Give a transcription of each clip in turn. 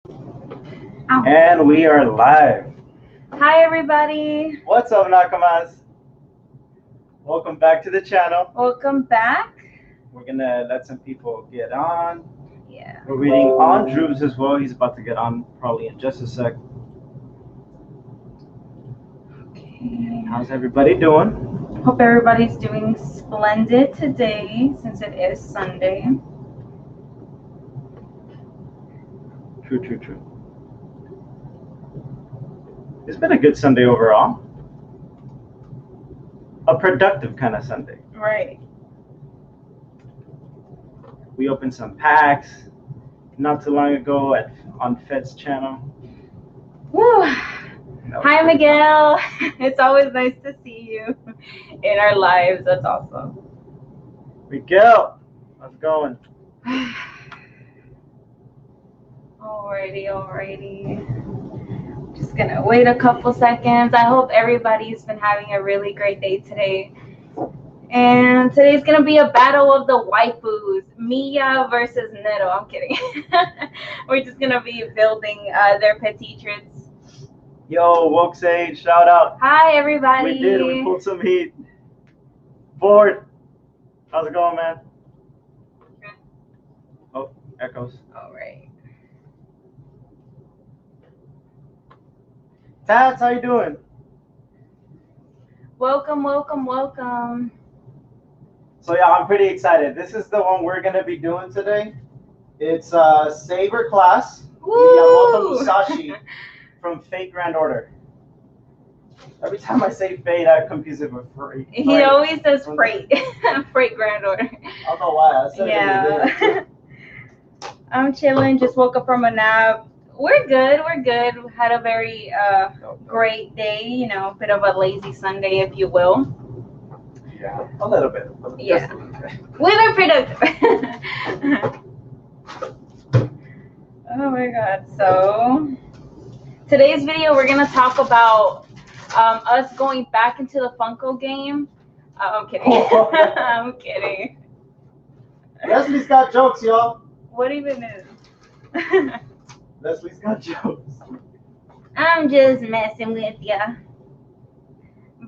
Ow. And we are live. Hi, everybody. What's up, Nakamas? Welcome back to the channel. Welcome back. We're gonna let some people get on. Yeah. We're waiting on Droobz as well. He's about to get on probably in just a sec. Okay. How's everybody doing? Hope everybody's doing splendid today since it is Sunday. True. It's been a good Sunday overall. A productive kind of Sunday. Right. We opened some packs not too long ago on Fed's channel. Woo. Hi, Miguel. It's always nice to see you in our lives. That's awesome. Miguel, how's it going? Alrighty. Just gonna wait a couple seconds. I hope everybody's been having a really great day today. And today's gonna be a battle of the waifus, Mia versus Neto. I'm kidding. We're just gonna be building their petite treats. Yo, Woke Sage, shout out. Hi, everybody. We pulled some heat. Ford, how's it going, man? Oh, echoes. All right. Tats, how you doing? Welcome. So yeah, I'm pretty excited. This is the one we're gonna be doing today. It's Saber class, Miyamoto Musashi from Fate Grand Order. Every time I say Fate, I confuse it with Freight. He always says Freight. Freight Grand Order. I don't know why. I said it. I'm chilling. Just woke up from a nap. We're good. We had a very great day. You know, a bit of a lazy Sunday, if you will. Yeah, a little bit. Yeah. We've been productive. Oh my God. So today's video, we're going to talk about us going back into the Funko game. I'm kidding. I'm kidding. Leslie's got jokes, y'all. What even is? Leslie's got jokes. I'm just messing with ya.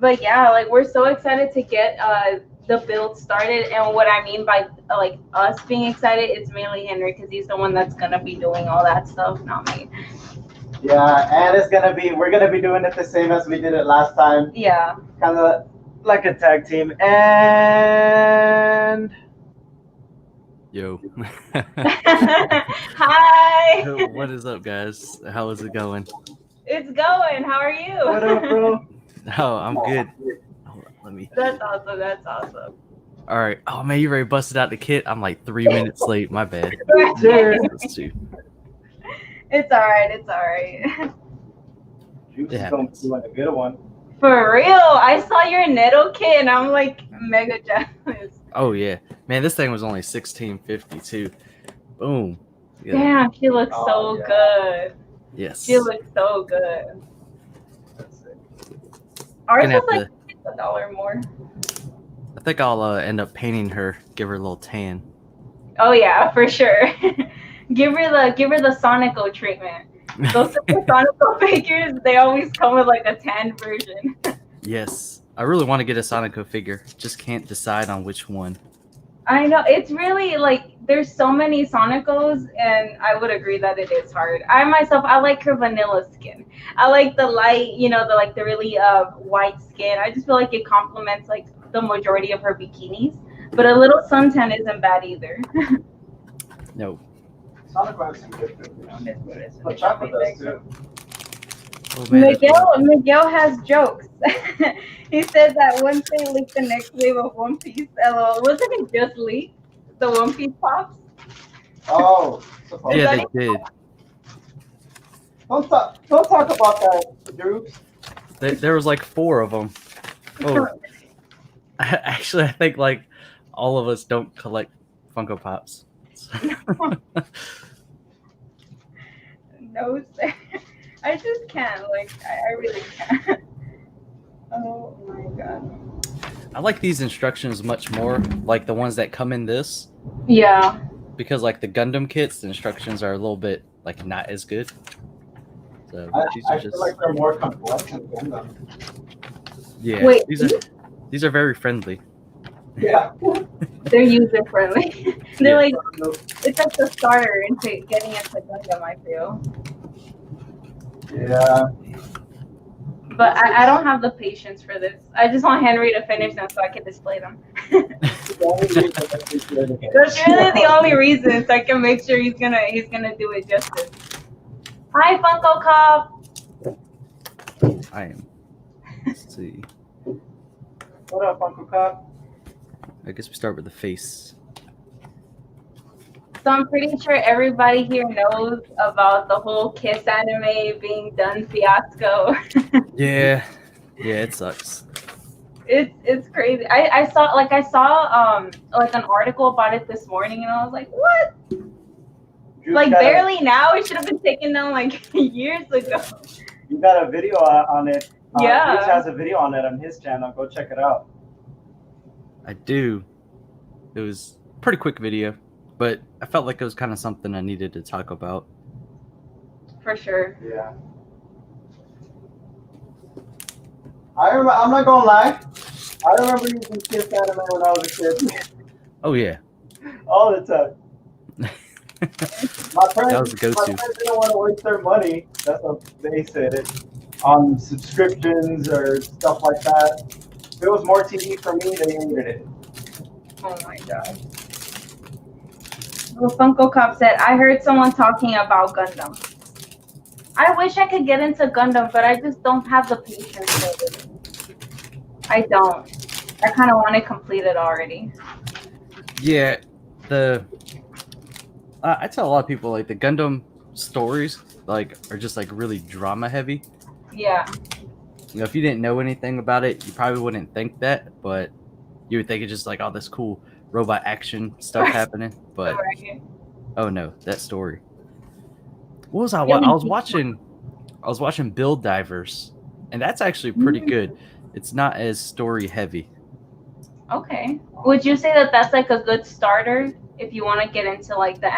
But yeah, like we're so excited to get the build started, and what I mean by like us being excited, it's mainly Henry because he's the one that's gonna be doing all that stuff, not me. Yeah, and we're gonna be doing it the same as we did it last time. Yeah. Kind of like a tag team. And Yo. Hi. What is up, guys? How is it going? It's going. How are you? What up, bro? Oh, I'm good. Let me. That's awesome. All right. Oh man, you already busted out the kit. I'm like 3 minutes late. My bad. It's all right. Juice is going to do a good one. For real, I saw your Neto kit and I'm like mega jealous. Oh yeah, man, this thing was only $16.52. Boom. Yeah. Damn, she looks so good. Yes. She looks so good. Ours was like $1 more. I think I'll end up painting her, give her a little tan. Oh yeah, for sure. give her the Sonico treatment. Those Sonico figures, they always come with like a tan version. Yes, I really want to get a Sonico figure. Just can't decide on which one. I know, it's really like there's so many Sonicos, and I would agree that it is hard. I like her vanilla skin. I like the light, the really white skin. I just feel like it complements like the majority of her bikinis. But a little suntan isn't bad either. No. Sonic has some good food. But chocolate does too. Oh, man, Miguel has jokes. He said that once they leaked the next wave of One Piece, LOL. Wasn't it just leaked? The One Piece pops? Oh, yeah, they did. Don't talk about that, Droobz. There was like 4 of them. Oh, actually, I think like all of us don't collect Funko Pops. No, I just can't. Like, I really can't. Oh my God. I like these instructions much more, like the ones that come in this. Yeah. Because like the Gundam kits, the instructions are a little bit like not as good. So these I are feel just like they're more complex than Gundam. yeah. Wait. These are very friendly. Yeah. They're user friendly. They're Yeah. like it's like the starter into getting into Gundam, I feel. Yeah. But I don't have the patience for this. I just want Henry to finish them so I can display them. That's really the only reason, so I can make sure he's gonna do it justice. Hi, Funko Cop. I am. Let's see. What up, Uncle Cop? I guess we start with the face. So I'm pretty sure everybody here knows about the whole Kiss anime being done fiasco. Yeah. Yeah, it sucks. It's crazy. I saw like an article about it this morning, and I was like, what? Like barely now. It should have been taken down like years ago. You got a video on it. Yeah. Droobz has a video on it on his channel. Go check it out. I do. It was a pretty quick video, but I felt like it was kind of something I needed to talk about. For sure. Yeah. I'm not gonna lie. I remember using Kiss anime when I was a kid. Oh yeah. All the time. My friends, That was the go-to. My friends didn't want to waste their money. That's what they said it on subscriptions or stuff like that. If it was more TV for me, they needed it. Oh my god. Well, Funko Cop said, I heard someone talking about Gundam. I wish I could get into Gundam, but I just don't have the patience for it. I don't. I kind of want it completed already. Yeah, I tell a lot of people like the Gundam stories like are just like really drama heavy. Yeah. You know, if you didn't know anything about it, you probably wouldn't think that, but you would think it's just like all this cool robot action stuff happening. But oh no, that story. What was I was watching Build Divers, and that's actually pretty good. It's not as story heavy. Okay. Would you say that that's like a good starter if you want to get into like the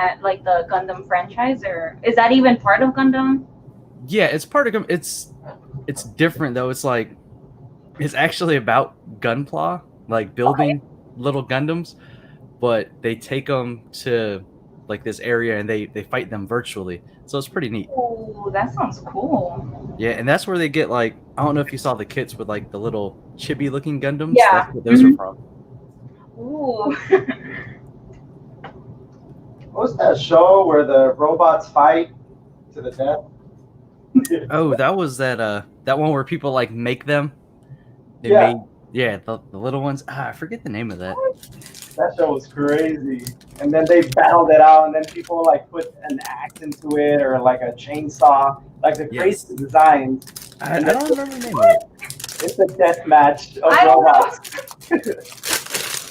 Gundam franchise, or is that even part of Gundam? Yeah, it's part of it's different though. It's like it's actually about Gunpla, like building little Gundams, but they take them to like this area and they fight them virtually. So it's pretty neat. Oh, that sounds cool. Yeah, and that's where they get like I don't know if you saw the kits with like the little chibi looking Gundams. Yeah. That's what those are from. Ooh. What was that show where the robots fight to the death? Oh, that was that one where people like make them. They Yeah. made the little ones. I forget the name of that. That show was crazy. And then they battled it out, and then people like put an axe into it or like a chainsaw, like the crazy designs. I don't remember the name of it. It's a death match of I don't robots.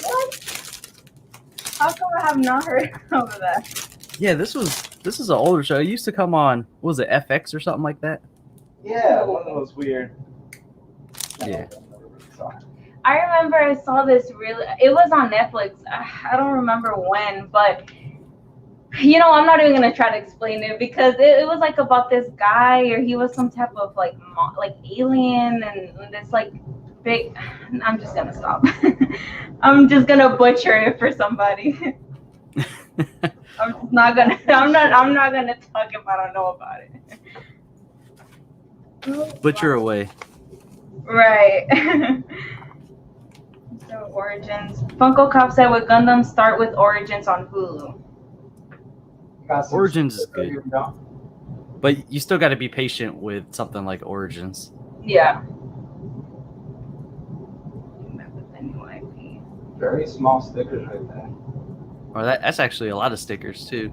What? How come I have not heard of that? Yeah, this is an older show. It used to come on, what was it, FX or something like that? Yeah, one of those weird. Yeah. I remember I saw this it was on Netflix. I don't remember when, but you know, I'm not even gonna try to explain it because it was like about this guy, or he was some type of like alien, and this like big. I'm just gonna stop. I'm just gonna butcher it for somebody. I'm not gonna talk if I don't know about it. Butcher away. Right. So Origins. Funko Cop said with Gundam start with Origins on Hulu. Origins is good. But you still got to be patient with something like Origins. Yeah. Very small stickers right there. Or that's actually a lot of stickers too.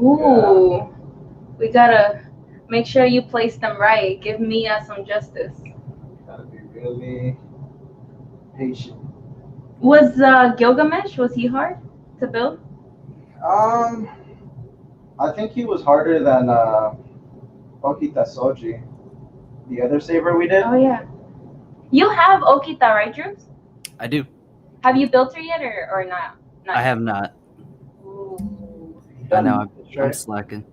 Ooh. Yeah. We gotta make sure you place them right. Give Mia some justice. Gotta be really patient. Was Gilgamesh, was he hard to build? I think he was harder than Okita Soji, the other saber we did. Oh yeah. You have Okita, right, Droobz? I do. Have you built her yet, or not? I have not. Ooh. I know I'm slacking.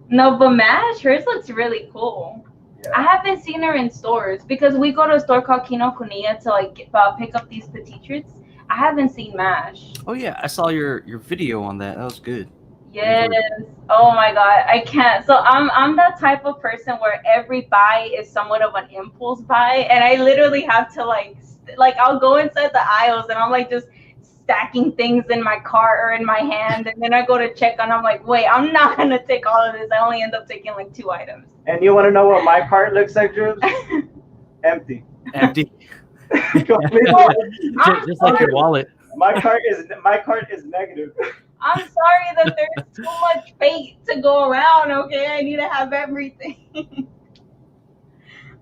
No, but Mash, hers looks really cool. Yeah. I haven't seen her in stores because we go to a store called Kinokuniya to like pick up these petite treats. I haven't seen Mash. Oh yeah, I saw your video on that. That was good. Yes. Oh my God, I can't. So I'm that type of person where every buy is somewhat of an impulse buy, and I literally have to like I'll go inside the aisles and I'm like just stacking things in my cart or in my hand, and then I go to check and I'm like, wait, I'm not gonna take all of this. I only end up taking like 2 items. And you want to know what my cart looks like, Droobz? Empty. Empty. Completely Well, empty. Just like your wallet. My cart is negative. I'm sorry that there's too much fate to go around, okay? I need to have everything.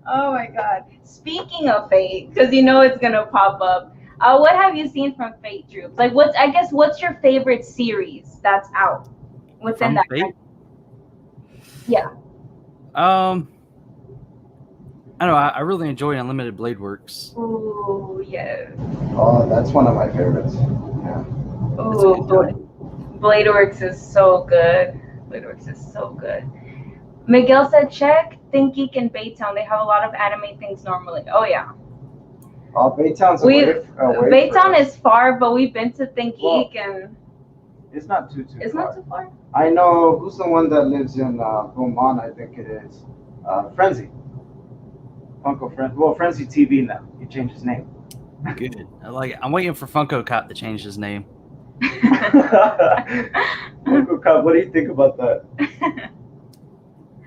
Oh my God. Speaking of fate, because you know it's gonna pop up. What have you seen from Fate, Droobz? Like, what's your favorite series that's out within From that? Fate? Yeah. I don't know. I really enjoy Unlimited Blade Works. Ooh, yes. Oh, that's one of my favorites. Yeah. Ooh, Bladeworks is so good. Bladeworks is so good. Miguel said, check Think Geek and Baytown. They have a lot of anime things normally. Oh yeah. Oh, Baytown's Baytown is far, but we've been to Think Geek and it's not too it's far. not too far. I know who's the one that lives in Beaumont, I think it is. Frenzy. Funko Frenzy. Well, Frenzy TV now. He changed his name. Good. I'm waiting for Funko Cop to change his name. Funko Cop, what do you think about that?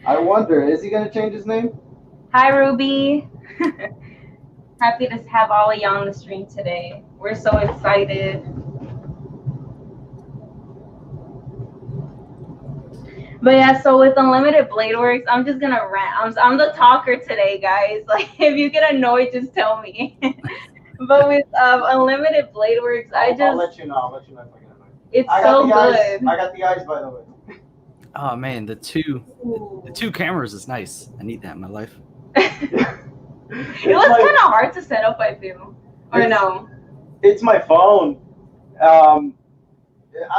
I wonder, is he gonna change his name? Hi, Ruby. Happy to have all of you on the stream today. We're so excited. But yeah, so with Unlimited Blade Works, I'm just gonna rant. I'm the talker today, guys. Like, if you get annoyed, just tell me. But with Unlimited Blade Works, I'll let you know. I'll let you know if I get annoyed. It's so good. I got the eyes, by the way. Oh man, the two cameras is nice. I need that in my life. It was kind of hard to set up, I feel. Or no? It's my phone. I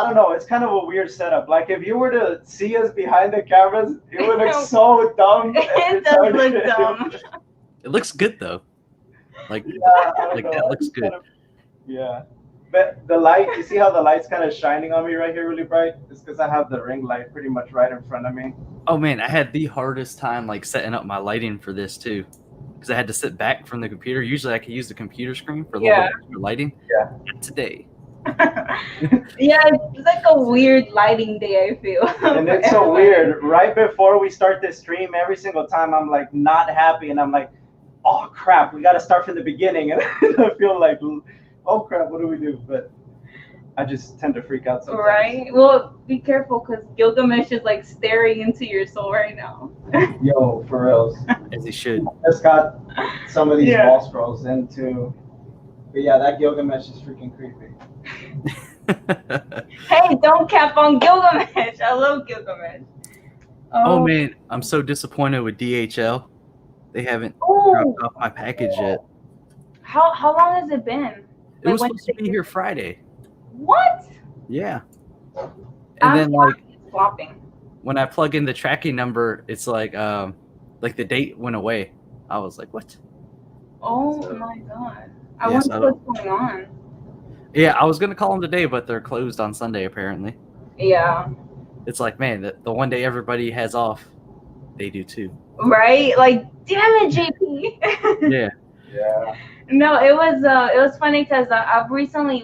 don't know. It's kind of a weird setup. Like if you were to see us behind the cameras, it would look so dumb. It does look dumb. It looks good though. Like that looks good. Kind of, yeah. But the light, you see how the light's kind of shining on me right here really bright? It's because I have the ring light pretty much right in front of me. Oh man, I had the hardest time like setting up my lighting for this too. Because I had to sit back from the computer. Usually I could use the computer screen for a little bit extra lighting. Yeah. Not today. Yeah, it's like a weird lighting day, I feel. And it's so weird. Right before we start this stream, every single time I'm like not happy and I'm like, oh crap, we got to start from the beginning. And I feel like, oh crap, what do we do? But I just tend to freak out sometimes. Right? Well, be careful because Gilgamesh is like staring into your soul right now. Yo, for reals. As he should. I just got some of these wall scrolls into. But yeah, that Gilgamesh is freaking creepy. Hey, don't cap on Gilgamesh. I love Gilgamesh. Oh man, I'm so disappointed with DHL. They haven't dropped off my package yet. How long has it been? It was supposed to be here Friday. What? Yeah. And then like flopping. When I plug in the tracking number, it's like the date went away. I was like, what? Oh my god. I wonder what's going on. Yeah, I was gonna call them today, but they're closed on Sunday apparently. Yeah. It's like, man, the one day everybody has off, they do too. Right? Like, damn it, JP. Yeah. Yeah. No, it was funny because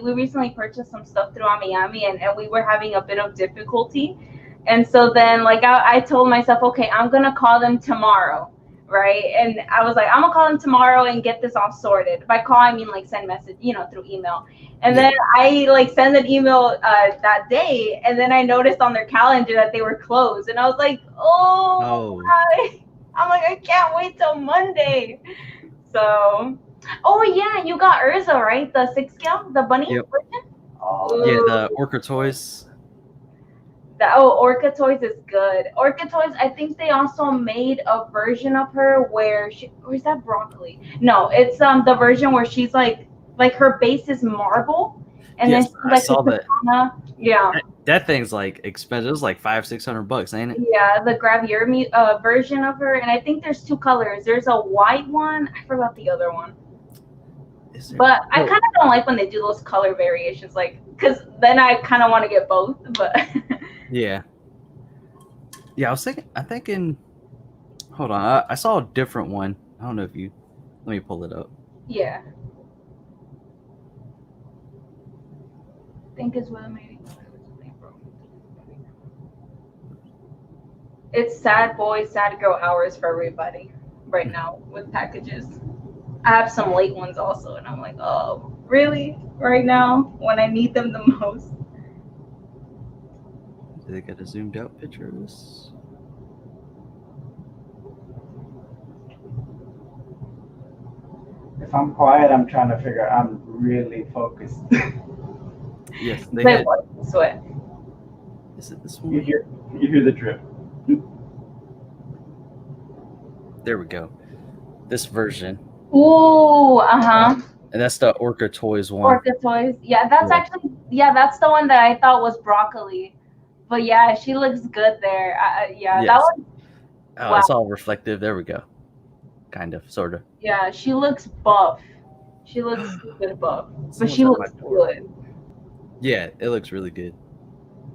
we recently purchased some stuff through Miami and we were having a bit of difficulty, and so then like I told myself, okay, I'm gonna call them tomorrow, right? And I was like, I'm gonna call them tomorrow and get this all sorted. By call I mean like send message, through email. And then I like send an email that day, and then I noticed on their calendar that they were closed, and I was like, oh. I'm like, I can't wait till Monday. So. Oh yeah, you got Urza, right? The 6-scale, the bunny version. Oh. Yeah, the Orca Toys. Orca Toys is good. Orca Toys, I think they also made a version of her where is that broccoli? No, it's the version where she's like her base is marble, and then she's like I saw that. Yeah. that thing's like expensive. It was like $500-600, ain't it? Yeah, the grab your version of her, and I think there's two colors. There's a white one. I forgot the other one. But I kind of don't like when they do those color variations, like, because then I kind of want to get both. But yeah, I was thinking. Hold on, I saw a different one. I don't know if you. Let me pull it up. Yeah. I think it's what maybe. It's sad boy, sad girl hours for everybody right now with packages. I have some late ones also, and I'm like, oh, really? Right now, when I need them the most. Did they get a zoomed out picture of this? If I'm quiet, I'm trying to figure out. I'm really focused. Yes, they had. Sweat. Is it this one? You hear the drip. There we go. This version. Ooh, uh-huh. And that's the Orca Toys one. Orca Toys. Yeah, that's actually, that's the one that I thought was broccoli. But yeah, she looks good there. Yeah, yes. that one. Oh, wow. It's all reflective. There we go. Kind of, sort of. Yeah, she looks buff. She looks good buff. But she looks good. Yeah, it looks really good.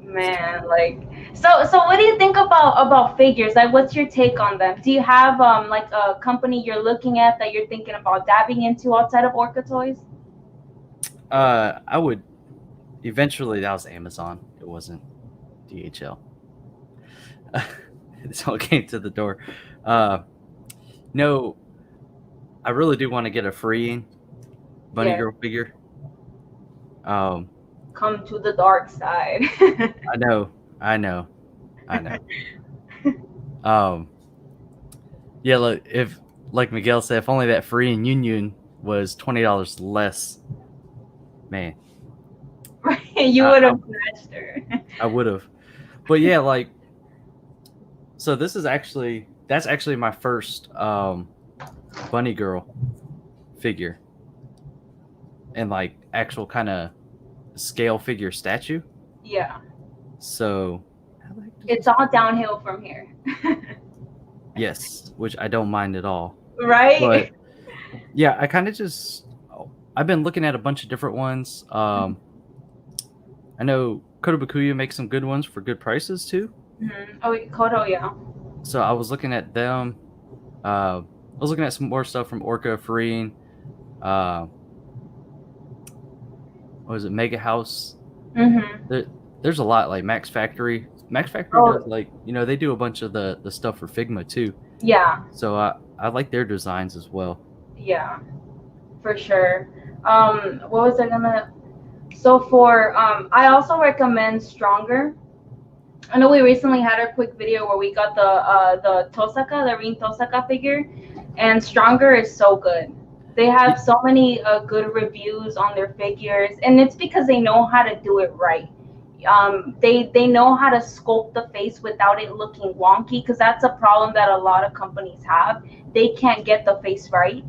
Man, like, so what do you think about figures? Like, what's your take on them? Do you have like a company you're looking at that you're thinking about dabbing into outside of Orca Toys? I would eventually. That was Amazon. It wasn't DHL. This all came to the door. No, I really do want to get a freeing bunny girl figure. Come to the dark side. I know. Yeah, look, if, like Miguel said, if only that free and Union was $20 less, man. Right, you would have snatched her. I would have. But yeah, like, so that's actually my first bunny girl figure. And like actual kind of scale figure statue. Yeah. So it's all downhill from here. Yes, which I don't mind at all. Right? But yeah, I kind of I've been looking at a bunch of different ones. I know Kotobukiya makes some good ones for good prices too. Mm-hmm. Oh, Koto, yeah. So I was looking at them. I was looking at some more stuff from Orca Freeing. What was it, Mega House? Mm-hmm. There's a lot, like Max Factory. Max Factory does, like, they do a bunch of the stuff for Figma too. Yeah. So I like their designs as well. Yeah, for sure. What was I gonna? So for I also recommend Stronger. I know we recently had a quick video where we got the Tosaka, the Rin Tosaka figure, and Stronger is so good. They have so many good reviews on their figures, and it's because they know how to do it right. They know how to sculpt the face without it looking wonky, because that's a problem that a lot of companies have. They can't get the face right.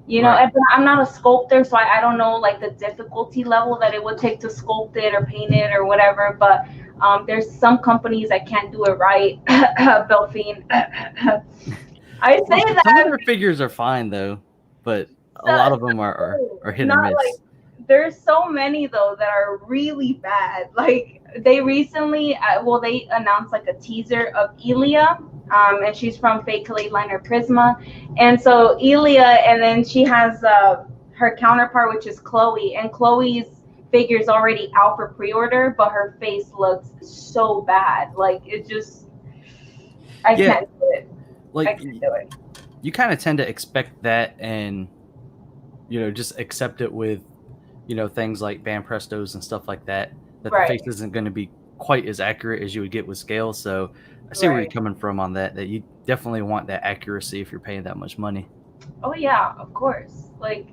Right. I'm not a sculptor, so I don't know like the difficulty level that it would take to sculpt it or paint it or whatever, but there's some companies that can't do it right. Belfine. I say that some of their figures are fine though, but a lot of them are hit or miss. Like, there's so many though that are really bad. Like they recently, they announced like a teaser of Elia, and she's from Fake Clay Liner Prisma, and so Elia, and then she has her counterpart, which is Chloe, and Chloe's figure's already out for pre-order, but her face looks so bad. Like it just, I can't do it. Like I can't do it. You kind of tend to expect that, and just accept it with things like Band Prestos and stuff like that, the face isn't going to be quite as accurate as you would get with scale. So I see where you're coming from on that you definitely want that accuracy if you're paying that much money. Oh yeah, of course. Like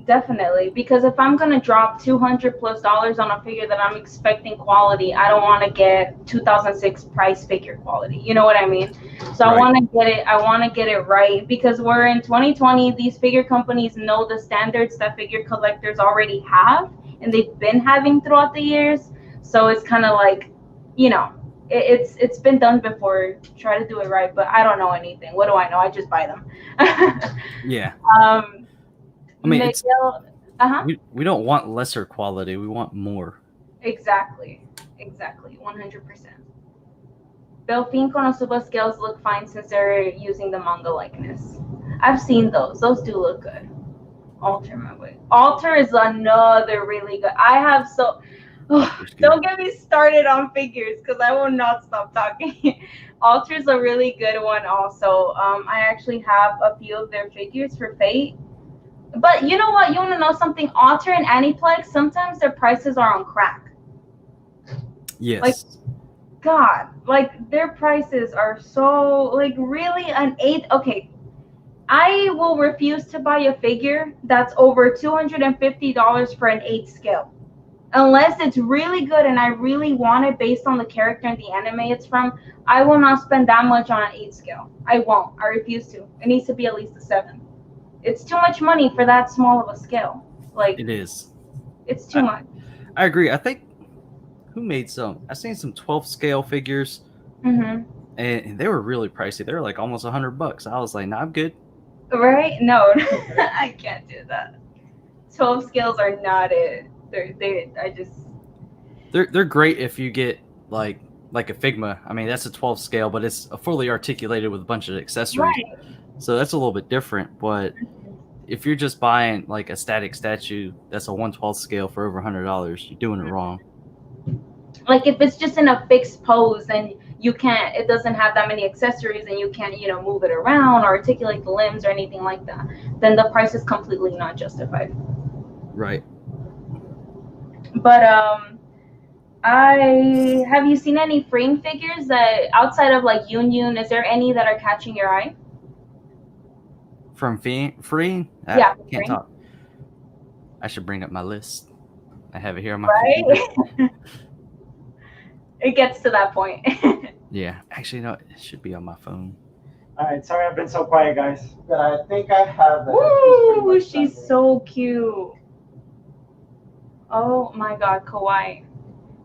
definitely, because if I'm going to drop $200+ on a figure that I'm expecting quality, I don't want to get 2006 price figure quality. You know what I mean? So I want to get it right, because we're in 2020. These figure companies know the standards that figure collectors already have, and they've been having throughout the years. So it's kind of like, it's been done before. Try to do it right, but I don't know anything. What do I know? I just buy them. Yeah. I mean, Miguel, we don't want lesser quality. We want more. Exactly. 100%. Belfin Konosuba scales look fine since they're using the manga likeness. I've seen those. Those do look good. Alter is another really good. I have don't get me started on figures because I will not stop talking. Alter is a really good one also. I actually have a few of their figures for Fate. But you know what? You want to know something? Alter and Aniplex, sometimes their prices are on crack. Yes. Like, God, like their prices are so, like, really an 8. Okay, I will refuse to buy a figure that's over $250 for an 8 scale. Unless it's really good and I really want it based on the character and the anime it's from, I will not spend that much on an 8 scale. I won't. I refuse to. It needs to be at least a 7. It's too much money for that small of a scale. Like, it is. It's too much. I agree. I think who made some? I've seen some 12 scale figures, and they were really pricey. They were like almost $100. I was like, nah, I'm good. Right? No, I can't do that. 12 scales are not it. They're great if you get like a Figma. I mean, that's a 12 scale, but it's fully articulated with a bunch of accessories. Right. So that's a little bit different. But if you're just buying like a static statue that's a 1/12 scale for over $100, you're doing it wrong. Like if it's just in a fixed pose and it doesn't have that many accessories and you can't, move it around or articulate the limbs or anything like that, then the price is completely not justified. Right. But have you seen any frame figures that outside of like Yun? Is there any that are catching your eye? From Free? Yeah. Can't talk. I should bring up my list. I have it here on my computer. It gets to that point. Yeah. Actually, no, it should be on my phone. All right. Sorry I've been so quiet, guys. But I think I have it. Woo! She's so cute. Oh my God, kawaii.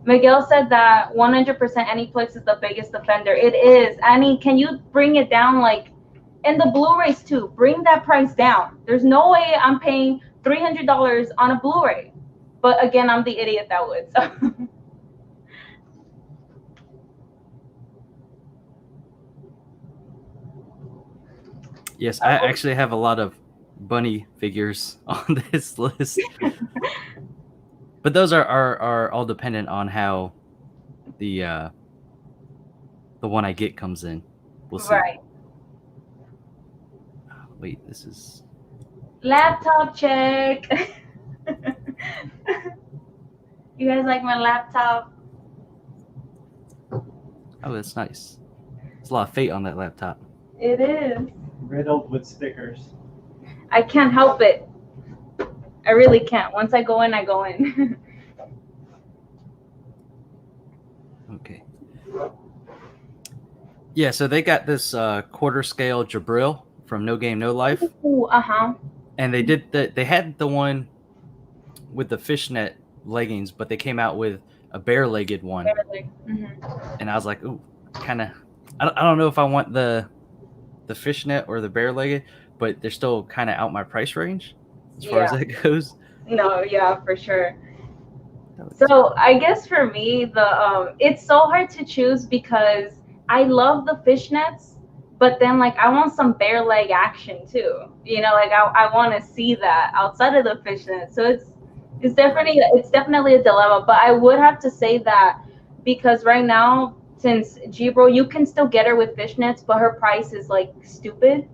Miguel said that 100% Aniplex is the biggest offender. It is. Annie, can you bring it down and the Blu-rays too? Bring that price down. There's no way I'm paying $300 on a Blu-ray. But again, I'm the idiot that would. So. Yes, I actually have a lot of bunny figures on this list. But those are all dependent on how the one I get comes in. We'll see. Right. Wait, this is laptop check. You guys like my laptop? Oh, that's nice. There's a lot of Fate on that laptop. It is. Riddled with stickers. I can't help it. I really can't. Once I go in, I go in. Okay. Yeah, so they got this quarter scale Jabril from No Game No Life. Ooh, And they did they had the one with the fishnet leggings, but they came out with a bare-legged one. And I was like, ooh, kind of. I don't know if I want the fishnet or the bare-legged, but they're still kind of out my price range as far as that goes. No, yeah, for sure. So I guess for me, it's so hard to choose because I love the fishnets, but then I want some bare leg action too. I want to see that outside of the fishnet. So it's definitely a dilemma. But I would have to say that because right now, since Jibro, you can still get her with fishnets, but her price is stupid.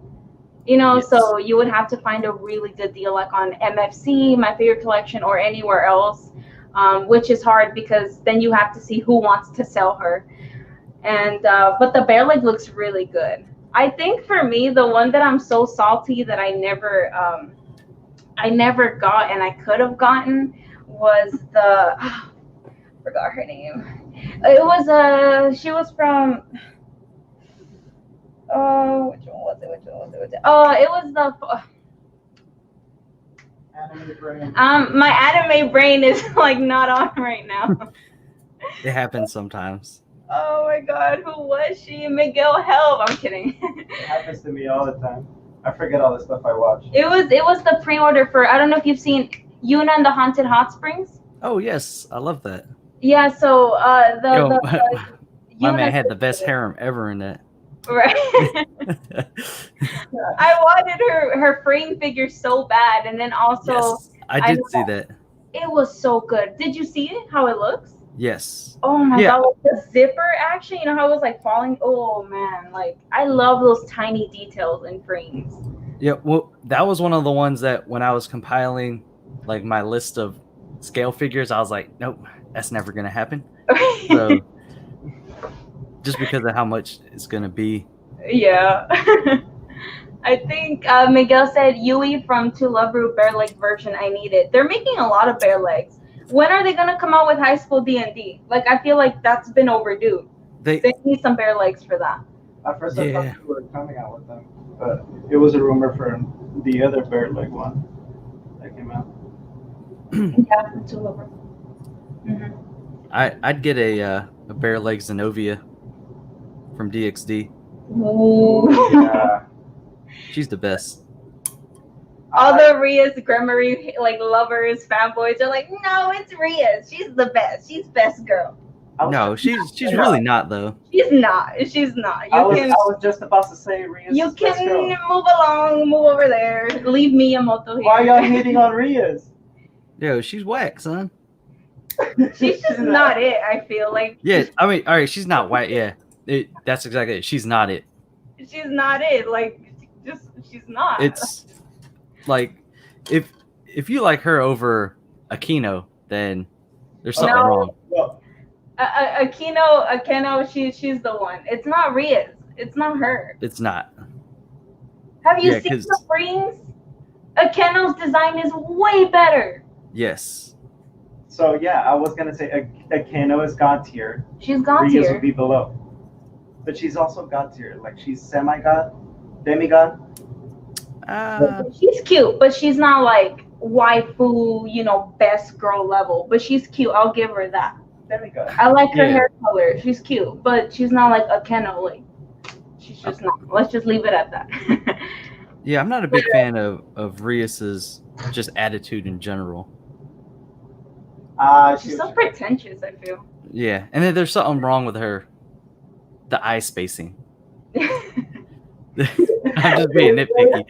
Yes. So you would have to find a really good deal on MFC, My Favorite Collection, or anywhere else, which is hard because then you have to see who wants to sell her. And but the bare leg looks really good. I think for me, the one that I'm so salty that I never got and I could have gotten was forgot her name. It was she was from which one was it? It was the Anime brain. my anime brain is not on right now. It happens sometimes. Oh my God, who was she? Miguel, help! I'm kidding. It happens to me all the time. I forget all the stuff I watch. It was the pre-order for, I don't know if you've seen Yuna and the Haunted Hot Springs. Oh yes, I love that. Yeah, so Yo, my man Yuna had the best harem ever in that. right. I wanted her frame figure so bad, and then also Yes, I did see that. it was so good. Did you see it? How it looks? Yes. Oh my Yeah. God, like the zipper action, you know how it was like falling? Oh man, like I love those tiny details in frames. Yeah, well, that was one of the ones that when I was compiling like my list of scale figures, I was like, nope, that's never gonna happen. So just because of how much it's gonna be. Yeah. I think Miguel said Yui from To Love Ru Bare Leg version. I need it. They're making a lot of bare legs. When are they gonna come out with High School D&D? Like I feel like that's been overdue. They need some bare legs for that. At first, I thought they were coming out with them, but it was a rumor for the other bare leg one that came out. Yeah, To Love Ru. Mm-hmm. I'd get a bare leg Zenobia from DXD. Ooh. Yeah. She's the best. All the Ria's Gremory like lovers, fanboys are like, no, it's Ria. She's the best. She's best girl. No, she's really not though. She's not. She's not. I was just about to say Ria's You best can girl. move along, move over there. Leave Miyamoto here. Why are y'all hating on Ria's? Yo, she's whack, son. She's just not it, I feel like. Yeah, I mean, all right, she's not white. Yeah, that's exactly it. She's not it. She's not it. Like, she's not. It's like if you like her over Akino, then there's something wrong. Well, Akeno, she's the one. It's not Ria's. It's not her. It's not. Have you seen the rings? Akeno's design is way better. Yes. So yeah, I was gonna say Akeno is god tier. She's god Ria's tier. would be below, but she's also god tier. Like she's semi-god, demigod. She's cute, but she's not like waifu, best girl level. But she's cute. I'll give her that. Demigod. I like her hair color. She's cute, but she's not like Akeno. Like she's just not. Let's just leave it at that. Yeah, I'm not a big fan of Rias's just attitude in general. She's so pretentious, I feel. Yeah, and then there's something wrong with her. The eye spacing. I'm just being nitpicky.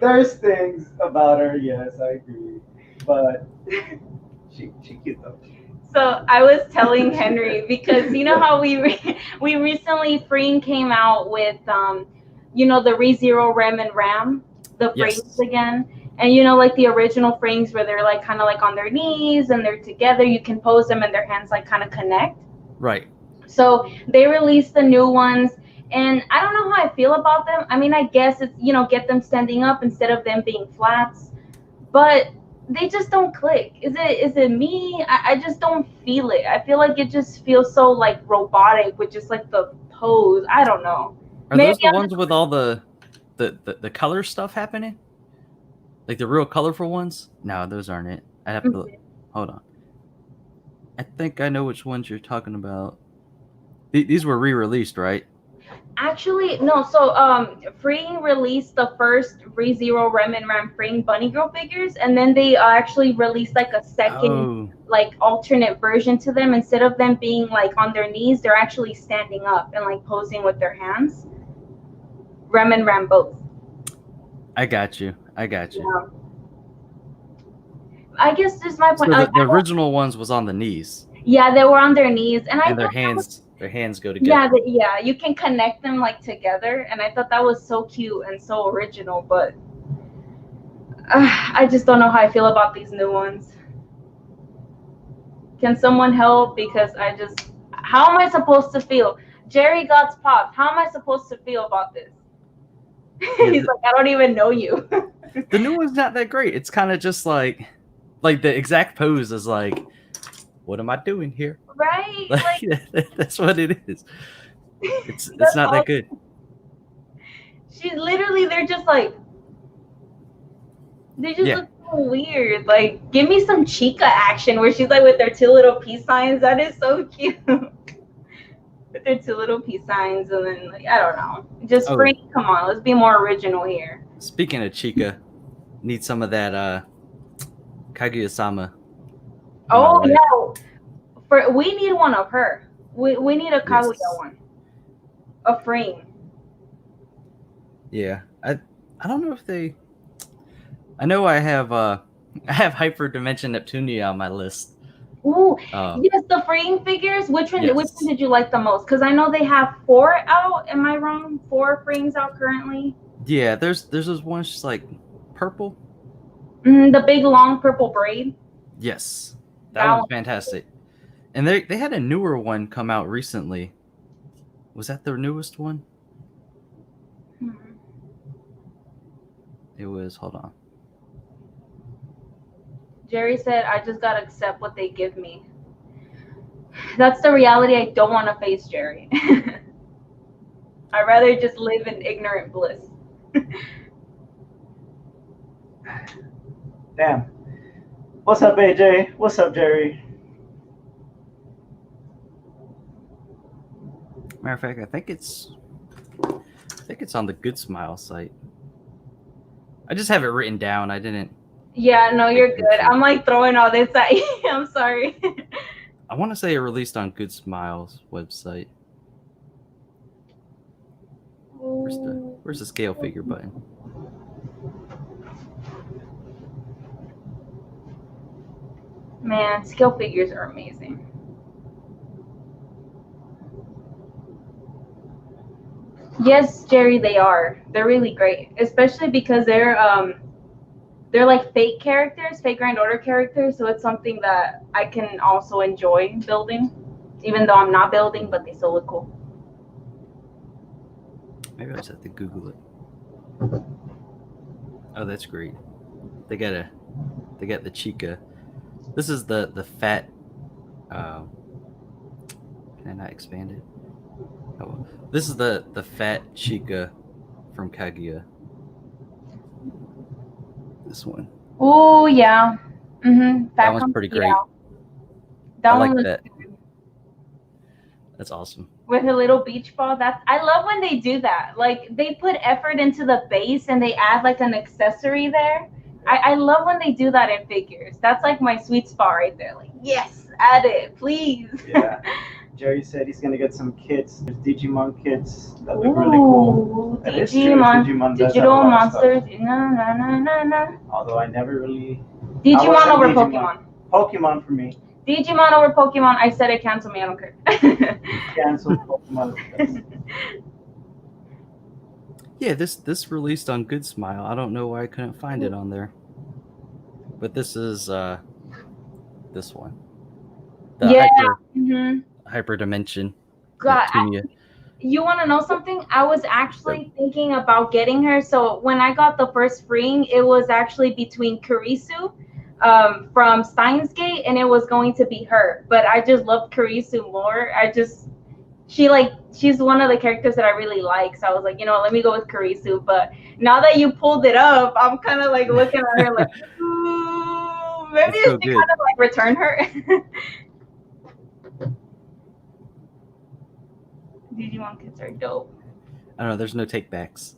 There's things about her, yes, I agree, but she cute though. So I was telling Henry because you know how we recently Freen came out with the ReZero Rem and Ram, the frames again. And like the original frames where they're like kind of like on their knees and they're together, you can pose them and their hands like kind of connect. Right. So they released the new ones and I don't know how I feel about them. I mean, I guess it's, get them standing up instead of them being flats, but they just don't click. Is it me? I just don't feel it. I feel like it just feels so like robotic with just like the pose. I don't know. Are those the ones with all the color stuff happening? Like the real colorful ones? No, those aren't it. I have to hold on. I think I know which ones you're talking about. These were re-released, right? Actually, no. So Free released the first ReZero Rem and Ram Free Bunny Girl figures, and then they actually released like a second like alternate version to them. Instead of them being like on their knees, they're actually standing up and like posing with their hands. Rem and Ram both. I got you. Yeah. I guess this is my point. So the original ones was on the knees. Yeah, they were on their knees, and their hands go together. Yeah, you can connect them like together, and I thought that was so cute and so original. But I just don't know how I feel about these new ones. Can someone help? Because how am I supposed to feel? Jerry got popped. How am I supposed to feel about this? He's like, I don't even know you. The new one's not that great. It's kind of just like the exact pose is like, what am I doing here? Right? That's what it is. It's not that good. She's literally, they're just like, they just look so weird. Like, give me some Chica action where she's like with her two little peace signs. That is so cute. With their two little peace signs, and then like, I don't know. Just free. Come on, let's be more original here. Speaking of Chica, need some of that Kaguya-sama. Oh yeah, we need one of her. We need a Kaguya one. A frame. Yeah, I don't know if they. I know I have Hyperdimension Neptunia on my list. Ooh, yes, the frame figures. Which one did you like the most? Because I know they have 4 out. Am I wrong? 4 frames out currently. Yeah, there's those ones just like purple. The big long purple braid. Yes, that one's fantastic. And they had a newer one come out recently. Was that the newest one? It was. Hold on. Jerry said, I just gotta accept what they give me. That's the reality I don't want to face, Jerry. I'd rather just live in ignorant bliss. Damn. What's up, AJ? What's up, Jerry? Matter of fact, I think it's on the Good Smile site. I just have it written down. I didn't. Yeah, no, you're good. I'm like throwing all this at you. I'm sorry. I want to say it released on Good Smile's website. Where's the scale figure button? Man, scale figures are amazing. Yes, Jerry, they are. They're really great, especially because they're like fake characters, fake Grand Order characters. So it's something that I can also enjoy building, even though I'm not building, but they still look cool. Maybe I just have to Google it. Oh, that's great. They got the Chica. This is the fat. Can I not expand it? Oh, this is the fat Chica from Kaguya. This one. Oh yeah. That one's pretty great. Yeah. That I one like that. Good. That's awesome. With her little beach ball. I love when they do that. Like they put effort into the base and they add like an accessory there. I love when they do that in figures. That's like my sweet spot right there. Like, yes, add it, please. Yeah. Jerry said he's gonna get some kits. There's Digimon kits that look really cool. That is true. Digimon Digital monsters. No. Although I never really. Digimon over Pokemon. Pokemon for me. Digimon over Pokemon. I said it. Cancel me. I don't care. Cancel Pokemon. Yeah, this released on Good Smile. I don't know why I couldn't find it on there. But this is this one. The Hyperdimension. God, you want to know something? I was actually thinking about getting her. So when I got the first frame, it was actually between Kurisu from Steins Gate, and it was going to be her. But I just loved Kurisu more. She's one of the characters that I really like. So I was like, let me go with Kurisu. But now that you pulled it up, I'm kind of like looking at her like, ooh, maybe I should kind of like return her. Digimon kits are dope. I don't know. There's no takebacks.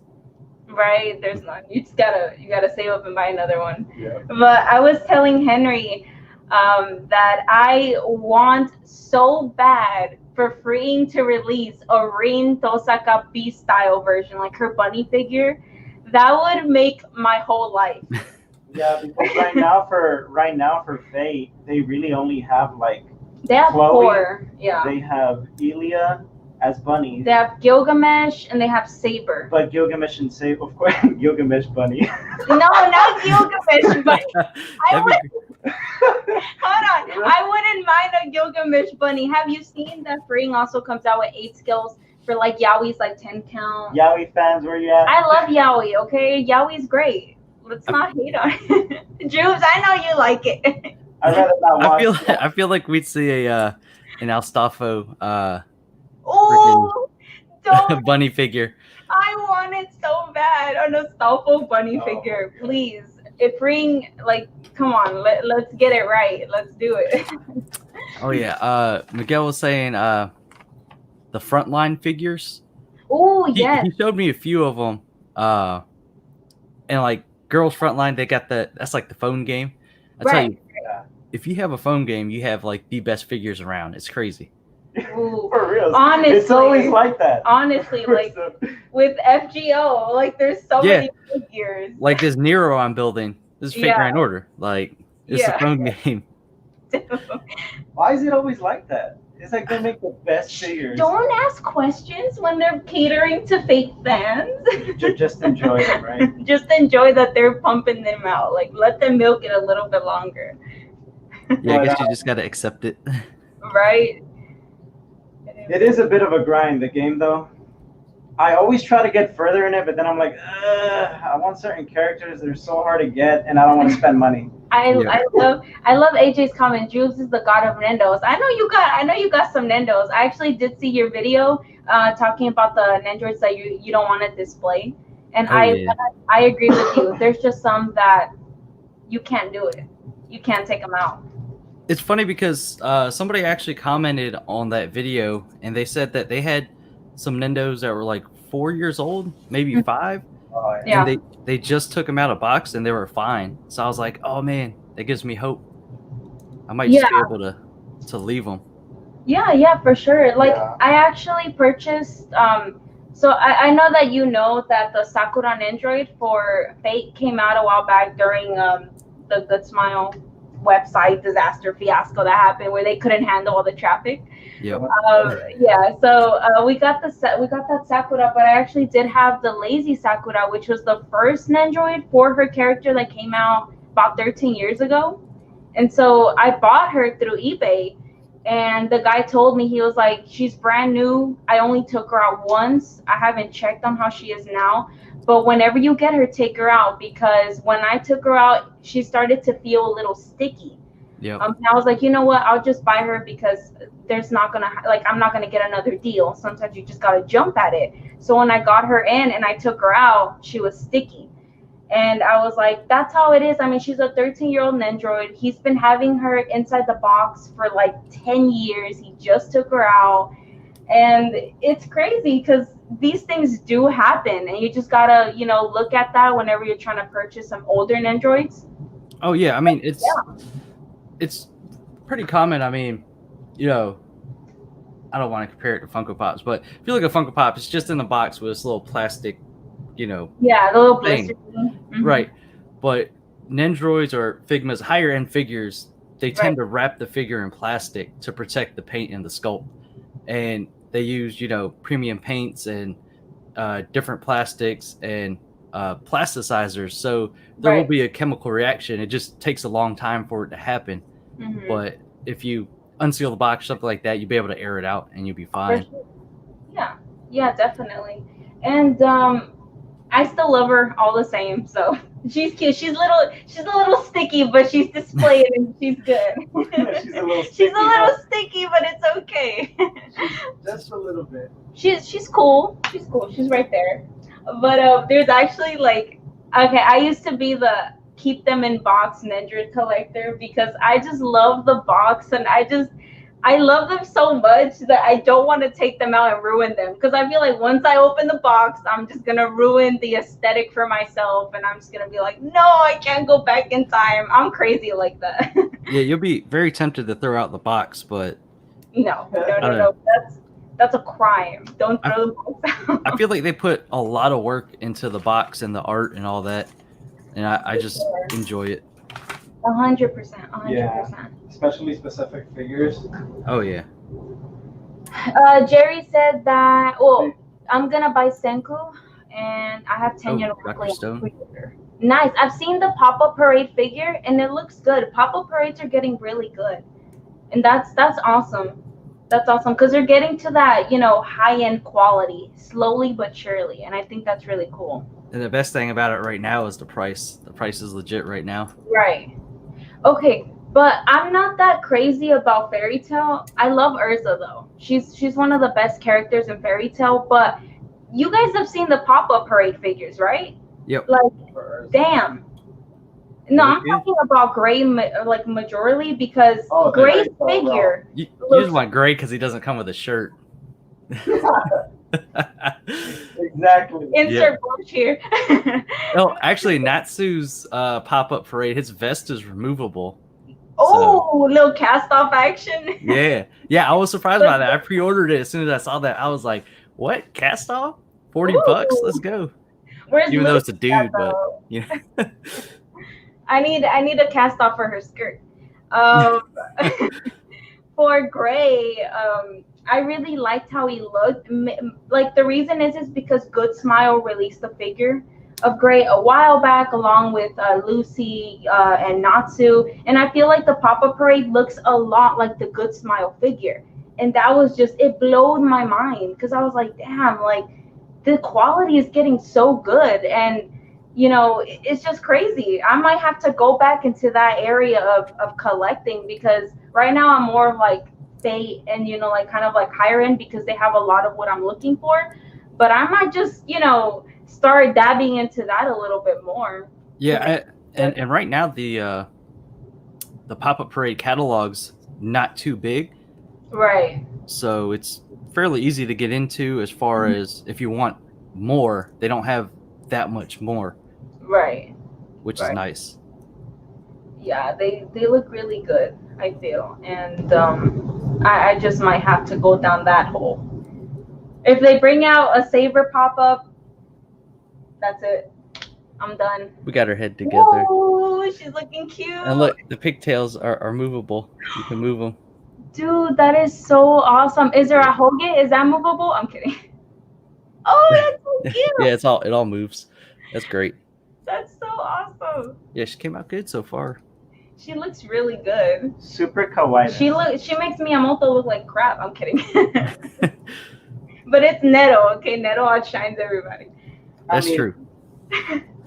Right, there's none. You gotta save up and buy another one. Yeah. But I was telling Henry that I want so bad for Freeing to release a Rin Tosaka B style version, like her bunny figure. That would make my whole life. Yeah, because right now for Fate, they really only have like. They have Chloe, 4. Yeah. They have Elia as bunnies. They have Gilgamesh and they have Saber. But Gilgamesh and Saber, of course, Gilgamesh bunny. No, not Gilgamesh bunny. Hold on. I wouldn't mind a Gilgamesh bunny. Have you seen that Freeing also comes out with 8 skills for like Yowie's like 10 count? Yowie fans, where you at? I love Yowie, okay? Yowie's great. Let's not hate on it. Droobz, I know you like it. I'd rather not watch. I feel like we'd see an Alstafo bunny figure. I want it so bad. An Astolfo bunny figure, please. If Ring, like, come on, let's get it right. Let's do it. Oh yeah. Miguel was saying the frontline figures. Oh yes, He showed me a few of them. And like girls frontline, they got that's like the phone game. I tell right. you, if you have a phone game, you have like the best figures around. It's crazy. Ooh. For real. Honestly, it's always like that. Honestly, like with FGO, like there's so many figures. Like this Nero I'm building. This is Fate Grand Order. Like it's a phone game. Why is it always like that? It's like they make the best figures. Don't ask questions when they're catering to fake fans. Just enjoy them, right? Just enjoy that they're pumping them out. Like let them milk it a little bit longer. Yeah, I guess you just gotta accept it. Right. It is a bit of a grind, the game, though. I always try to get further in it, but then I'm like, I want certain characters that are so hard to get, and I don't want to spend money. I love AJ's comment. Droobz is the god of Nendos. I know you got some Nendos. I actually did see your video talking about the Nendroids that you don't want to display, and I agree with you. There's just some that you can't do it. You can't take them out. It's funny because somebody actually commented on that video, and they said that they had some Nendos that were like 4 years old, maybe 5. And they just took them out of box and they were fine. So I was like, oh man, that gives me hope. I might just be able to leave them. Yeah, for sure. Like I actually purchased so I know that you know that the Sakura Nendroid for Fate came out a while back during the Good Smile website disaster fiasco that happened where they couldn't handle all the traffic. Yep. So we got that Sakura, but I actually did have the Lazy Sakura, which was the first Nendroid for her character that came out about 13 years ago. And so I bought her through eBay, and the guy told me, he was like, she's brand new. I only took her out once. I haven't checked on how she is now. But whenever you get her, take her out, because when I took her out, she started to feel a little sticky. Yeah. I was like, you know what? I'll just buy her because there's not gonna I'm not gonna get another deal. Sometimes you just gotta jump at it. So when I got her in and I took her out, she was sticky, and I was like, that's how it is. I mean, she's a 13-year-old Nendroid. He's been having her inside the box for like 10 years. He just took her out, and it's crazy because these things do happen, and you just gotta look at that whenever you're trying to purchase some older Nendroids. Oh yeah, I mean it's pretty common. I mean, I don't want to compare it to Funko Pops, but if you look at Funko Pop, it's just in the box with this little plastic, the little thing. Mm-hmm. Right. But Nendroids or Figmas, higher end figures, they tend to wrap the figure in plastic to protect the paint and the sculpt, and they use premium paints and different plastics and plasticizers, so there will be a chemical reaction. It just takes a long time for it to happen. Mm-hmm. But if you unseal the box, something like that, you'll be able to air it out and you'll be fine. Yeah, definitely. And I still love her all the same. So she's cute. She's a little sticky, but she's displayed and she's good. She's a little sticky, but it's okay. Just a little bit. She's cool. She's right there. But there's actually I used to be the keep them in box Nendroid collector because I just love the box, and I love them so much that I don't want to take them out and ruin them, because I feel like once I open the box, I'm just gonna ruin the aesthetic for myself, and I'm just gonna be like, no, I can't go back in time. I'm crazy like that. Yeah, you'll be very tempted to throw out the box, but no. That's a crime. Don't throw the box out. I feel like they put a lot of work into the box and the art and all that, and I just enjoy it. 100%. Yeah, especially specific figures. Oh yeah. Jerry said that. Well, I'm gonna buy Senku, and I have 10 years. Nice. I've seen the pop-up parade figure, and it looks good. Pop-up parades are getting really good, and that's awesome. That's awesome because they're getting to that high-end quality slowly but surely, and I think that's really cool. And the best thing about it right now is the price. The price is legit right now. Right. Okay, but I'm not that crazy about Fairy Tail. I love Urza though. She's one of the best characters in Fairy Tail. But you guys have seen the pop-up parade figures, right? Yep. Like, damn. No, They I'm look good. talking about Gray, like majorly, because Oh, the Gray's Gray so figure. You looks- just want Gray because he doesn't come with a shirt. Exactly. Insert bush here. No, actually, Natsu's pop-up parade, his vest is removable. Oh, little cast off action. Yeah, I was surprised by that. I pre-ordered it as soon as I saw that. I was like, "What? Cast off? $40? Let's go!" Where's Even though Lucy it's a dude, at, but though? you know. I need a cast off for her skirt. For Gray, I really liked how he looked. Like the reason is because Good Smile released the figure of Gray a while back, along with Lucy and Natsu, and I feel like the pop-up parade looks a lot like the Good Smile figure, and that was just, it blowed my mind because I was like, damn, like the quality is getting so good, and you know, it's just crazy. I might have to go back into that area of collecting, because right now I'm more of like Fate and, you know, like kind of like higher end, because they have a lot of what I'm looking for. But I might just, you know, start dabbing into that a little bit more. Yeah, and right now the pop-up parade catalog's not too big, Right. so it's fairly easy to get into. As far as if you want more, they don't have that much more, Right. which is nice. Yeah, they look really good, I feel, and I just might have to go down that hole. If they bring out a Saber pop-up, that's it. I'm done. We got her head together. Whoa, she's looking cute. And look, the pigtails are movable. You can move them. Dude, that is so awesome. Is there a Hoge? Is that movable? I'm kidding. Oh, that's so cute. Yeah, it all moves. That's great. That's so awesome. Yeah, she came out good so far. She looks really good. Super kawaii. She makes Miyamoto look like crap. I'm kidding. But it's Neto, okay? Neto outshines everybody. That's true.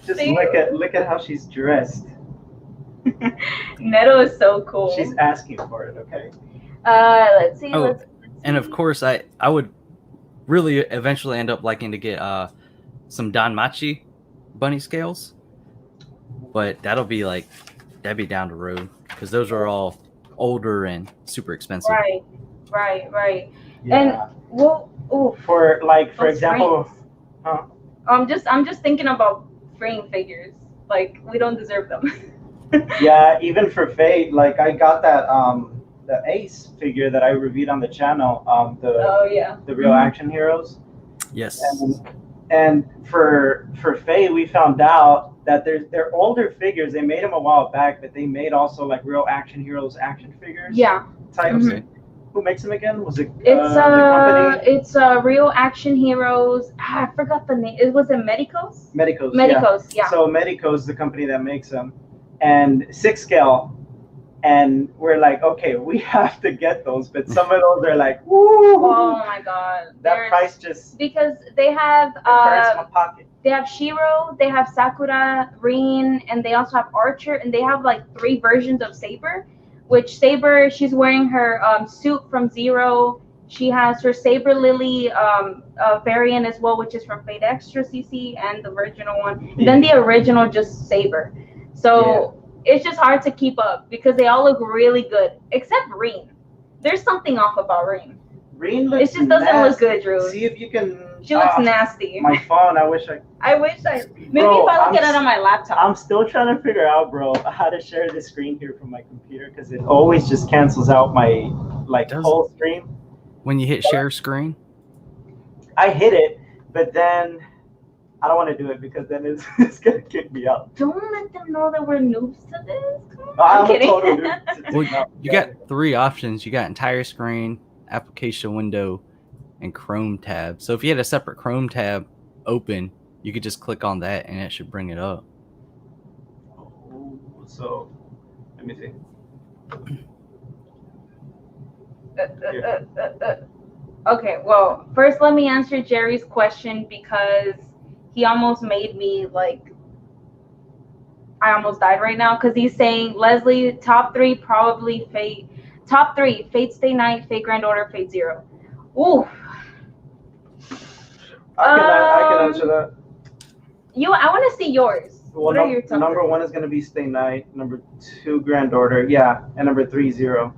Just See? look at how she's dressed. Neto is so cool. She's asking for it, okay? Let's see. Oh, let's and of course, I would really eventually end up liking to get some Danmachi bunny scales, but that'd be down the road, because those are all older and super expensive. Right. Yeah. And well, ooh, For those example, I'm just thinking about frame figures. Like, we don't deserve them. yeah, even for Fate, like I got that the Ace figure that I reviewed on the channel, the real action heroes. Yes. And for Fate, we found out that they're older figures. They made them a while back, but they made also like real action heroes action figures. Yeah. Types. Okay. Who makes them again? Was it It's the company? it's Real Action Heroes. I forgot the name. It was Medicos. Medicos. Yeah. So Medicos, the company that makes them, and 6 scale, and we're like, okay, we have to get those, but some of those are like, woo! Oh my God. That price just because they have hurts my pocket. they have Shiro, they have Sakura, Rin, and they also have Archer, and they have like 3 versions of Saber. Which Saber, she's wearing her suit from Zero. She has her Saber Lily variant as well, which is from Fate Extra CC and the original one. And then the original just Saber. So it's just hard to keep up because they all look really good, except Rin. There's something off about Rin. Rin looks It just doesn't nasty. look good, Drew. See if you can. She looks nasty. My phone. I wish I. Maybe Bro, if I look at it on my laptop. I'm still trying to figure out, bro, how to share the screen here from my computer, because it always just cancels out my whole stream. When you hit share screen? I hit it, but then I don't want to do it because then it's gonna kick me out. Don't let them know that we're noobs to this. Come on. I'm I'm kidding. a total noob. Well, you got 3 options. You got entire screen, application window, and Chrome tab. So if you had a separate Chrome tab open, you could just click on that and it should bring it up. So, let me see. Okay, well, first let me answer Jerry's question because he almost made me I almost died right now because he's saying, Leslie, top 3 probably Fate. Top 3, Fate Stay Night, Fate Grand Order, Fate Zero. Ooh. I can answer that. I want to see yours. Well, What are your top number three? 1 is gonna be Stay Night. Number 2, Grand Order. Yeah, and number 3, Zero.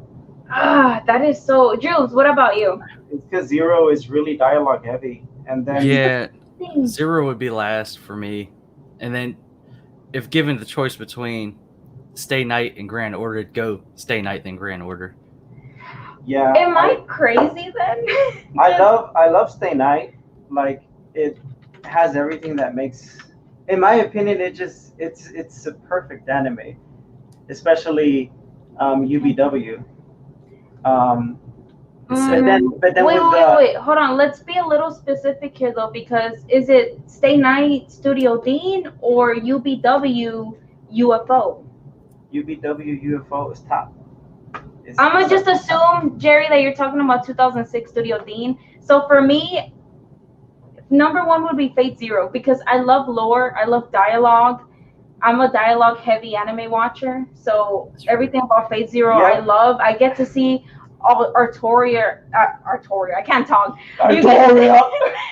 Ah, that is so. Jules, what about you? It's because Zero is really dialogue heavy, and then Yeah, Thing. Zero would be last for me, and then if given the choice between Stay Night and Grand Order, it'd go Stay Night then Grand Order. yeah, Am I crazy then? I love Stay Night. Like it has everything that makes, in my opinion, it's a perfect anime, especially UBW. Um, but then Wait, with wait, the wait. Hold on. Let's be a little specific here, though, because is it Stay Night Studio Dean or UBW UFO? UBW UFO is top. I'm gonna just assume, Jerry, that you're talking about 2006 Studio Dean. So for me, number one would be Fate Zero because I love lore, I love dialogue. I'm a dialogue heavy anime watcher, so everything about Fate Zero I love. I get to see all Artoria. I can't talk. Artoria.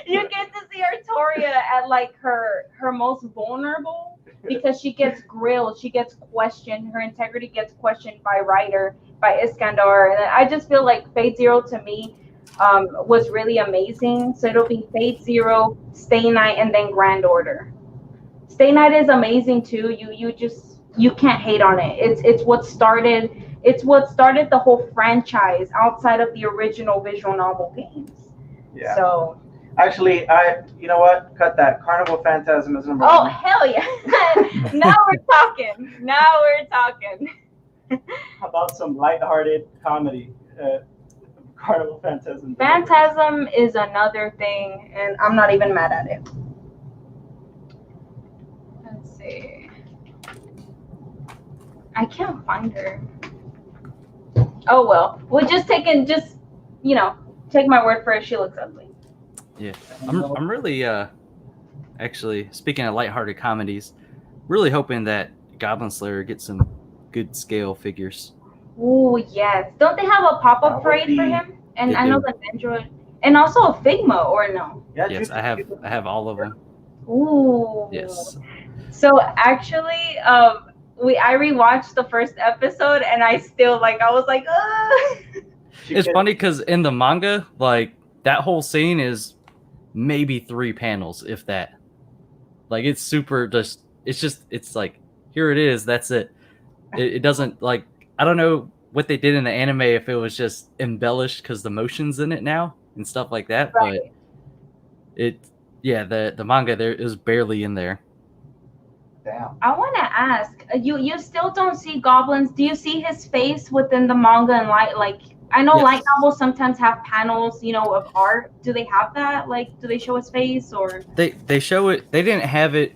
You get to see Artoria at like her most vulnerable because she gets grilled, she gets questioned, her integrity gets questioned by Ryder, by Iskandar, and I just feel like Fate Zero to me was really amazing. So it'll be Fate Zero, Stay Night, and then Grand Order. Stay Night is amazing too. You can't hate on it. It's what started the whole franchise outside of the original visual novel games. Yeah. So actually, you know what? Cut that. Carnival Phantasm is number oh 1. hell yeah! Now we're talking. Now we're talking. How about some lighthearted comedy? Carnival Phantasm. Phantasm is another thing, and I'm not even mad at it. Let's see. I can't find her. Oh well. We're just take my word for it. She looks ugly. Yeah, I'm really actually speaking of lighthearted comedies, really hoping that Goblin Slayer gets some good scale figures. Ooh yes. Don't they have a pop-up parade for him? And I know the Android, and also a Figma, or no? Yeah, yes, I have all of them. Ooh. Yes. So actually, I rewatched the first episode, and I still I was like, ugh. It's funny because in the manga, like that whole scene is maybe 3 panels, if that. Like it's super it's like here it is, that's it. It doesn't like I don't know what they did in the anime if it was just embellished because the motion's in it now and stuff like that, Right. but the manga there is barely in there. Damn. I want to ask you still don't see goblins. Do you see his face within the manga and I know light novels sometimes have panels, of art. Do they have that? Do they show his face or? They show it. They didn't have it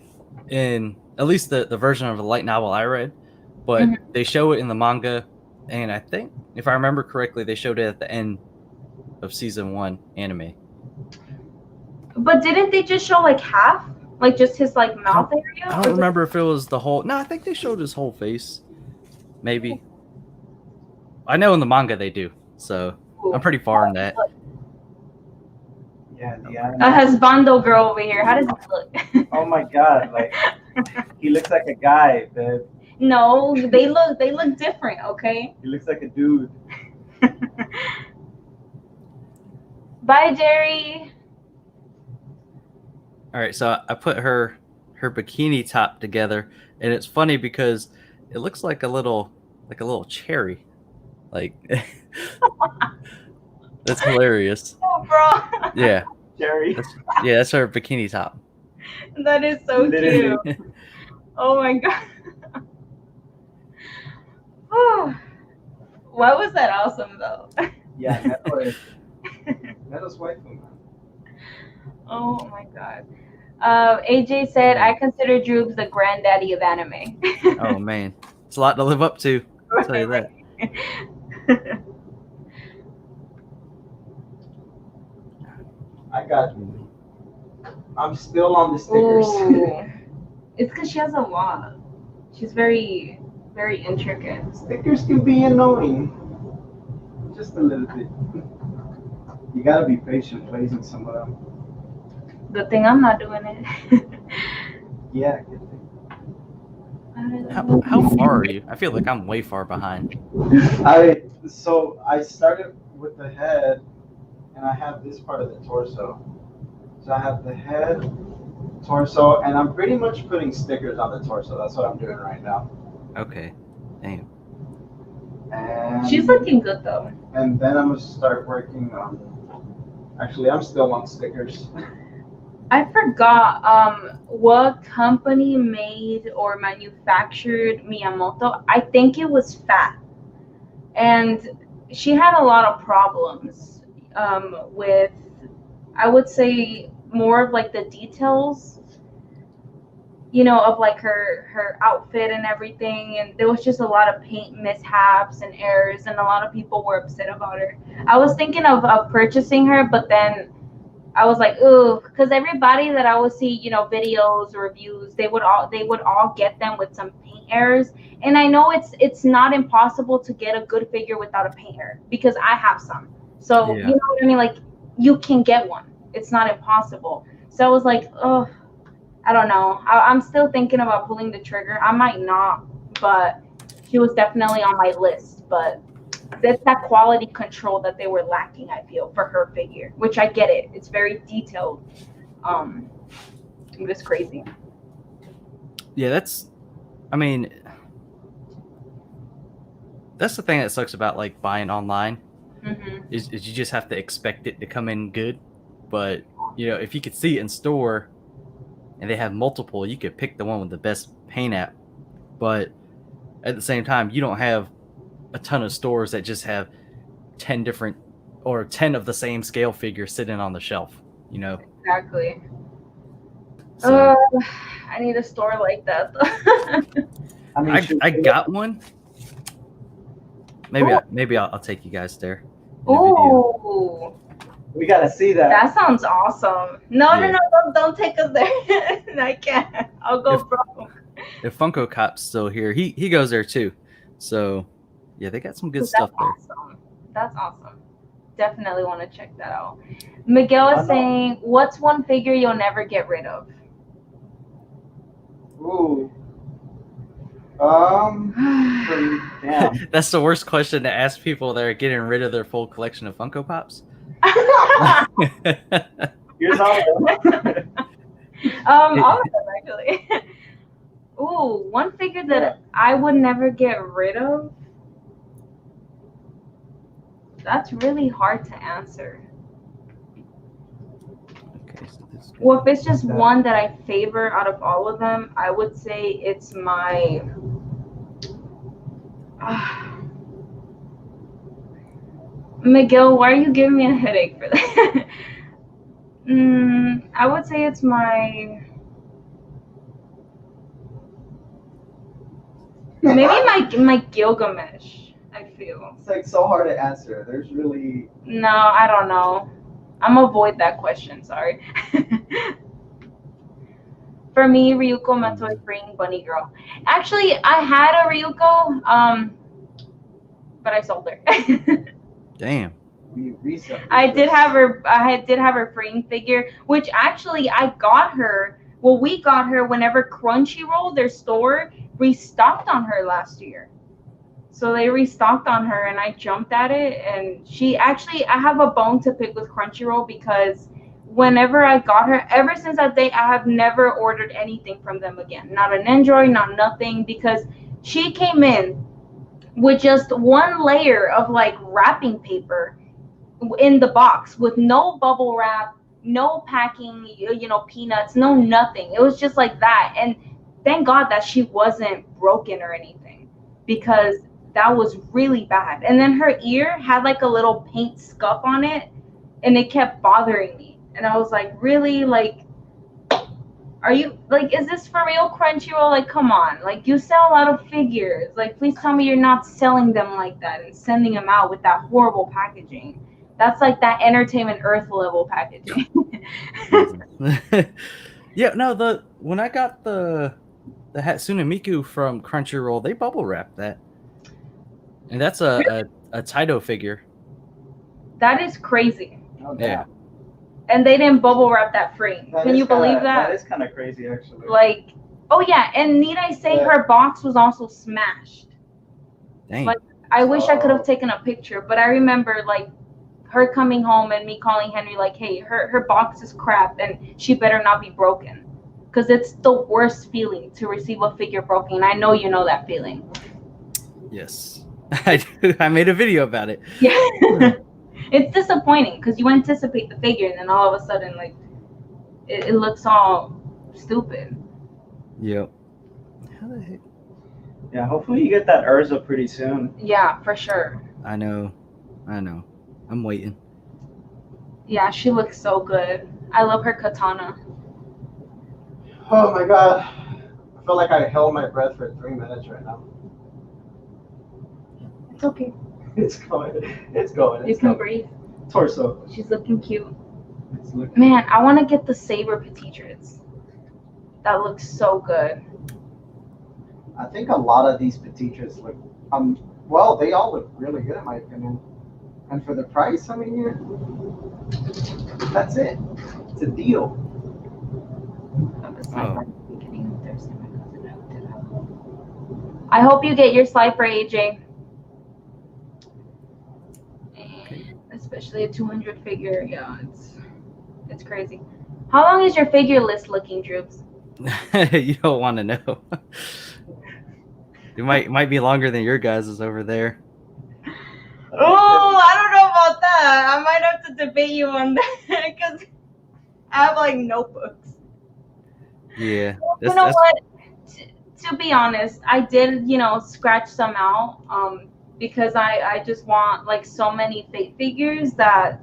in at least the version of the light novel I read, but they show it in the manga, and I think if I remember correctly, they showed it at the end of season 1 anime. But didn't they just show half? Just his mouth area? I don't remember if it was the whole. No, I think they showed his whole face. Maybe. I know in the manga they do, so I'm pretty far in that. Yeah, a husbando girl over here. How does he look? Oh my god, he looks like a guy, babe. No, they look different, okay? He looks like a dude. Bye, Jerry. All right, so I put her bikini top together, and it's funny because it looks like a little cherry. That's hilarious. Oh, bro. Yeah. Cherry. That's her bikini top. That is so cute. Oh my god. Oh, why was that awesome though? Yeah, that was waifu. Oh my god. AJ said, I consider Droobz the granddaddy of anime. Oh man, it's a lot to live up to. I'll tell you that. I'm still on the stickers. Ooh. It's because she has a lot. She's very, very intricate. Stickers can be annoying. Just a little bit. You gotta be patient placing some of them. Good thing I'm not doing it. Yeah, good thing. How far are you? I feel like I'm way far behind. I started with the head, and I have this part of the torso. So I have the head, torso, and I'm pretty much putting stickers on the torso. That's what I'm doing right now. Okay. Damn. And She's looking good though. And then I'm gonna start working on. Actually, I'm still on stickers. I forgot what company made or manufactured Miyamoto. I think it was Fat, and she had a lot of problems with, I would say, more of like the details, of like her outfit and everything, and there was just a lot of paint mishaps and errors, and a lot of people were upset about her. I was thinking of purchasing her, but then I was like, ooh, because everybody that I would see, videos or reviews, they would all get them with some paint errors. And I know it's not impossible to get a good figure without a paint error because I have some. So Yeah. you know what I mean? Like you can get one. It's not impossible. So I was like, oh, I don't know. I'm still thinking about pulling the trigger. I might not, but she was definitely on my list. But that's that quality control that they were lacking, I feel, for her figure, which I get it. It's very detailed. It was crazy. Yeah, that's the thing that sucks about like buying online is you just have to expect it to come in good. But if you could see it in store and they have multiple, you could pick the one with the best paint app. But at the same time, you don't have a ton of stores that just have 10 different or 10 of the same scale figures sitting on the shelf, Exactly. So, I need a store like that. I got one. Maybe I'll take you guys there. Oh, we gotta see that. That sounds awesome. No, Yeah. don't take us there. I can't. I'll go broke. If Funko Cop's still here, he goes there too. So yeah, they got some good stuff there. Awesome. That's awesome. Definitely want to check that out. Miguel is saying, what's one figure you'll never get rid of? Ooh. Damn. That's the worst question to ask people that are getting rid of their full collection of Funko Pops. Here's all of them. All of them actually. Ooh, one figure that I would never get rid of. That's really hard to answer. Okay, so well, if it's just one that I favor out of all of them, I would say it's my. Miguel, why are you giving me a headache for that? I would say it's my. Maybe my Gilgamesh, I feel. It's like so hard to answer. There's really. No, I don't know. I'm gonna avoid that question, sorry. For me, Ryuko Matoi Green Bunny Girl. Actually, I had a Ryuko, but I sold her. Damn. I did have her frame figure, which actually I got her. Well, we got her whenever Crunchyroll, their store, restocked on her last year. So they restocked on her, and I jumped at it. And I have a bone to pick with Crunchyroll because whenever I got her, ever since that day, I have never ordered anything from them again. Not an Android, not nothing, because she came in with just one layer of like wrapping paper in the box with no bubble wrap, no packing, peanuts, no nothing. It was just like that. And thank God that she wasn't broken or anything, because that was really bad. And then her ear had like a little paint scuff on it, and it kept bothering me. And I was like, really? Like, are you, like, is this for real, Crunchyroll? Like, come on. Like, you sell a lot of figures. Like, please tell me you're not selling them like that and sending them out with that horrible packaging. That's like that Entertainment Earth level packaging. Yeah, no, when I got the Hatsune Miku from Crunchyroll, they bubble wrapped that. And that's a Taito figure. That is crazy. Oh, yeah. And they didn't bubble wrap that frame. Can you believe that? That is kind of crazy, actually. Like, Oh yeah, and need I say her box was also smashed. Dang. Like I wish I could have taken a picture, but I remember like her coming home and me calling Henry like, hey, her box is crap and she better not be broken. Because it's the worst feeling to receive a figure broken. And I know you know that feeling. Yes. I made a video about it. Yeah. It's disappointing because you anticipate the figure and then all of a sudden like it looks all stupid. Yep. How the heck? Yeah, hopefully you get that Urza pretty soon. Yeah, for sure. I know. I'm waiting. Yeah, she looks so good. I love her katana. Oh my god. I feel like I held my breath for 3 minutes right now. It's okay. It's going. It's going. You can breathe. Torso. She's looking cute. It's looking. Man, I want to get the Saber Petitreds. That looks so good. I think a lot of these Petitreds look, well, they all look really good in my opinion. And for the price, I mean, that's it. It's a deal. I hope you get your Slifer, AJ. Especially a 200 figure. Yeah, it's crazy. How long is your figure list looking, Droobz? You don't want to know. It might be longer than your guys' is over there. Oh, I don't know about that. I might have to debate you on that because I have like notebooks. Yeah. You know what? To be honest, I did, scratch some out because I just want like so many fake figures that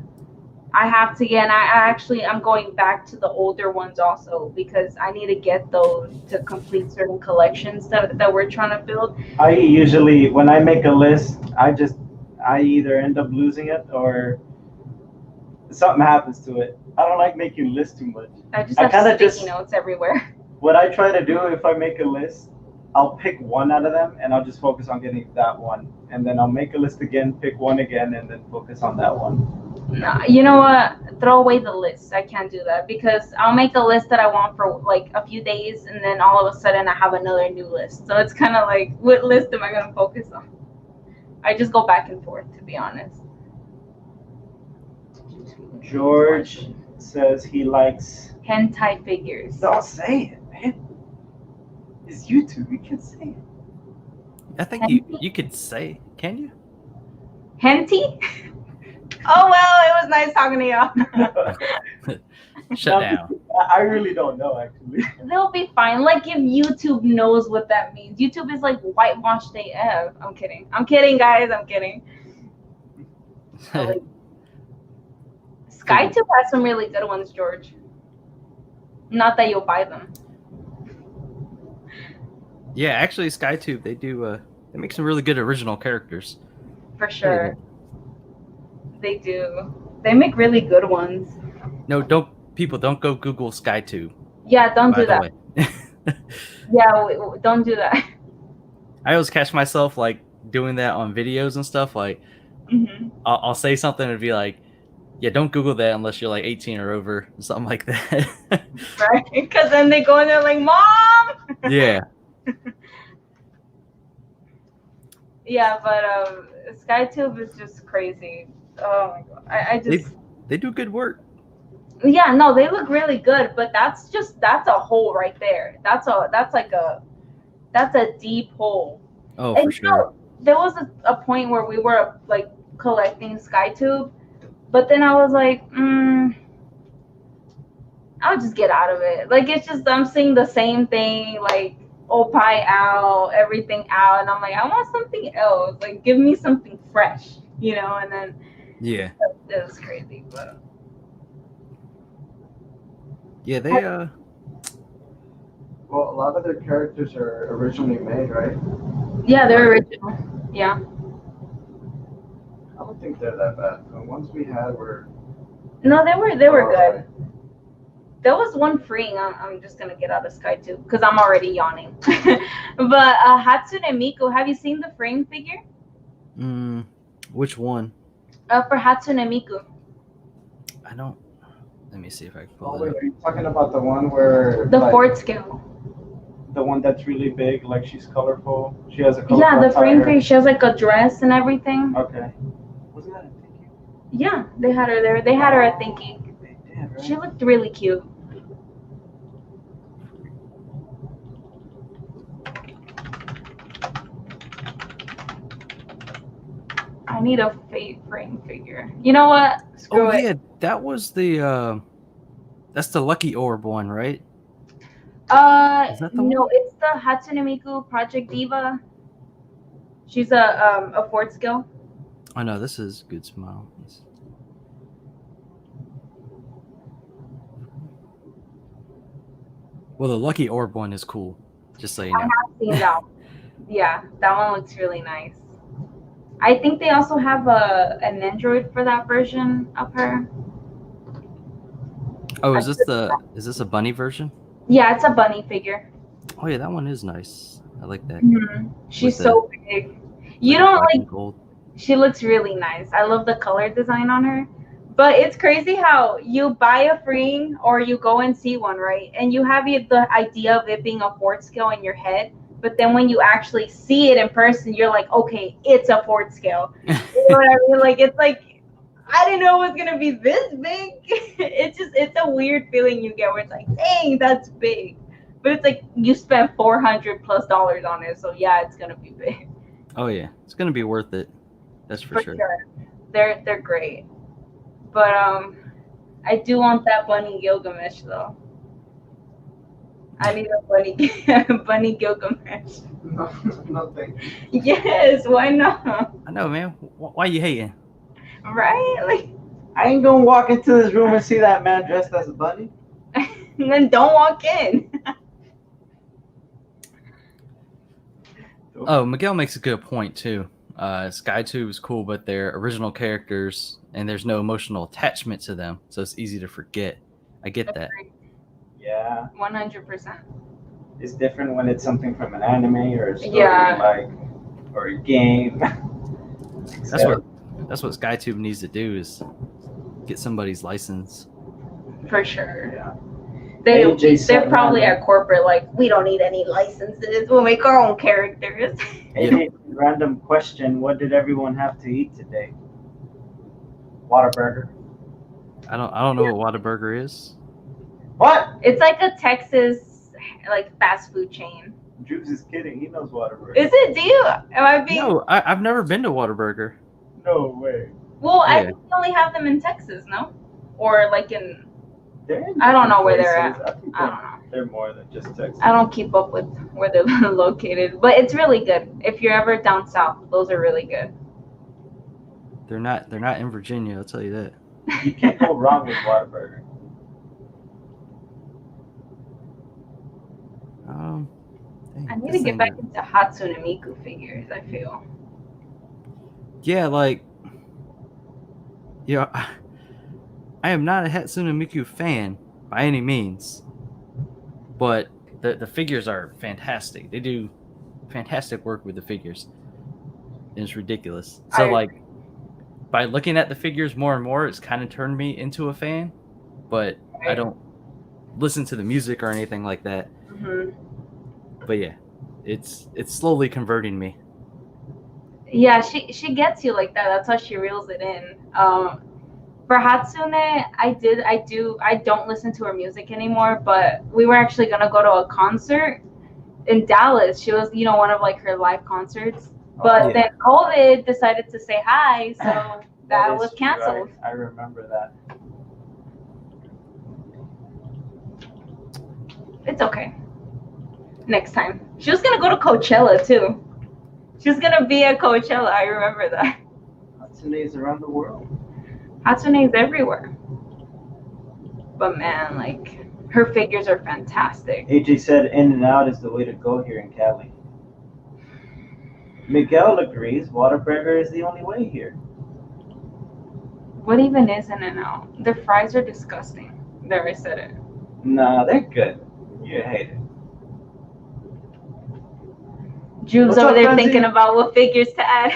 I have to get. And I'm going back to the older ones also because I need to get those to complete certain collections that we're trying to build. I usually, when I make a list, I either end up losing it or something happens to it. I don't like making lists too much. I just have sticky notes everywhere. What I try to do if I make a list, I'll pick one out of them and I'll just focus on getting that one. And then I'll make a list again, pick one again, and then focus on that one. No, you know what? Throw away the list. I can't do that because I'll make a list that I want for like a few days and then all of a sudden I have another new list. So it's kind of like, what list am I going to focus on? I just go back and forth, to be honest. George says he likes hentai figures. Don't say it, man. It's YouTube. You can say it. I think you could say, can you? Henty? Oh, well, it was nice talking to y'all. Shut down. I really don't know, actually. They'll be fine. Like, if YouTube knows what that means. YouTube is like whitewashed AF. I'm kidding. I'm kidding, guys. I'm kidding. Like, SkyTube has some really good ones, George. Not that you'll buy them. Yeah, actually, SkyTube, they do. They make some really good original characters. For sure. They do. They make really good ones. No, don't go Google SkyTube. Yeah, don't do that. Yeah, don't do that. I always catch myself like doing that on videos and stuff. Like, I'll say something and be like, "Yeah, don't Google that unless you're like 18 or over," or something like that. Right? Because then they go in there like, "Mom." Yeah. Yeah, but SkyTube is just crazy. Oh my god, I just they do good work. Yeah, no, they look really good, but that's a hole right there. That's a deep hole. Oh, and for sure. There was a point where we were like collecting SkyTube, but then I was like, I'll just get out of it. Like, it's just I'm seeing the same thing, like Opie out, everything out, and I'm like, I want something else. Like, give me something fresh, and then yeah, it was crazy, but yeah, they well, a lot of their characters are originally made, right? Yeah, they're original. Yeah. I don't think they're that bad. The ones we had were. No, they were good. Right. There was one freeing. I'm just gonna get out of SkyTube because I'm already yawning. But Hatsune Miku, have you seen the frame figure? Which one? For Hatsune Miku. I don't. Let me see if I can pull it up. Are you talking about the one where the Ford scale? The one that's really big, like she's colorful. She has a colorful Yeah, the frame attire. figure. She has like a dress and everything. Okay. Wasn't that a Thinky? Yeah, they had her there. They had her at Thinky. They did, right? She looked really cute. I need a Fate frame figure. You know what? Screw Oh it. yeah, that was the that's the Lucky Orb one, right? Is that the No, one? it's the Hatsune Miku Project Diva. She's a fourth skill. Oh no, this is Good Smile. Well, the Lucky Orb one is cool. Just so you know. I've seen that one. Yeah, that one looks really nice. I think they also have an Android for that version of her. Oh, is this a bunny version? Yeah, it's a bunny figure. Oh yeah, that one is nice. I like that. She's With so big. You the don't black like. and gold. She looks really nice. I love the color design on her. But it's crazy how you buy a frame or you go and see one, right? And you have the idea of it being a fourth scale in your head. But then when you actually see it in person, you're like, okay, it's a fourth scale. You know what I mean? Like, it's like, I didn't know it was going to be this big. It's a weird feeling you get where it's like, dang, that's big. But it's like you spent $400+ on it. So yeah, it's going to be big. Oh yeah, it's gonna be worth it. That's for sure. They're great. But I do want that bunny Gilgamesh though. I need a bunny Gilgamesh. No, thank you. Yes, why not? I know, man. Why you hating? Right? Like, I ain't gonna walk into this room and see that man dressed as a bunny. and then don't walk in. Oh, Miguel makes a good point too. SkyTube is cool, but they're original characters, and there's no emotional attachment to them, so it's easy to forget. I get that. Yeah. 100%. It's different when it's something from an anime or a story, Yeah. or a game. That's what SkyTube needs to do is get somebody's license. For sure. Yeah. They're probably at corporate like, we don't need any licenses. We'll make our own characters. Hey, random question: what did everyone have to eat today? Whataburger. I don't know what Whataburger is. What? It's like a Texas like fast food chain. Droobz is kidding. He knows Whataburger. Is it? Do you? Am I being? No, I've never been to Whataburger. No way. Well, I Yeah. think we only have them in Texas, no? Or like in. They're in I don't know where different they're places. I think I don't know. they're more than just Texas. I don't keep up with where they're located, but it's really good. If you're ever down south, those are really good. They're not in Virginia, I'll tell you that. You can't go wrong with Whataburger. Dang, I need this to get thing back got- into Hatsune Miku figures, I feel. Yeah, like, I am not a Hatsune Miku fan by any means, but the figures are fantastic. They do fantastic work with the figures, and it's ridiculous. So, like, by looking at the figures more and more, it's kind of turned me into a fan, but I don't listen to the music or anything like that. Mm-hmm. But yeah, it's slowly converting me. Yeah, she gets you like that. That's how she reels it in. For Hatsune, I don't listen to her music anymore, but we were actually gonna go to a concert in Dallas. She was, one of like her live concerts. But then COVID decided to say hi, so that was canceled. I remember that. It's okay. Next time. She was gonna go to Coachella too. She was gonna be at Coachella. I remember that. Hatsune is around the world. Hatsune is everywhere. But man, like, her figures are fantastic. AJ said In-N-Out is the way to go here in Cali. Miguel agrees Whataburger is the only way here. What even is In-N-Out? Their fries are disgusting. There, I said it. Nah, they're good. You hate it. Drew's over there thinking about what figures to add.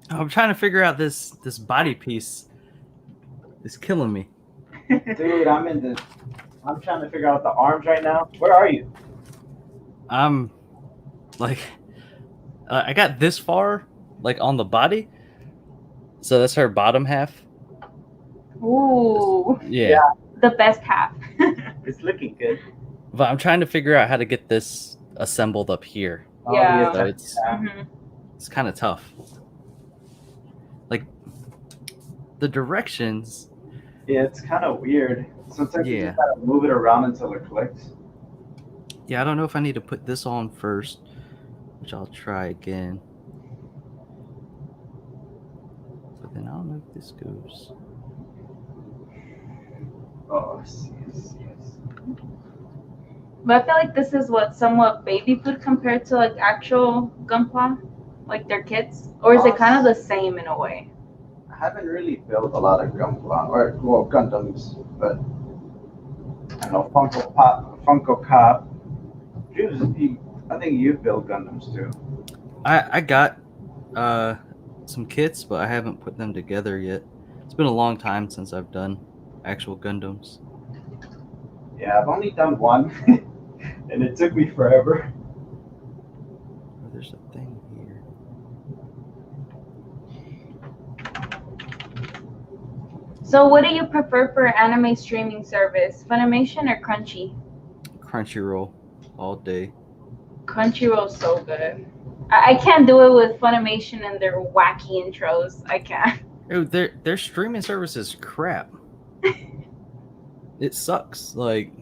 I'm trying to figure out this body piece. It's killing me. Dude, I'm trying to figure out the arms right now. Where are you? I'm like, I got this far, like on the body. So that's her bottom half. Ooh, Yeah. the best half. It's looking good. But I'm trying to figure out how to get this assembled up here. Yeah. So it's Mhm. kind of tough. Like the directions. Yeah, it's kind of weird. Sometimes you Yeah. just gotta move it around until it clicks. Yeah, I don't know if I need to put this on first, which I'll try again. But then I don't know if this goes. Oh, yes. But I feel like this is what somewhat baby food compared to like actual Gunpla, like their kits, or is it kind of the same in a way? I haven't really built a lot of Gunpla or Gundams, but I know Funko Pop. I think you've built Gundams too. I got some kits, but I haven't put them together yet. It's been a long time since I've done actual Gundams. Yeah, I've only done one, and it took me forever. Oh, there's a thing here. So, what do you prefer for anime streaming service, Funimation or Crunchy? Crunchyroll all day. Crunchyroll's so good. I can't do it with Funimation and their wacky intros. I can't. Oh, their streaming service is crap. It sucks. Like,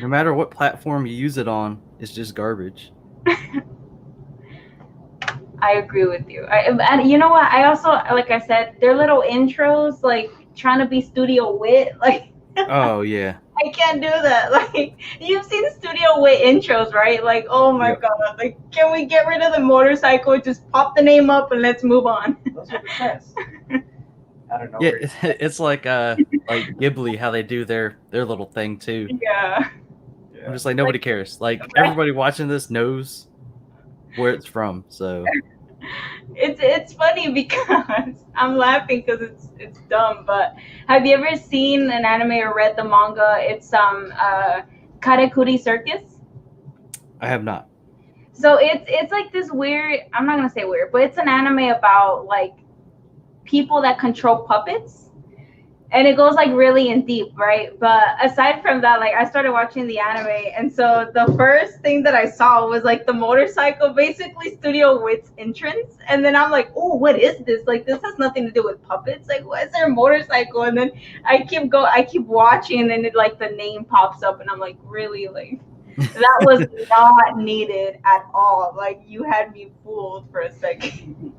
no matter what platform you use it on, it's just garbage. I agree with you. And you know what? I also, like I said, their little intros, like trying to be Studio Wit, like. Oh yeah. I can't do that. Like, you've seen Studio Wit intros, right? Like, oh my god, like, can we get rid of the motorcycle? Just pop the name up and let's move on. Those are the best. I don't know. Yeah, it's like Ghibli, how they do their little thing too. Yeah. I'm just like, nobody cares. Like, everybody watching this knows where it's from. So It's funny because I'm laughing because it's dumb. But have you ever seen an anime or read the manga? It's Karakuri Circus. I have not. So it's like this weird. I'm not gonna say weird, but it's an anime about like people that control puppets, and it goes like really in deep, right? But aside from that, like I started watching the anime, and so the first thing that I saw was like the motorcycle, basically Studio Wit's entrance, and then I'm like, oh, what is this? Like this has nothing to do with puppets. Like why is there a motorcycle? And then I keep watching, and then it like the name pops up, and I'm like, really, like that was not needed at all. Like you had me fooled for a second.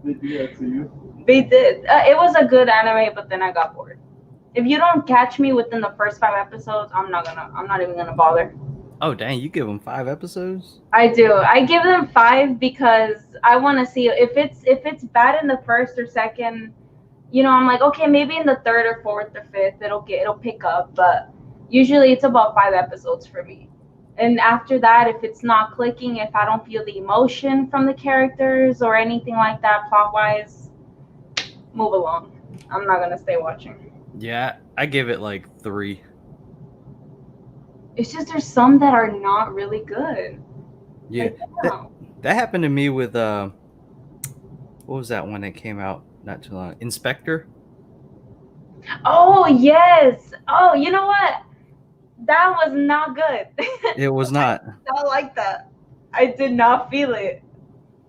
They do that to you? They did. It was a good anime, but then I got bored. If you don't catch me within the first 5 episodes, I'm not even gonna bother. Oh dang, you give them 5 episodes? I do. I give them 5 because I want to see if it's bad in the first or second. You know, I'm like, okay, maybe in the third or fourth or fifth, it'll pick up. But usually, it's about 5 episodes for me. And after that, if it's not clicking, if I don't feel the emotion from the characters or anything like that, plot wise, move along. I'm not gonna stay watching. Yeah, I give it like 3. It's just there's some that are not really good. Yeah, Like, no. that happened to me with what was that one that came out not too long? Inspector. Oh yes. Oh, you know what? That was not good. It was not. I don't like that. I did not feel it.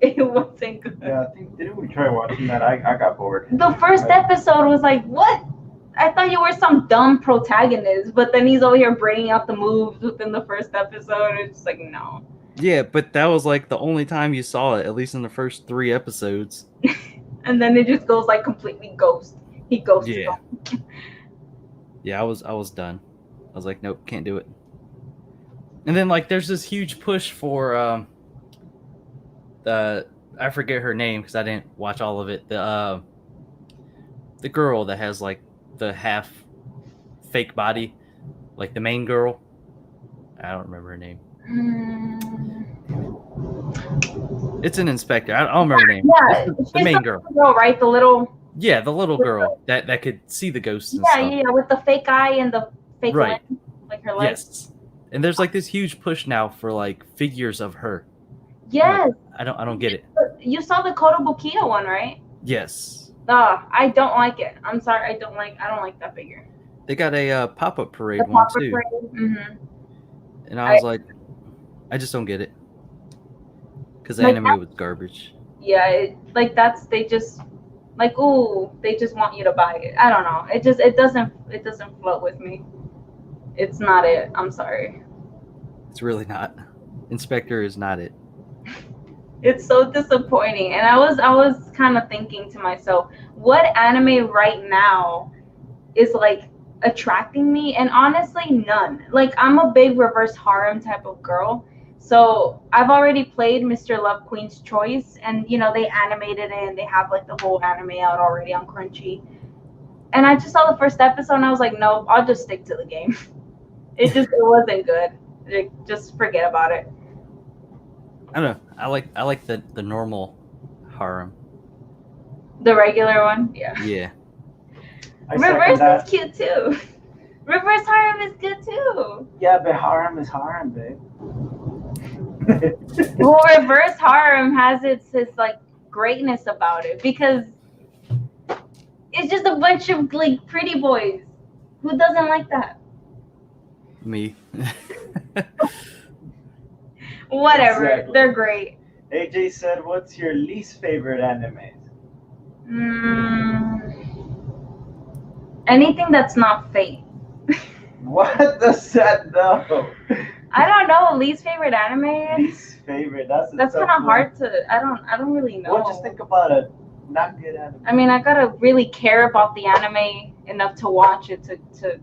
It wasn't good. Yeah, I think didn't we try watching that? I got bored. The first episode was like, what? I thought you were some dumb protagonist, but then he's over here bringing out the moves within the first episode. It's just like, no. Yeah, but that was like the only time you saw it, at least in the first 3 episodes. And then it just goes like completely ghost. He ghosts. Yeah. Yeah, I was done. I was like, nope, can't do it. And then like there's this huge push for I forget her name because I didn't watch all of it. The girl that has like the half fake body, like the main girl. I don't remember her name. It's an inspector. I don't remember her name. Yeah, the main girl. Girl, right? The little. Yeah, the little girl that could see the ghosts and Yeah, stuff. yeah, with the fake eye and the fake Right. lens, like her legs. Yes. And there's like this huge push now for like figures of her. Yes. Like, I don't get it. You saw the Kotobukiya one, right? Yes. I don't like it. I'm sorry, I don't like that figure. They got a pop-up parade The one Popper too. Parade. Mm-hmm. And I was like, I just don't get it. Because the anime was garbage. Yeah, they just like, ooh, they just want you to buy it. I don't know. It doesn't float with me. It's not it. I'm sorry. It's really not. Inspector is not it. It's so disappointing. And I was kind of thinking to myself, what anime right now is like attracting me? And honestly, none. Like, I'm a big reverse harem type of girl. So I've already played Mr. Love Queen's Choice, and they animated it and they have like the whole anime out already on Crunchy. And I just saw the first episode and I was like, nope, I'll just stick to the game. It wasn't good. Just forget about it. I don't know. I like the normal harem. The regular one? Yeah. Yeah. Reverse is cute too. Reverse harem is good too. Yeah, but harem is harem, babe. Well, reverse harem has its like greatness about it because it's just a bunch of like pretty boys. Who doesn't like that? Me. Whatever, Exactly. They're great. AJ said, "What's your least favorite anime?" Anything that's not Fate. What does that know? I don't know. Least favorite anime. Least favorite. That's kind of hard to. I don't really know. Well, just think about it. Not good anime. I mean, I gotta really care about the anime enough to watch it to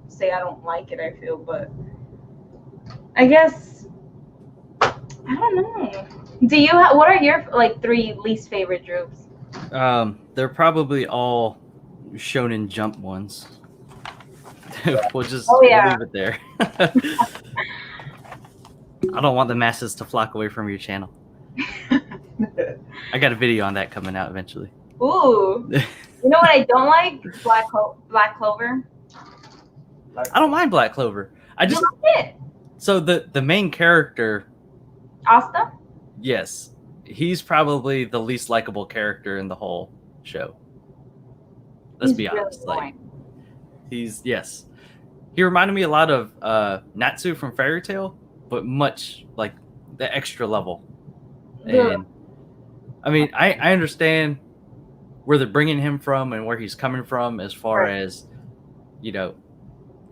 say I don't like it. I feel, but I guess I don't know. Do you? What are your like 3 least favorite Droobz? They're probably all Shonen Jump ones. We'll just leave it there. I don't want the masses to flock away from your channel. I got a video on that coming out eventually. Ooh. You know what I don't like? Black Clover. I don't mind Black Clover. I just it. So the main character, Asta? Yes. He's probably the least likable character in the whole show. Let's be honest. Like yes. He reminded me a lot of Natsu from Fairy Tail, but much like the extra level. Yeah. And I mean, I understand where they're bringing him from and where he's coming from as far as,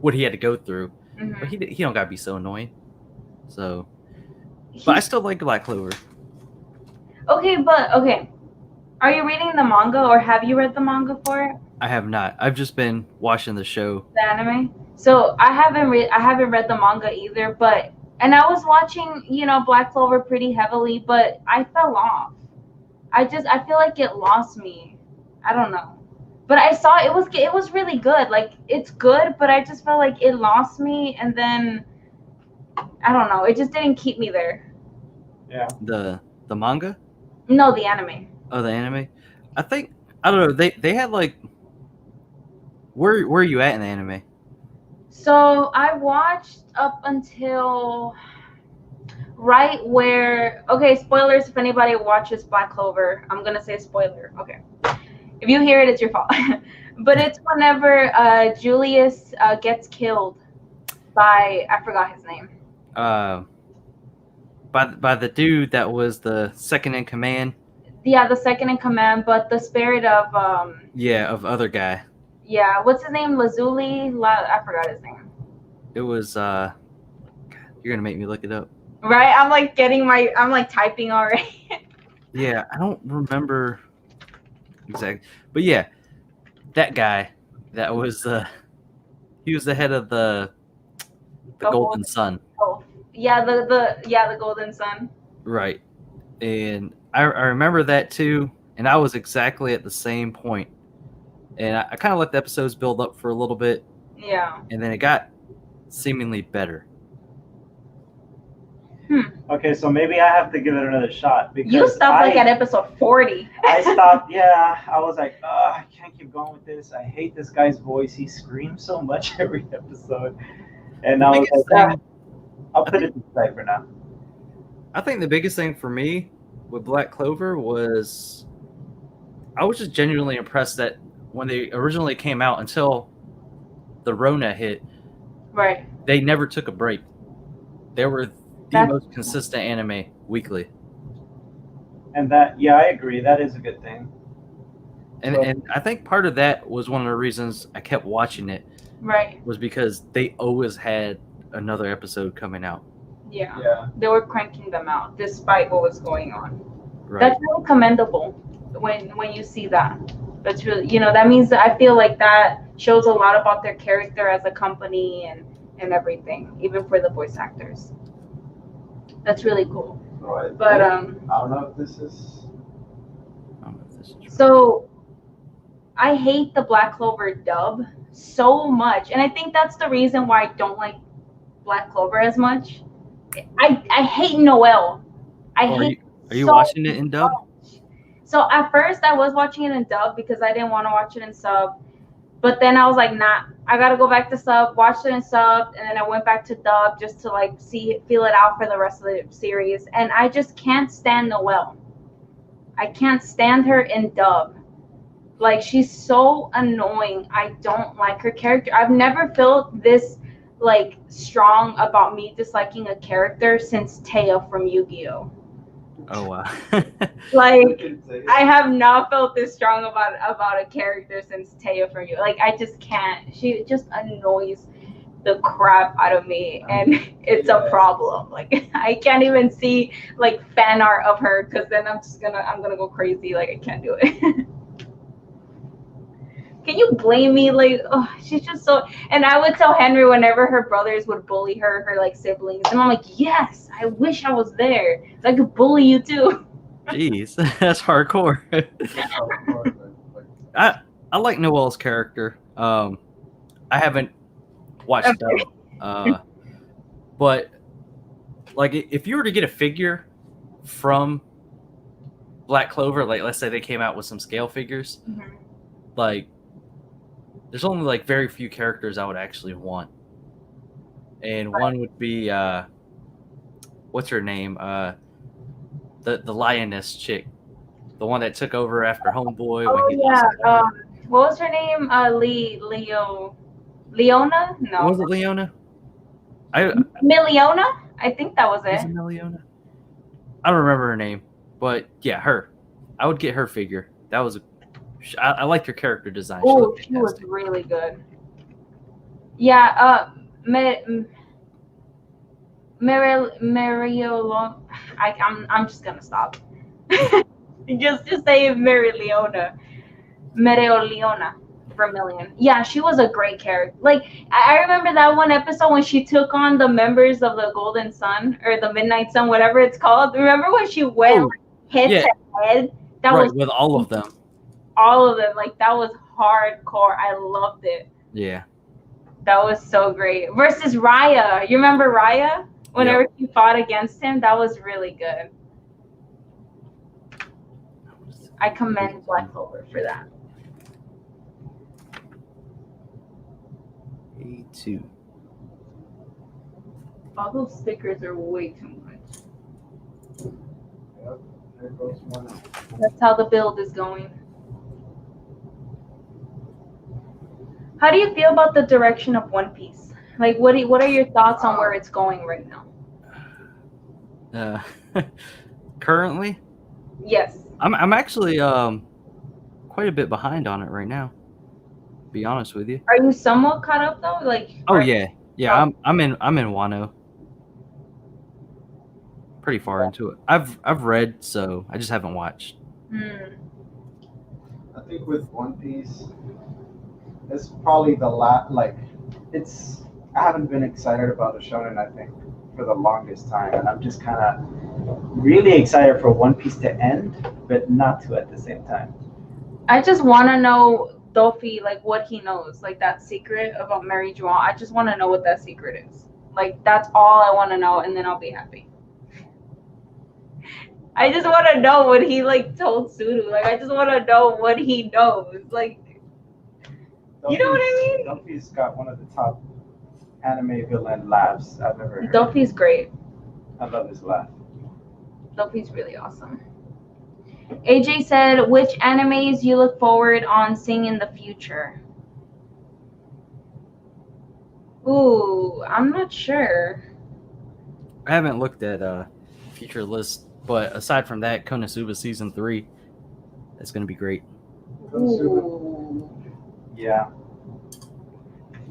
what he had to go through. Mm-hmm. But he don't gotta be so annoying. So, but I still like Black Clover. Okay. Are you reading the manga, or have you read the manga for it? I have not. I've just been watching the show. The anime. So I haven't read the manga either, and I was watching, Black Clover pretty heavily, but I fell off. I feel like it lost me. I don't know. But I saw it was really good. Like, it's good, but I just felt like it lost me, and then I don't know, it just didn't keep me there. Yeah. The manga? No, the anime. Oh, the anime? I don't know, they had like where are you at in the anime? So I watched up until right where, okay, spoilers if anybody watches Black Clover. I'm gonna say spoiler. Okay. If you hear it, it's your fault. But it's whenever Julius gets killed by, I forgot his name. By the dude that was the second in command. Yeah, the second in command, but the spirit of of other guy. Yeah, what's his name? Lazuli? I forgot his name. It was you're gonna make me look it up. Right? I'm like typing already. Yeah, I don't remember exactly. But yeah, that guy that was he was the head of the Golden Sun. Oh. Yeah, the Golden Sun. Right. And I remember that too, and I was exactly at the same point. And I kind of let the episodes build up for a little bit. Yeah. And then it got seemingly better. Okay, so maybe I have to give it another shot. Because you stopped at episode 40. I stopped, yeah. I was like, I can't keep going with this. I hate this guy's voice. He screams so much every episode. And I was like, I'll put it aside for now. I think the biggest thing for me with Black Clover was I was just genuinely impressed that when they originally came out until the Rona hit, Right. they never took a break. They were the most consistent anime weekly. And that, yeah, I agree. That is a good thing. And I think part of that was one of the reasons I kept watching it. Right. Was because they always had another episode coming out. Yeah. They were cranking them out despite what was going on. Right. That's really commendable when you see that. That's really, that means that I feel like that shows a lot about their character as a company and everything, even for the voice actors. That's really cool. Right. But I don't know if this is. So I hate the Black Clover dub so much, and I think that's the reason why I don't like Black Clover as much. I hate Noelle. Are you watching it in dub? So at first I was watching it in dub because I didn't want to watch it in sub, but then I was like, nah, I gotta go back to sub, watch it in sub, and then I went back to dub just to like feel it out for the rest of the series, and I just can't stand Noelle. I can't stand her in dub. Like, she's so annoying. I don't like her character. I've never felt this like strong about me disliking a character since Taya from Yu-Gi-Oh. Oh wow. Like, I have not felt this strong about a character since Taya from Yu. Like, I just can't. She just annoys the crap out of me, and it's a problem. Like, I can't even see like fan art of her because then I'm gonna go crazy. Like, I can't do it. Can you blame me? Like, oh, she's just so. And I would tell Henry whenever her brothers would bully her like siblings, and I'm like, yes, I wish I was there. So I could bully you too. Jeez, that's hardcore. I like Noelle's character. I haven't watched that, but like if you were to get a figure from Black Clover, like let's say they came out with some scale figures, like. There's only like very few characters I would actually want, and one would be what's her name? The lioness chick, the one that took over after Homeboy. Oh yeah, what was her name? Leona? No, was it Leona? Miliona? I think that was it. Was it Miliona? I don't remember her name, but yeah, her. I would get her figure. That was I liked her character design. Oh, she was really good. Yeah, Mariolo. I'm just gonna stop. just say Marileona. Marileona Vermilion. Yeah, she was a great character. Like, I remember that one episode when she took on the members of the Golden Sun or the Midnight Sun, whatever it's called. Remember when she went head to head? That was with all of them. All of them, like, that was hardcore. I loved it. Yeah, that was so great. Versus Raya, you remember Raya? Whenever she fought against him, that was really good. I commend Black Clover for that. A2. All those stickers are way too much. Yep, there goes one. That's how the build is going. How do you feel about the direction of One Piece? Like, what are your thoughts on where it's going right now? Currently? Yes. I'm actually quite a bit behind on it right now. To be honest with you. Are you somewhat caught up though? Like. Oh yeah. I'm in Wano. Pretty far into it. I've read, so I just haven't watched. I think with One Piece, it's probably the last. Like, I haven't been excited about a shonen, I think, for the longest time, and I'm just kind of really excited for One Piece to end, but not to at the same time. I just want to know Dofi, like, what he knows, like that secret about Mary Joan. I just want to know what that secret is. Like, that's all I want to know, and then I'll be happy. I just want to know what he like told Suru. Like, I just want to know what he knows. Like, you know what I mean? Dofi's got one of the top anime villain laughs I've ever heard. Dofi's great. I love his laugh. Dofi's really awesome. AJ said, which animes you look forward on seeing in the future? Ooh, I'm not sure. I haven't looked at future list, but aside from that, Konosuba season 3, that's gonna be great. Ooh. Yeah.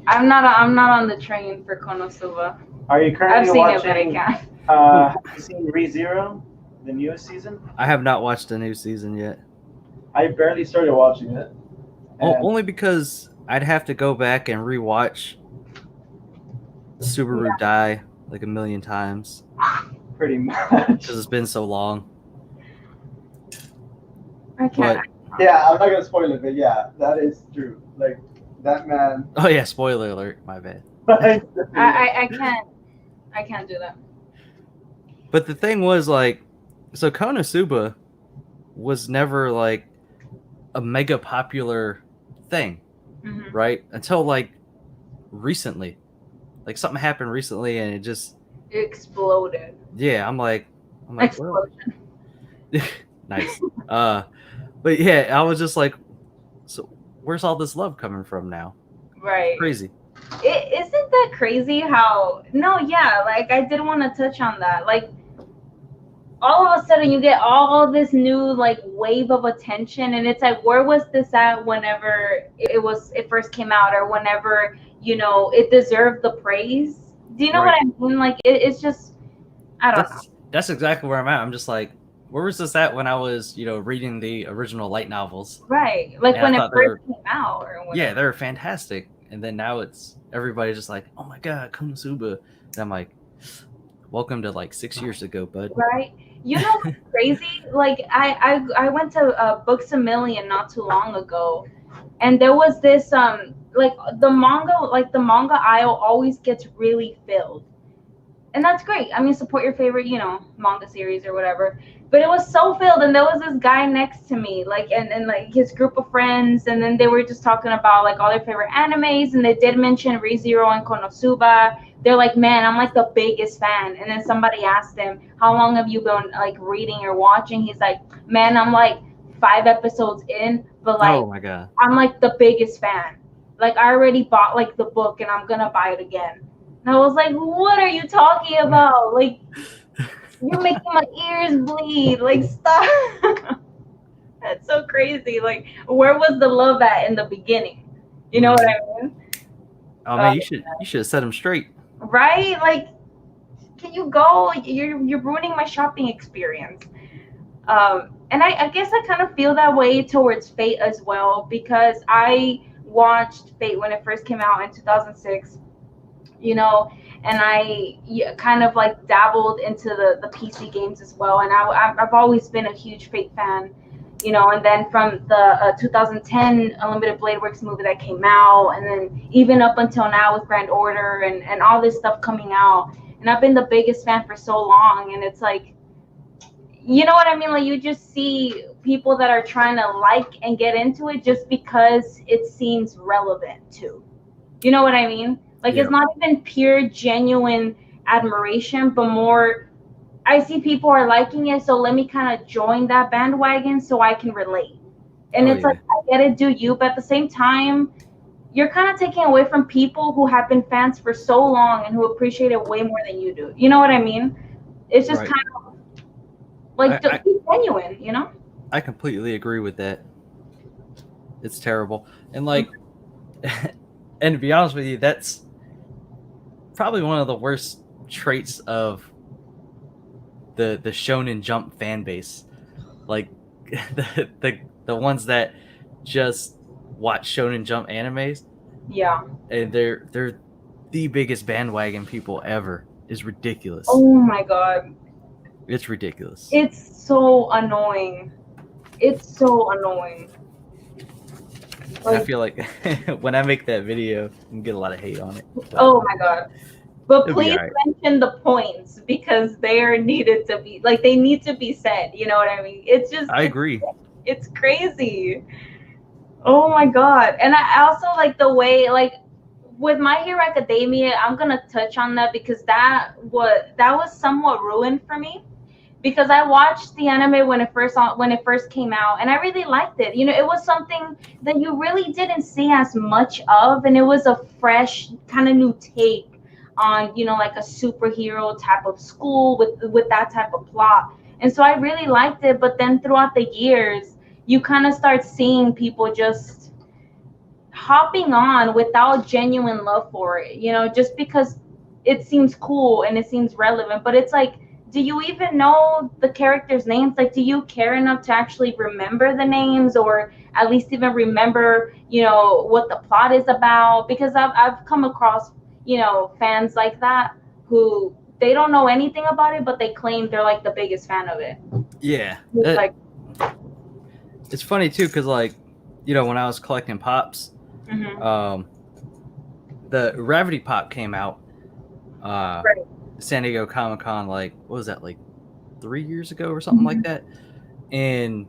I'm not on the train for Konosuba. Are you I've currently seen watching? it, but I can't. Have you seen ReZero, the newest season? I have not watched the new season yet. I barely started watching it. And Only because I'd have to go back and rewatch Subaru die like a million times pretty much. because it's been so long. I can't. Yeah, I'm not gonna spoil it, but yeah, that is true. Like that man. Oh yeah, spoiler alert. My bad. I can't do that. But the thing was, like, so Konosuba was never like a mega popular thing, Mhm. right? Until like recently, like something happened recently, and it just It exploded. yeah. I'm like, well, Explosion. nice. But yeah, I was just like, so where's all this love coming from now? Right. Crazy. Isn't that crazy how no, yeah, like I did want to touch on that. Like all of a sudden you get all this new like wave of attention, and it's like, where was this at whenever it first came out, or whenever, you know, it deserved the praise? Do you know Right. what I mean? Like it's just, I don't know. That's exactly where I'm at. I'm just like, where was this at when I was, you know, reading the original light novels? Right. Like And when I it thought they first came out or whatever. Yeah, they're fantastic. And then now it's everybody just like, oh my god, Konosuba. And I'm like, welcome to like 6 years ago, bud. Right. You know what's crazy? Like I went to Books a Million not too long ago, and there was this like the manga aisle always gets really filled. And that's great. I mean, support your favorite, you know, manga series or whatever. But it was so filled, and there was this guy next to me, like, and like his group of friends, and then they were just talking about like all their favorite animes, and they did mention ReZero and Konosuba. They're like, man, I'm like the biggest fan. And then somebody asked him, how long have you been like reading or watching? He's like, man, I'm like 5 episodes in, but like Oh my god. I'm like the biggest fan. Like I already bought like the book, and I'm gonna buy it again. And I was like, what are you talking about? Like, you're making my ears bleed. Like, stop. That's so crazy. Like, where was the love at in the beginning? You know what I mean? Oh man, you should have set him straight. Right? Like, can you go? You're ruining my shopping experience. And I guess I kind of feel that way towards Fate as well, because I watched Fate when it first came out in 2006. You know, and I kind of like dabbled into the PC games as well, and I've always been a huge Fate fan, you know. And then from the 2010 Unlimited Blade Works movie that came out, and then even up until now with Grand Order and all this stuff coming out, and I've been the biggest fan for so long. And it's like, you know what I mean? Like, you just see people that are trying to like and get into it just because it seems relevant to, you know what I mean? Like, Yeah. It's not even pure, genuine admiration, but more, I see people are liking it, so let me kind of join that bandwagon so I can relate. And it's like, I get it, do you, but at the same time, you're kind of taking away from people who have been fans for so long and who appreciate it way more than you do. You know what I mean? It's just Right. kind of like, just be genuine, you know? I completely agree with that. It's terrible. And like, and to be honest with you, that's probably one of the worst traits of the Shonen Jump fan base. Like the ones that just watch Shonen Jump animes, Yeah. and they're the biggest bandwagon people ever. Is ridiculous. Oh my God. It's ridiculous. It's so annoying. It's so annoying. I feel like when I make that video, I'm gonna get a lot of hate on it. But Oh my God. But It'll be please alright. mention the points, because they are needed to be, like, they need to be said. You know what I mean? It's just, I agree. it's crazy. Oh my God. And I also like the way, like, with My Hero Academia, I'm gonna touch on that because that was somewhat ruined for me, because I watched the anime when it first came out, and I really liked it. You know, it was something that you really didn't see as much of, and it was a fresh kind of new take on, like a superhero type of school with that type of plot. And so I really liked it, but then throughout the years, you kind of start seeing people just hopping on without genuine love for it, just because it seems cool and it seems relevant. But it's like, do you even know the characters' names? Like, do you care enough to actually remember the names, or at least even remember, what the plot is about? Because I've come across, fans like that who they don't know anything about it, but they claim they're like the biggest fan of it. Yeah. Like, it's funny too, because like, when I was collecting pops, the Gravity Pop came out. right. San Diego Comic-Con, like, what was that, like 3 years ago or something like that? And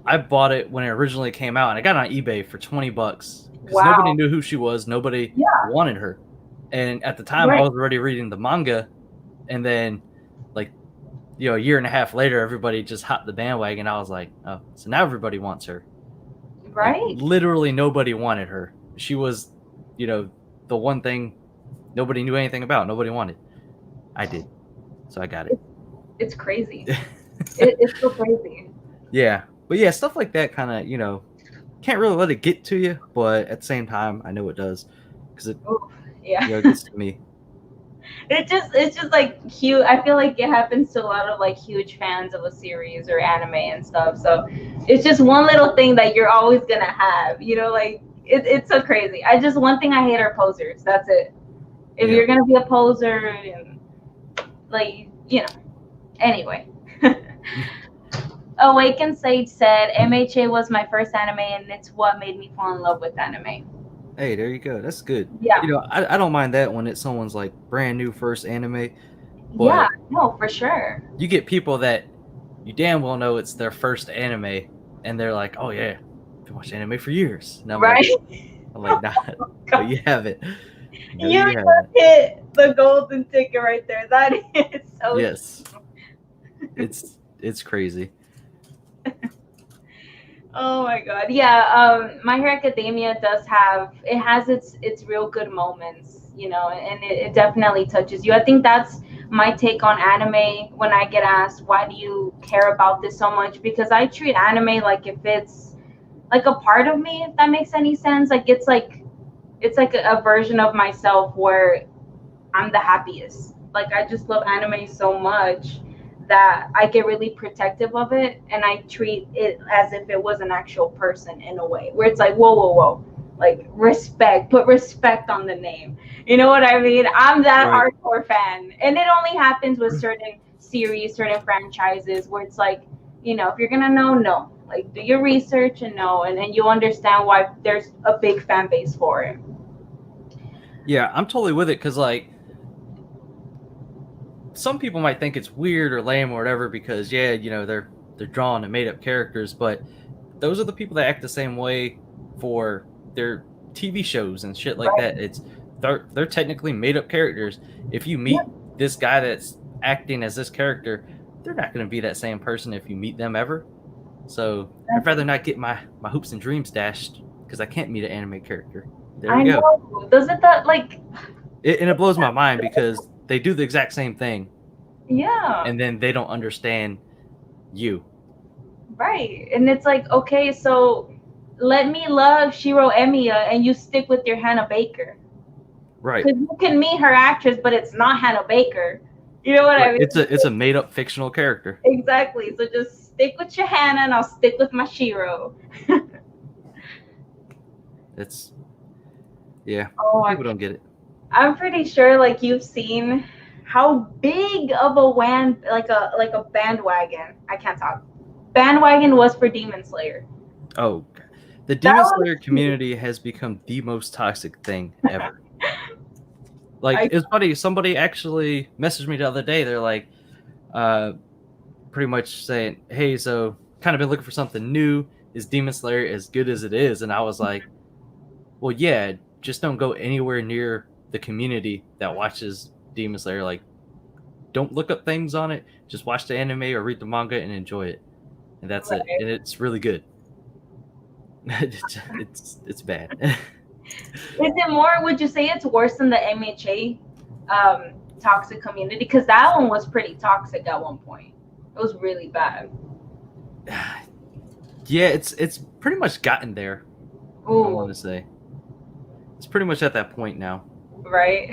I bought it when it originally came out, and I got it on eBay for $20 because nobody knew who she was. Nobody wanted her. And at the time, I was already reading the manga, and then, like, a year and a half later, everybody just hopped the bandwagon. I was like, oh, so now everybody wants her. Right. Like, literally nobody wanted her. She was, the one thing nobody knew anything about. Nobody wanted. I did. So I got it. It's crazy. It's so crazy. Yeah. But yeah, stuff like that kind of, can't really let it get to you. But at the same time, I know it does. Because it, it gets to me. It's just like huge. I feel like it happens to a lot of like huge fans of a series or anime and stuff. So it's just one little thing that you're always going to have, like it's so crazy. One thing I hate are posers. That's it. If you're going to be a poser and like, anyway. Awaken Sage said, MHA was my first anime, and it's what made me fall in love with anime. Hey, there you go. That's good. Yeah. I don't mind that when it's someone's like brand new first anime. But yeah, no, for sure. You get people that you damn well know it's their first anime, and they're like, oh yeah, I've been watching anime for years. And I'm like, nah, no, you haven't. No, you just hit the golden ticket right there. That is so yes. It's crazy. Oh my god. Yeah, My Hero Academia has its real good moments, and it definitely touches you. I think that's my take on anime when I get asked, why do you care about this so much? Because I treat anime like if it's like a part of me, if that makes any sense. Like it's like a version of myself where I'm the happiest. Like I just love anime so much that I get really protective of it, and I treat it as if it was an actual person in a way where it's like, whoa, like respect, put respect on the name. You know what I mean? I'm that hardcore fan, and it only happens with certain series, certain franchises where it's like, if you're gonna know, like do your research and know, and you understand why there's a big fan base for it. Yeah, I'm totally with it because like, some people might think it's weird or lame or whatever because they're drawing and made up characters, but those are the people that act the same way for their TV shows and shit like that. They're technically made up characters. If you meet this guy that's acting as this character, they're not going to be that same person if you meet them ever. So I'd rather not get my hopes and dreams dashed because I can't meet an anime character. There you go. Doesn't that like? And it blows my mind because they do the exact same thing. Yeah. And then they don't understand you. Right. And it's like, okay, so let me love Shiro Emiya and you stick with your Hannah Baker. Right. Because you can meet her actress, but it's not Hannah Baker. You know what I mean? It's a made up fictional character. Exactly. So just stick with your Hannah and I'll stick with my Shiro. People don't get it. I'm pretty sure like you've seen how big of a bandwagon, I can't talk, bandwagon was for Demon Slayer. Oh, the Demon Slayer community has become the most toxic thing ever. Like, it's funny, somebody actually messaged me the other day. They're like, pretty much saying, hey, so kind of been looking for something new. Is Demon Slayer as good as it is? And I was like, well, yeah, just don't go anywhere near the community that watches Demon Slayer. Like, don't look up things on it. Just watch the anime or read the manga and enjoy it, and that's it. And it's really good. it's bad. Is it more? Would you say it's worse than the MHA toxic community? Because that one was pretty toxic at one point. It was really bad. Yeah, it's pretty much gotten there. Ooh. I want to say it's pretty much at that point now. Right.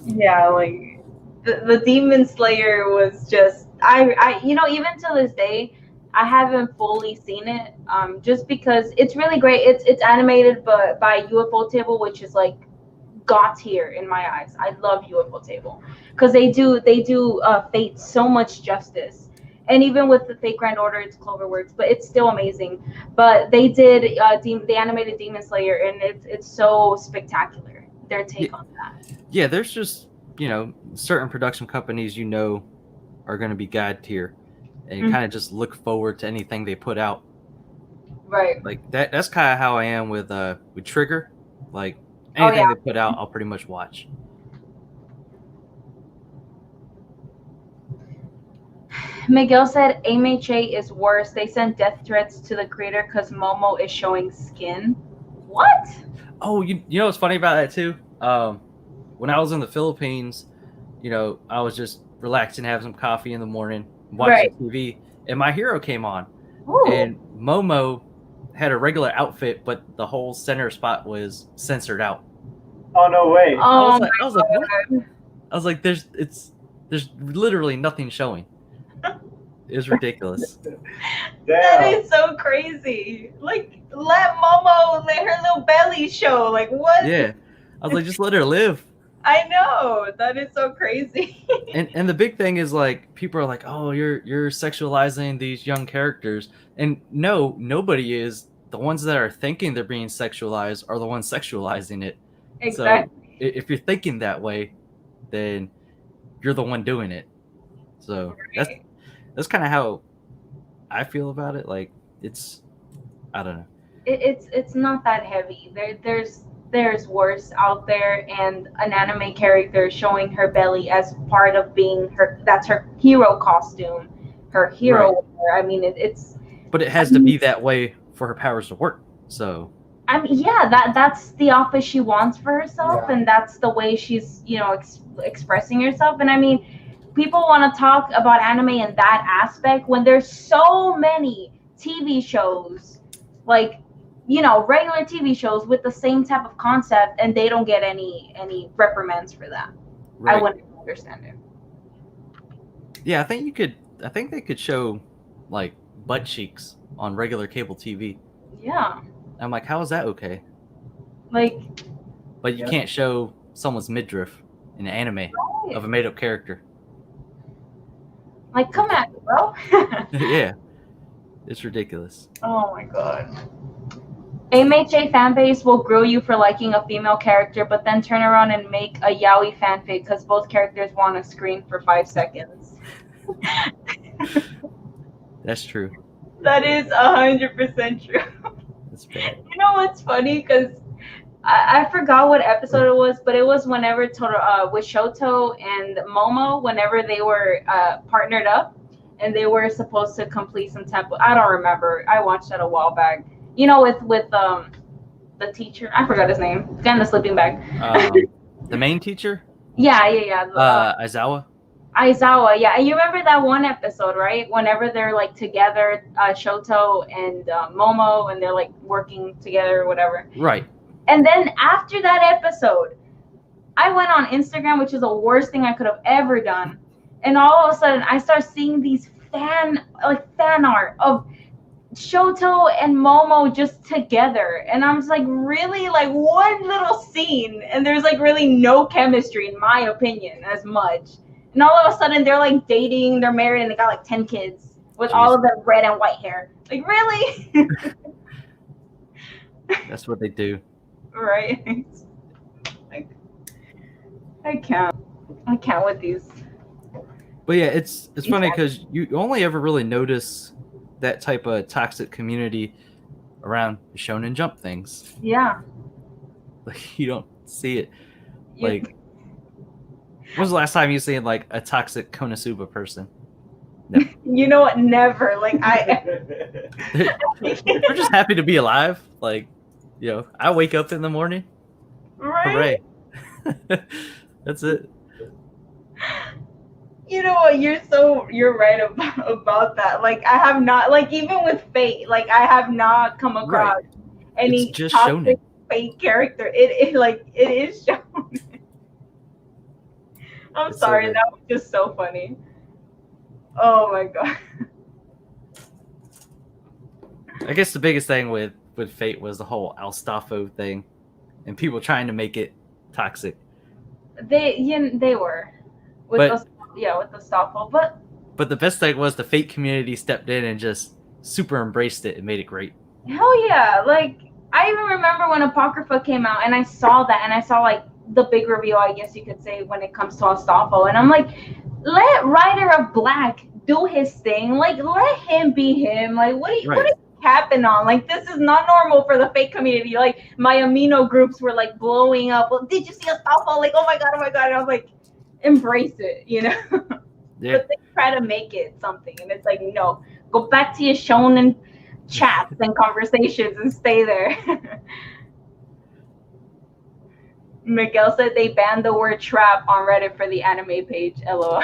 Yeah, like the Demon Slayer was just I even to this day I haven't fully seen it just because it's really great. It's animated but by UFO Table, which is like god tier in my eyes. I love UFO Table because they do Fate so much justice. And even with the Fate Grand Order, it's Cloverworks, but it's still amazing. But they did the animated Demon Slayer, and it's so spectacular. Their take on that. Yeah, there's just certain production companies are going to be god tier, and you kind of just look forward to anything they put out. Right. Like that's kind of how I am with Trigger. Like anything they put out, I'll pretty much watch. Miguel said MHA is worse. They sent death threats to the creator because Momo is showing skin. What? Oh, you know what's funny about that too? When I was in the Philippines, I was just relaxing, having some coffee in the morning, watching TV, and My Hero came on. Ooh. And Momo had a regular outfit, but the whole center spot was censored out. Oh no way! Oh, I was like, what? I was like, there's literally nothing showing. It was ridiculous. That is so crazy. Like, let her little belly show. Like, what? Yeah, I was like, just let her live. I know, that is so crazy. and the big thing is like people are like, oh, you're sexualizing these young characters, and no, nobody is. The ones that are thinking they're being sexualized are the ones sexualizing it. Exactly. So if you're thinking that way, then you're the one doing it. So that's kind of how I feel about it. Like I don't know. It's not that heavy. There's worse out there, and an anime character showing her belly as part of being that's her hero costume, her hero wear. I mean, it's. But it has to be that way for her powers to work. So. I mean, yeah, that's the office she wants for herself, and that's the way she's expressing herself. And I mean, people want to talk about anime in that aspect when there's so many TV shows, like regular TV shows with the same type of concept, and they don't get any reprimands for that. Right. I wouldn't understand it. Yeah, I think they could show like butt cheeks on regular cable TV. Yeah. I'm like, how is that okay? Like. But you can't show someone's midriff in an anime of a made-up character. Like, come at me, bro. Yeah, it's ridiculous. Oh my god. MHA fanbase will grill you for liking a female character, but then turn around and make a yaoi fanfic because both characters want to screen for 5 seconds. That's true. That is 100% true. That's bad. You know what's funny? Because I forgot what episode it was, but it was whenever with Shoto and Momo, whenever they were partnered up, and they were supposed to complete some temple. I don't remember. I watched that a while back. With the teacher. I forgot his name. It's got in the sleeping bag. The main teacher? Yeah. Aizawa? Aizawa, yeah. And you remember that one episode, right? Whenever they're like together, Shoto and Momo, and they're like working together or whatever. Right. And then after that episode, I went on Instagram, which is the worst thing I could have ever done. And all of a sudden, I start seeing these fan art of Shoto and Momo just together, and I'm just like, really, like one little scene, and there's like really no chemistry in my opinion as much, and all of a sudden they're like dating, they're married, and they got like 10 kids with all of their red and white hair. Like, really? That's what they do. Right. Like, I can't with these. But yeah, it's funny because you only ever really notice that type of toxic community around Shonen Jump things. Yeah. Like you don't see it. You- Like, when was the last time you seen like a toxic Konosuba person? You know what? Never. Like We're just happy to be alive. Like, I wake up in the morning. right? Hooray! That's it. You know what? You're right about that. Like I have not, like even with Fate, like I have not come across any It's just toxic shonen. Fate character. It is shown. I'm It's so sorry, good. that was just so funny. Oh my god. I guess the biggest thing with Fate was the whole Alstafo thing, and people trying to make it toxic. They were with the Stoffel, But the best thing was the Fate community stepped in and just super embraced it and made it great. hell yeah! Like I even remember when Apocrypha came out, and I saw that, and I saw like the big reveal, I guess you could say, when it comes to Astolfo, and I'm like, let Rider of Black do his thing. Like let him be him. Like what are you capping on? Like this is not normal for the Fate community. Like my amino groups were like blowing up. Well, did you see Astolfo? Like oh my god! And I was like, embrace it, Yeah. But they try to make it something, and it's like no, go back to your shonen chats and conversations and stay there. Miguel said they banned the word trap on Reddit for the anime page. LOL.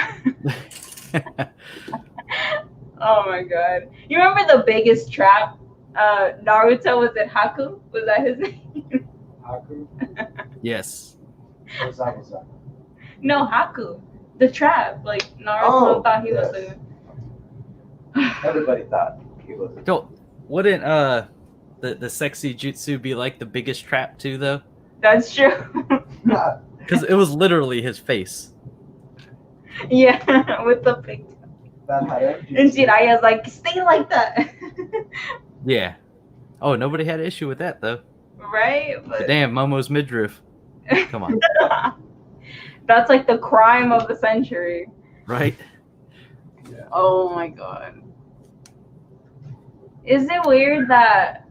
Oh my god. You remember the biggest trap? Naruto, was it Haku? Was that his name? Haku? Yes. What's that? No, Haku. The trap. Like Naruto thought he was Everybody thought he was Wouldn't the sexy jutsu be like the biggest trap too though? That's true. Because it was literally his face. Yeah, with the pig. And Jiraya's like, stay like that. Yeah. Oh, nobody had an issue with that though. Right? But damn, Momo's midriff. Come on. That's like the crime of the century. Right? Yeah. Oh my god. Is it weird that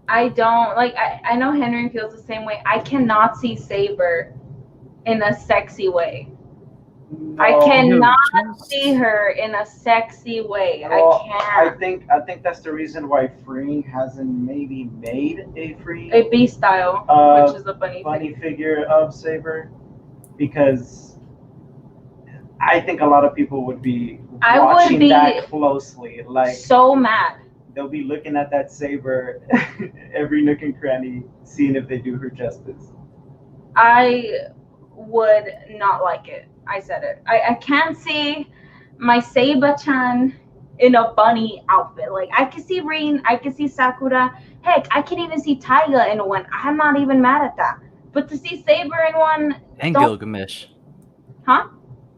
I don't like I know Henry feels the same way. I cannot see Saber in a sexy way. No, I cannot see her in a sexy way. Well, I can't. I think that's the reason why Freeing hasn't maybe made a A B style, which is a funny figure of Saber, because I think a lot of people would be watching that closely. Like so mad. They'll be looking at that Saber every nook and cranny, seeing if they do her justice. I would not like it. I said it. I can't see my Seiba-chan in a bunny outfit. Like I can see Rin, I can see Sakura. Heck, I can even see Taiga in one. I'm not even mad at that. But to see Saber in one, and Gilgamesh. Huh?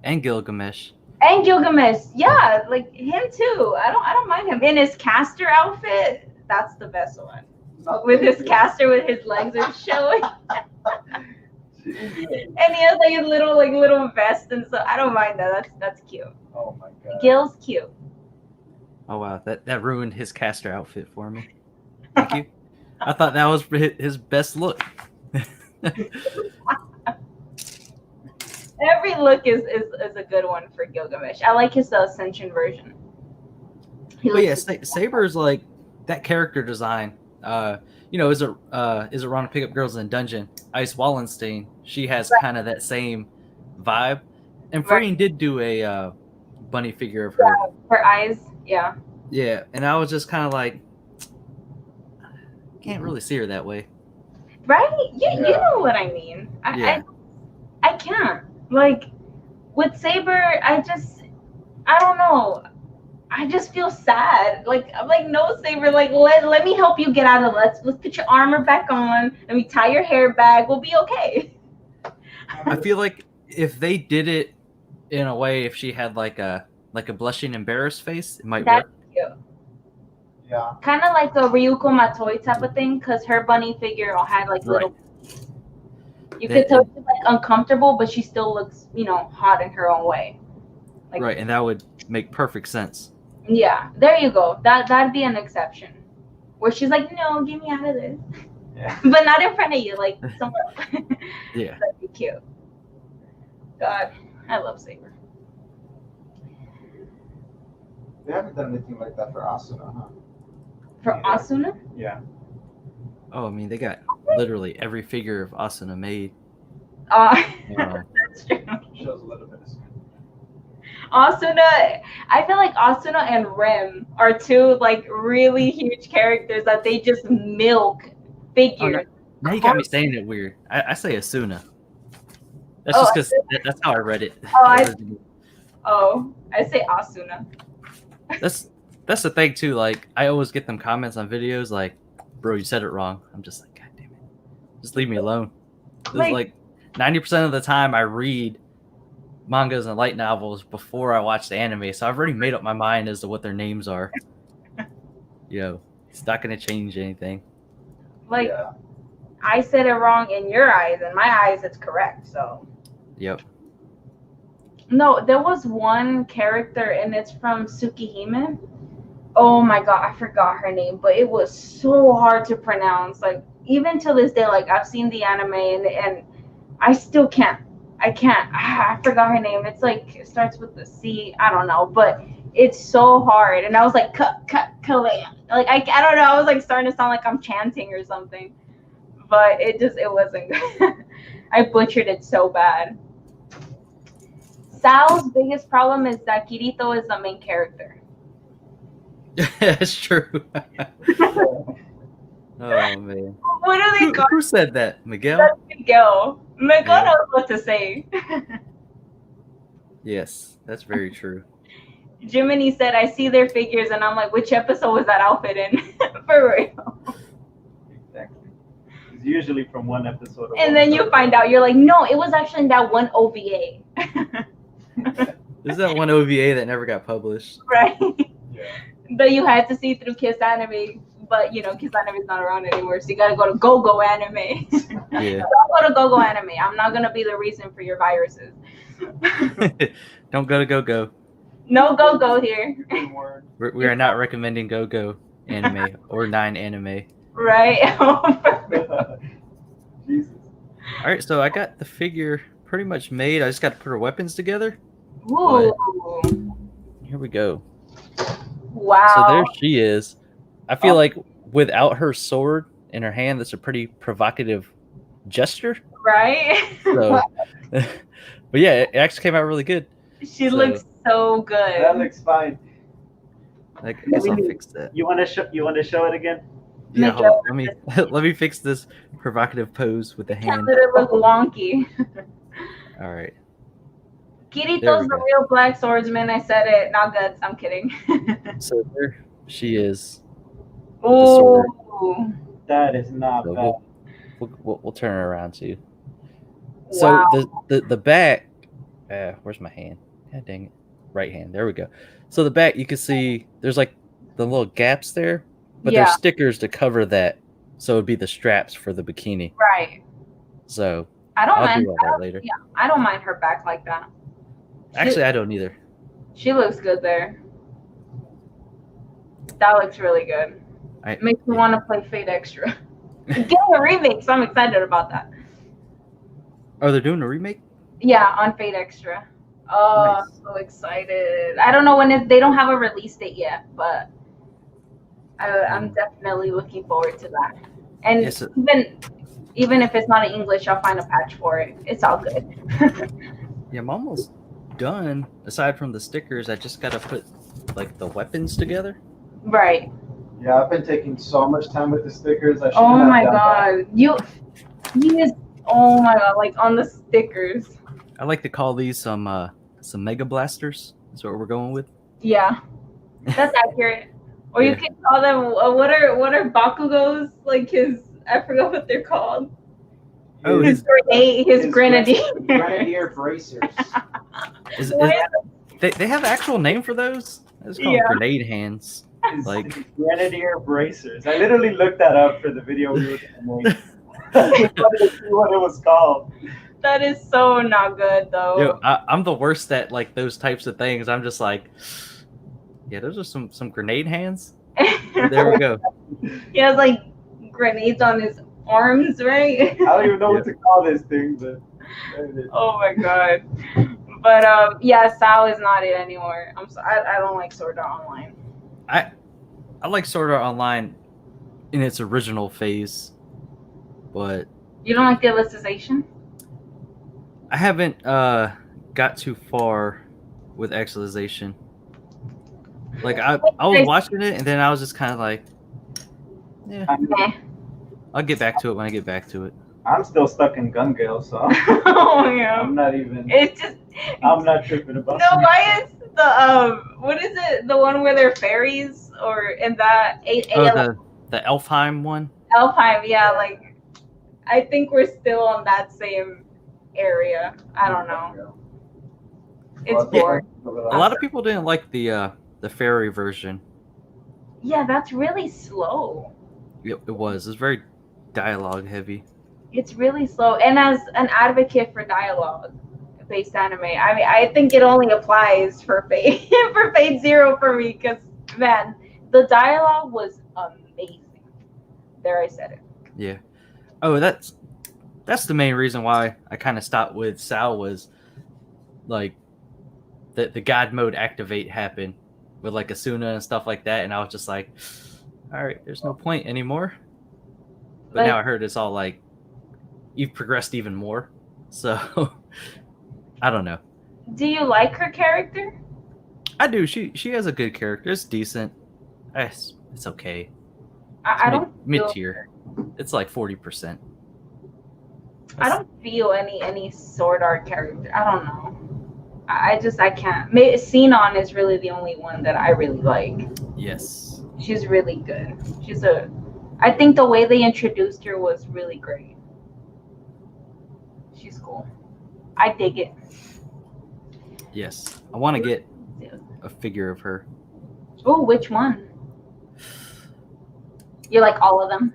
And Gilgamesh. And Gilgamesh, yeah, like him too. I don't mind him in his caster outfit. That's the best one. With his caster, with his legs are showing, and he has like a little vest and so I don't mind that. That's cute. Oh my god. Gil's cute. Oh wow, that ruined his caster outfit for me. Thank you. I thought that was his best look. Every look is a good one for Gilgamesh. I like his Ascension version. But yeah, Saber's like that character design. Is it Wrong to Pick Up Girls in a Dungeon? Ice Wallenstein. She has kind of that same vibe. And Freen did do a bunny figure of her. Yeah, her eyes, yeah. Yeah, and I was just kind of like, can't really see her that way. Right? You know what I mean. I can't. Like, with Saber, I don't know. I just feel sad. Like, I'm like, no, Saber, like, let me help you get out of it. Let's put your armor back on. Let me tie your hair back. We'll be okay. I feel like if they did it in a way, if she had like a blushing, embarrassed face, it might work. Cute. Yeah. Kind of like a Ryuko Matoi type of thing, because her bunny figure had like little. You could tell she's like uncomfortable, but she still looks, hot in her own way. Like, right, and that would make perfect sense. Yeah, there you go. That'd be an exception, where she's like, "No, get me out of this." Yeah. But not in front of you, like somewhere else. Yeah. That'd be cute. God, I love Saber. They haven't done anything like that for Asuna, huh? For Yeah. Asuna? Yeah. Oh, I mean, they got literally every figure of Asuna made. That's true. Shows a little bit of skin. Asuna, I feel like Asuna and Rim are two like really huge characters that they just milk figures. Now you got me saying it weird. I say Asuna. That's Oh, just because that's how I read it. I say Asuna. That's the thing too. Like I always get them comments on videos like, "Bro, you said it wrong." I'm just like, God damn it, just leave me alone. Like 90% of the time I read mangas and light novels before I watch the anime, so I've already made up my mind as to what their names are. It's not gonna change anything. Like I said it wrong in your eyes, in my eyes it's correct. So. Yep. No, there was one character, and it's from Tsukihime. Oh my god, I forgot her name, but it was so hard to pronounce. Like even to this day, like I've seen the anime and I still can't. I can't. I forgot her name. It's like it starts with the C. I don't know, but it's so hard. And I was like, Kalea. Like I don't know. I was like starting to sound like I'm chanting or something, but it wasn't good. I butchered it so bad. Sal's biggest problem is that Kirito is the main character. That's true. Oh man. What do they call? Who said that? Miguel? That's Miguel. Miguel knows what to say. Yes, that's very true. Jiminy said, I see their figures and I'm like, which episode was that outfit in? For real. Exactly. It's usually from one episode. And then you find out, you're like, no, it was actually in that one OVA. There's that one OVA that never got published. Right. Yeah. That you had to see through Kiss Anime. But, Kiss Anime is not around anymore. So you got to go to Go-Go Anime. Yeah. Don't go to Go-Go Anime. I'm not going to be the reason for your viruses. Don't go to Go-Go. No Go-Go here. We are not recommending Go-Go anime or 9 anime. Right. Jesus. All right, so I got the figure pretty much made. I just got to put her weapons together. Ooh. Here we go. Wow. So there she is. I feel like without her sword in her hand, that's a pretty provocative gesture. Right? So, but yeah, it actually came out really good. She looks so good. That looks fine. I guess I'll fix that. You want to show it again? Yeah, hold on. Let me fix this provocative pose with the hand. Let it look wonky. All right. Kirito's the real black swordsman. I said it. Not guts. I'm kidding. So there she is. Ooh. That is not bad. We'll turn her around too. Wow. So the back. Where's my hand? God dang it. Right hand. There we go. So the back, you can see there's like the little gaps there, but there's stickers to cover that. So it'd be the straps for the bikini. Right. So I'll do all that later. Yeah, I don't mind her back like that. Actually, I don't either. She looks good there. That looks really good. Makes me want to play Fate Extra. Get a remake, so I'm excited about that. Oh, they're doing a remake? Yeah, on Fate Extra. Oh, nice. I'm so excited. I don't know when they don't have a release date yet, but I'm definitely looking forward to that. And even if it's not in English, I'll find a patch for it. It's all good. Yeah, I'm almost done. Aside from the stickers, I just got to put like the weapons together. Right. Yeah, I've been taking so much time with the stickers. Oh my god. Oh my god, like on the stickers. I like to call these some Mega Blasters. That's what we're going with. Yeah, that's accurate. Or you could call them what are Bakugos? Like I forgot what they're called. Oh, his grenadier. Grenadier bracers. They have an actual name for those? It's called grenade hands. Like grenadier bracers. I literally looked that up for the video we were going to make. I wanted to see what it was called. That is so not good though. Yo, I'm the worst at like those types of things. I'm just like, yeah, those are some grenade hands. There we go. He has like grenades on his arms, right? I don't even know what to call this thing, but there it is. Oh my god. But yeah, Sao is not it anymore. I'm sorry. I don't like Sword Art Online. I like Sword Art Online in its original phase, but You don't like the Alicization? I haven't got too far with Actualization. Like I was watching it and then I was just kind of like, yeah, I'll get back to it when I get back to it. I'm still stuck in Gun Gale, so Oh yeah. I'm not even. It's just. I'm not tripping about. No, why is the what is it? The one where they're fairies or in that the Elfheim one? Elfheim, yeah, like I think we're still on that same area. I don't know. It's boring. A lot of people didn't like the fairy version. Yeah, that's really slow. It was. It's very dialogue heavy. It's really slow. And as an advocate for dialogue-based anime, I mean, I think it only applies for Fate for Fate Zero for me because man, the dialogue was amazing. There, I said it. Yeah. Oh, that's the main reason why I kind of stopped with Sao was like the God mode activate happened with like Asuna and stuff like that, and I was just like, all right, there's no point anymore. But now I heard it's all like you've progressed even more, so I don't know. Do you like her character? I do. She has a good character. It's decent. It's okay. I don't mid tier. It's like 40%. I don't feel any Sword Art character. I don't know. I can't. Sinon is really the only one that I really like. Yes. She's really good. I think the way they introduced her was really great. She's cool. I dig it. Yes. I want to get a figure of her. Oh, which one? You like all of them?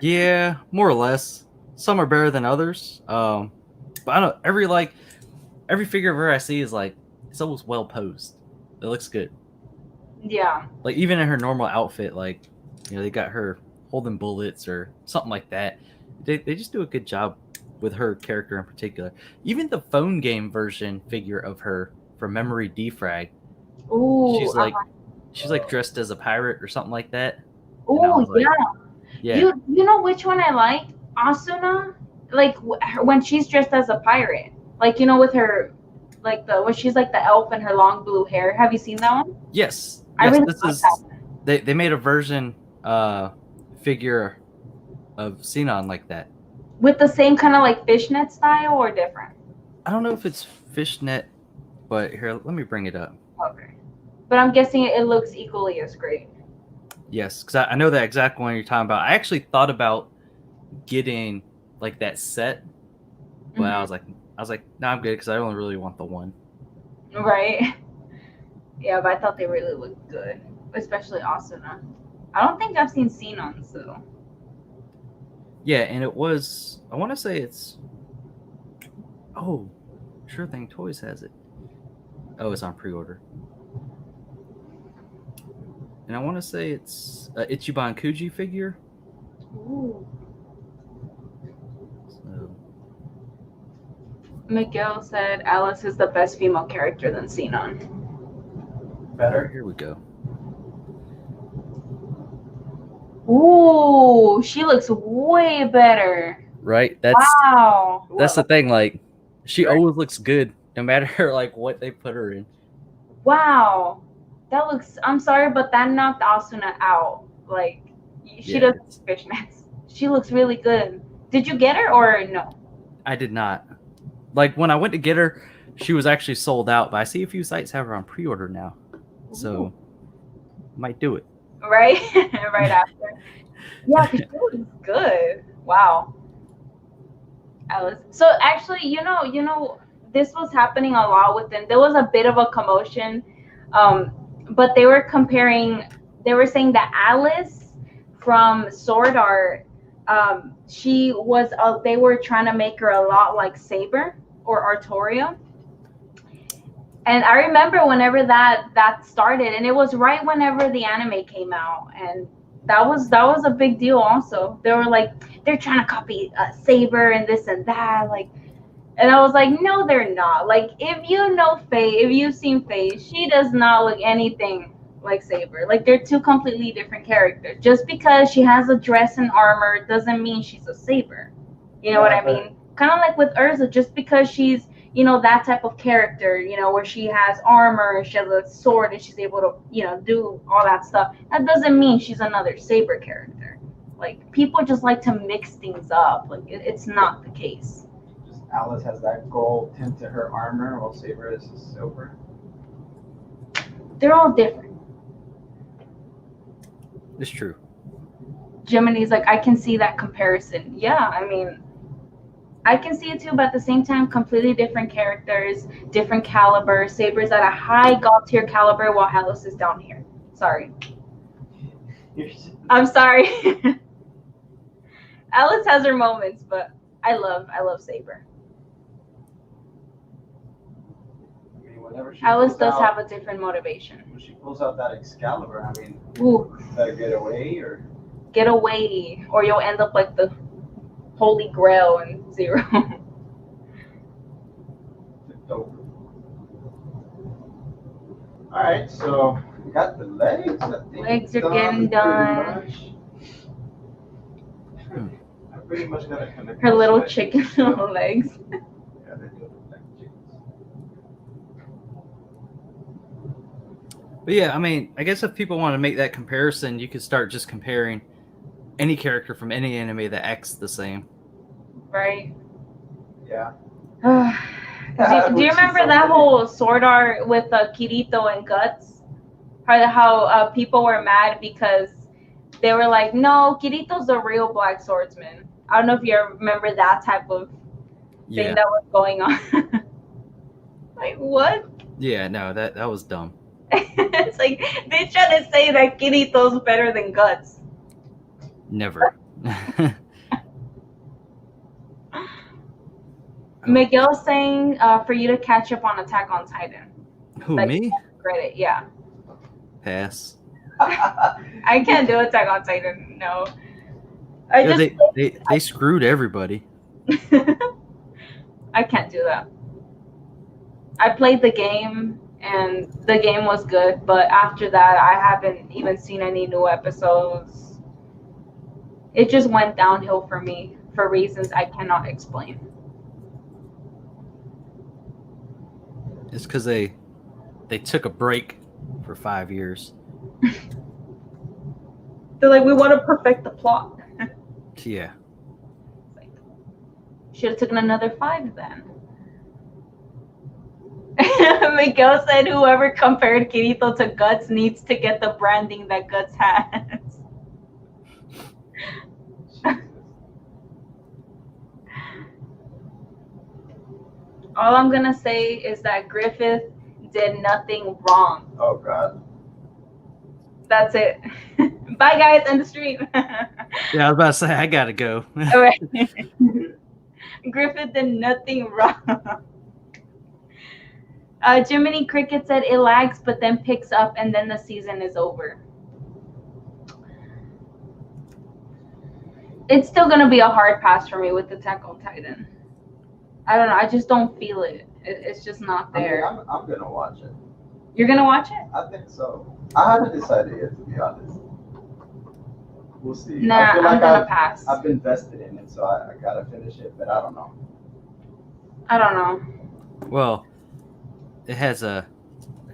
Yeah, more or less. Some are better than others. But I don't every figure of her I see is like it's almost well posed. It looks good. Yeah. Like even in her normal outfit, like they got her holding bullets or something like that. They just do a good job with her character in particular. Even the phone game version figure of her from Memory Defrag. Ooh. She's like dressed as a pirate or something like that. Oh yeah. Yeah. You know which one I like? Asuna, like when she's dressed as a pirate, like with her, like when she's like the elf and her long blue hair. Have you seen that one? Yes. I really this like is that one. they made a version figure of Sinon like that. With the same kind of like fishnet style or different? I don't know if it's fishnet, but here let me bring it up. Okay, but I'm guessing it looks equally as great. Yes, because I know that exact one you're talking about. I actually thought about getting like that set, but I was like, no, I'm good because I only really want the one. Right. Yeah, but I thought they really looked good, especially Asuna. I don't think I've seen Sinon, so. Yeah, and it was. I want to say it's. Oh, Sure Thing Toys has it. Oh, it's on pre-order. And I want to say it's Ichiban Kuji figure. Ooh. So. Miguel said Alice is the best female character than Sinon. Better. Here we go. Ooh, she looks way better. Right? That's wow. That's the thing. Like, she always looks good, no matter like what they put her in. Wow. That looks. I'm sorry, but that knocked Asuna out. Like, she does fishnets. She looks really good. Did you get her or no? I did not. Like when I went to get her, she was actually sold out. But I see a few sites have her on pre-order now, so might do it. Right, right after. Yeah, because she looks good. Wow. Alice. So actually, this was happening a lot within. There was a bit of a commotion. But they were saying that Alice from Sword Art, they were trying to make her a lot like Saber or Artoria. And I remember whenever that started, and it was right whenever the anime came out, and That was a big deal. Also, they were like they're trying to copy Saber and this and that. Like, and I was like, no, they're not. Like, if you know Faye, if you've seen Faye, she does not look anything like Saber. Like, they're two completely different characters. Just because she has a dress and armor doesn't mean she's a Saber. You know what I mean? Kind of like with Urza, just because she's, you know, that type of character, you know, where she has armor, she has a sword, and she's able to, you know, do all that stuff. That doesn't mean she's another Saber character. Like, people just like to mix things up. Like, it's not the case. Just Alice has that gold tint to her armor, while Saber is silver. They're all different. It's true. Jiminy's like, I can see that comparison. Yeah, I mean, I can see it too, but at the same time, completely different characters, different caliber. Saber's at a high god tier caliber, while Alice is down here. Sorry. I'm sorry. Alice has her moments, but I love Saber. I mean, whenever she Alice pulls does out, have a different motivation. when she pulls out that Excalibur, I mean, Ooh, is that a get away or? get away, or you'll end up like the Holy Grail in Zero. Dope. All right, so we got the legs. I think Legs are done getting done. pretty much. I pretty much got to connect Her those little legs. chicken little legs. Yeah, they do look like chickens. But yeah, I mean, I guess if people want to make that comparison, you could start just comparing any character from any anime that acts the same. Right. Yeah. Do you remember that whole sword art with Kirito and Guts? How people were mad because they were like, no, Kirito's a real black swordsman. I don't know if you remember that type of thing that was going on. Like, what? Yeah, no, that was dumb. It's like, they try to say that Kirito's better than Guts. Never. Miguel saying for you to catch up on Attack on Titan. Who, Like, me? Credit, yeah. Pass. I can't do Attack on Titan, no. They screwed everybody. I can't do that. I played the game and the game was good, but after that I haven't even seen any new episodes. It just went downhill for me for reasons I cannot explain. It's because they took a break for 5 years. They're like, we want to perfect the plot. Yeah. Should have taken another 5 then. Miguel said whoever compared Kirito to Guts needs to get the branding that Guts has. All I'm gonna say is that Griffith did nothing wrong. Oh God. That's it. Bye guys, end the stream. Yeah, I was about to say I gotta go. All right. Griffith did nothing wrong. Jiminy Cricket said it lags but then picks up and then the season is over. It's still gonna be a hard pass for me with Attack on Titan. I don't know. I just don't feel it. It's just not there. I mean, I'm gonna watch it. You're gonna watch it? I think so. I haven't decided yet, to be honest. We'll see. Nah, I feel like I'm gonna pass. I've been invested in it, so I gotta finish it, but I don't know. I don't know. Well, it has a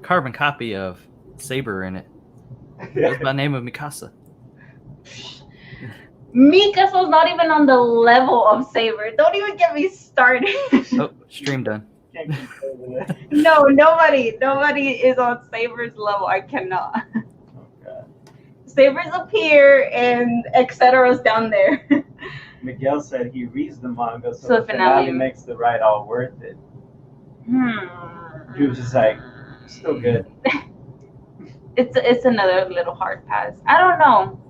carbon copy of Saber in it. It's by the name of Mikasa. Mikasa's not even on the level of Saber. Don't even get me started. Oh, stream done. No, nobody is on Saber's level. I cannot. Okay. Saber's up here and etc's down there. Miguel said he reads the manga, so So the finale finale. makes the ride all worth it. He was just like, still good. It's another little hard pass. I don't know.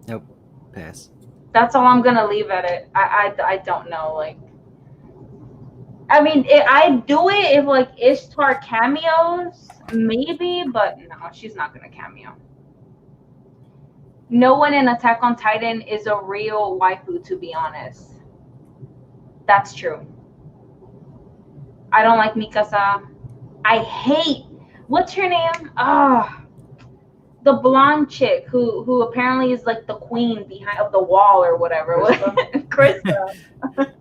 Nope. Pass. That's all I'm gonna leave at it. I don't know. Like, I mean, I do it if like Ishtar cameos, maybe, but no, she's not gonna cameo. No one in Attack on Titan is a real waifu, to be honest. That's true. I don't like Mikasa. I hate, what's her name? The blonde chick who apparently is like the queen behind of the wall or whatever. Krista.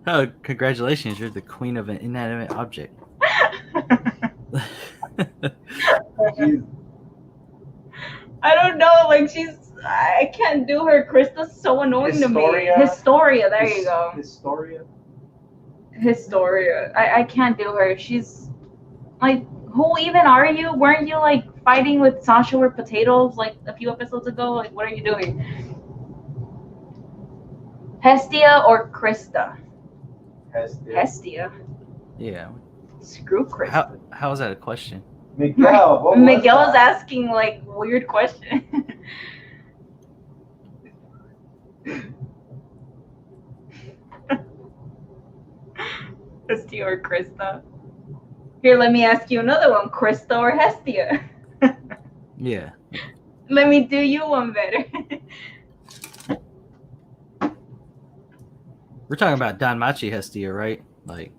Oh, congratulations! You're the queen of an inanimate object. I don't know. Like I can't do her. Krista's so annoying to me. Historia. There you go. Historia. I can't do her. She's like, who even are you? Weren't you like fighting with Sasha with potatoes like a few episodes ago? Like, what are you doing? Hestia or Krista? Hestia. Yeah. Screw Krista. How is that a question? Miguel. Miguel is asking like weird questions. Hestia or Krista? Here, let me ask you another one. Krista or Hestia? Yeah. Let me do you one better. We're talking about Danmachi Hestia, right? Like,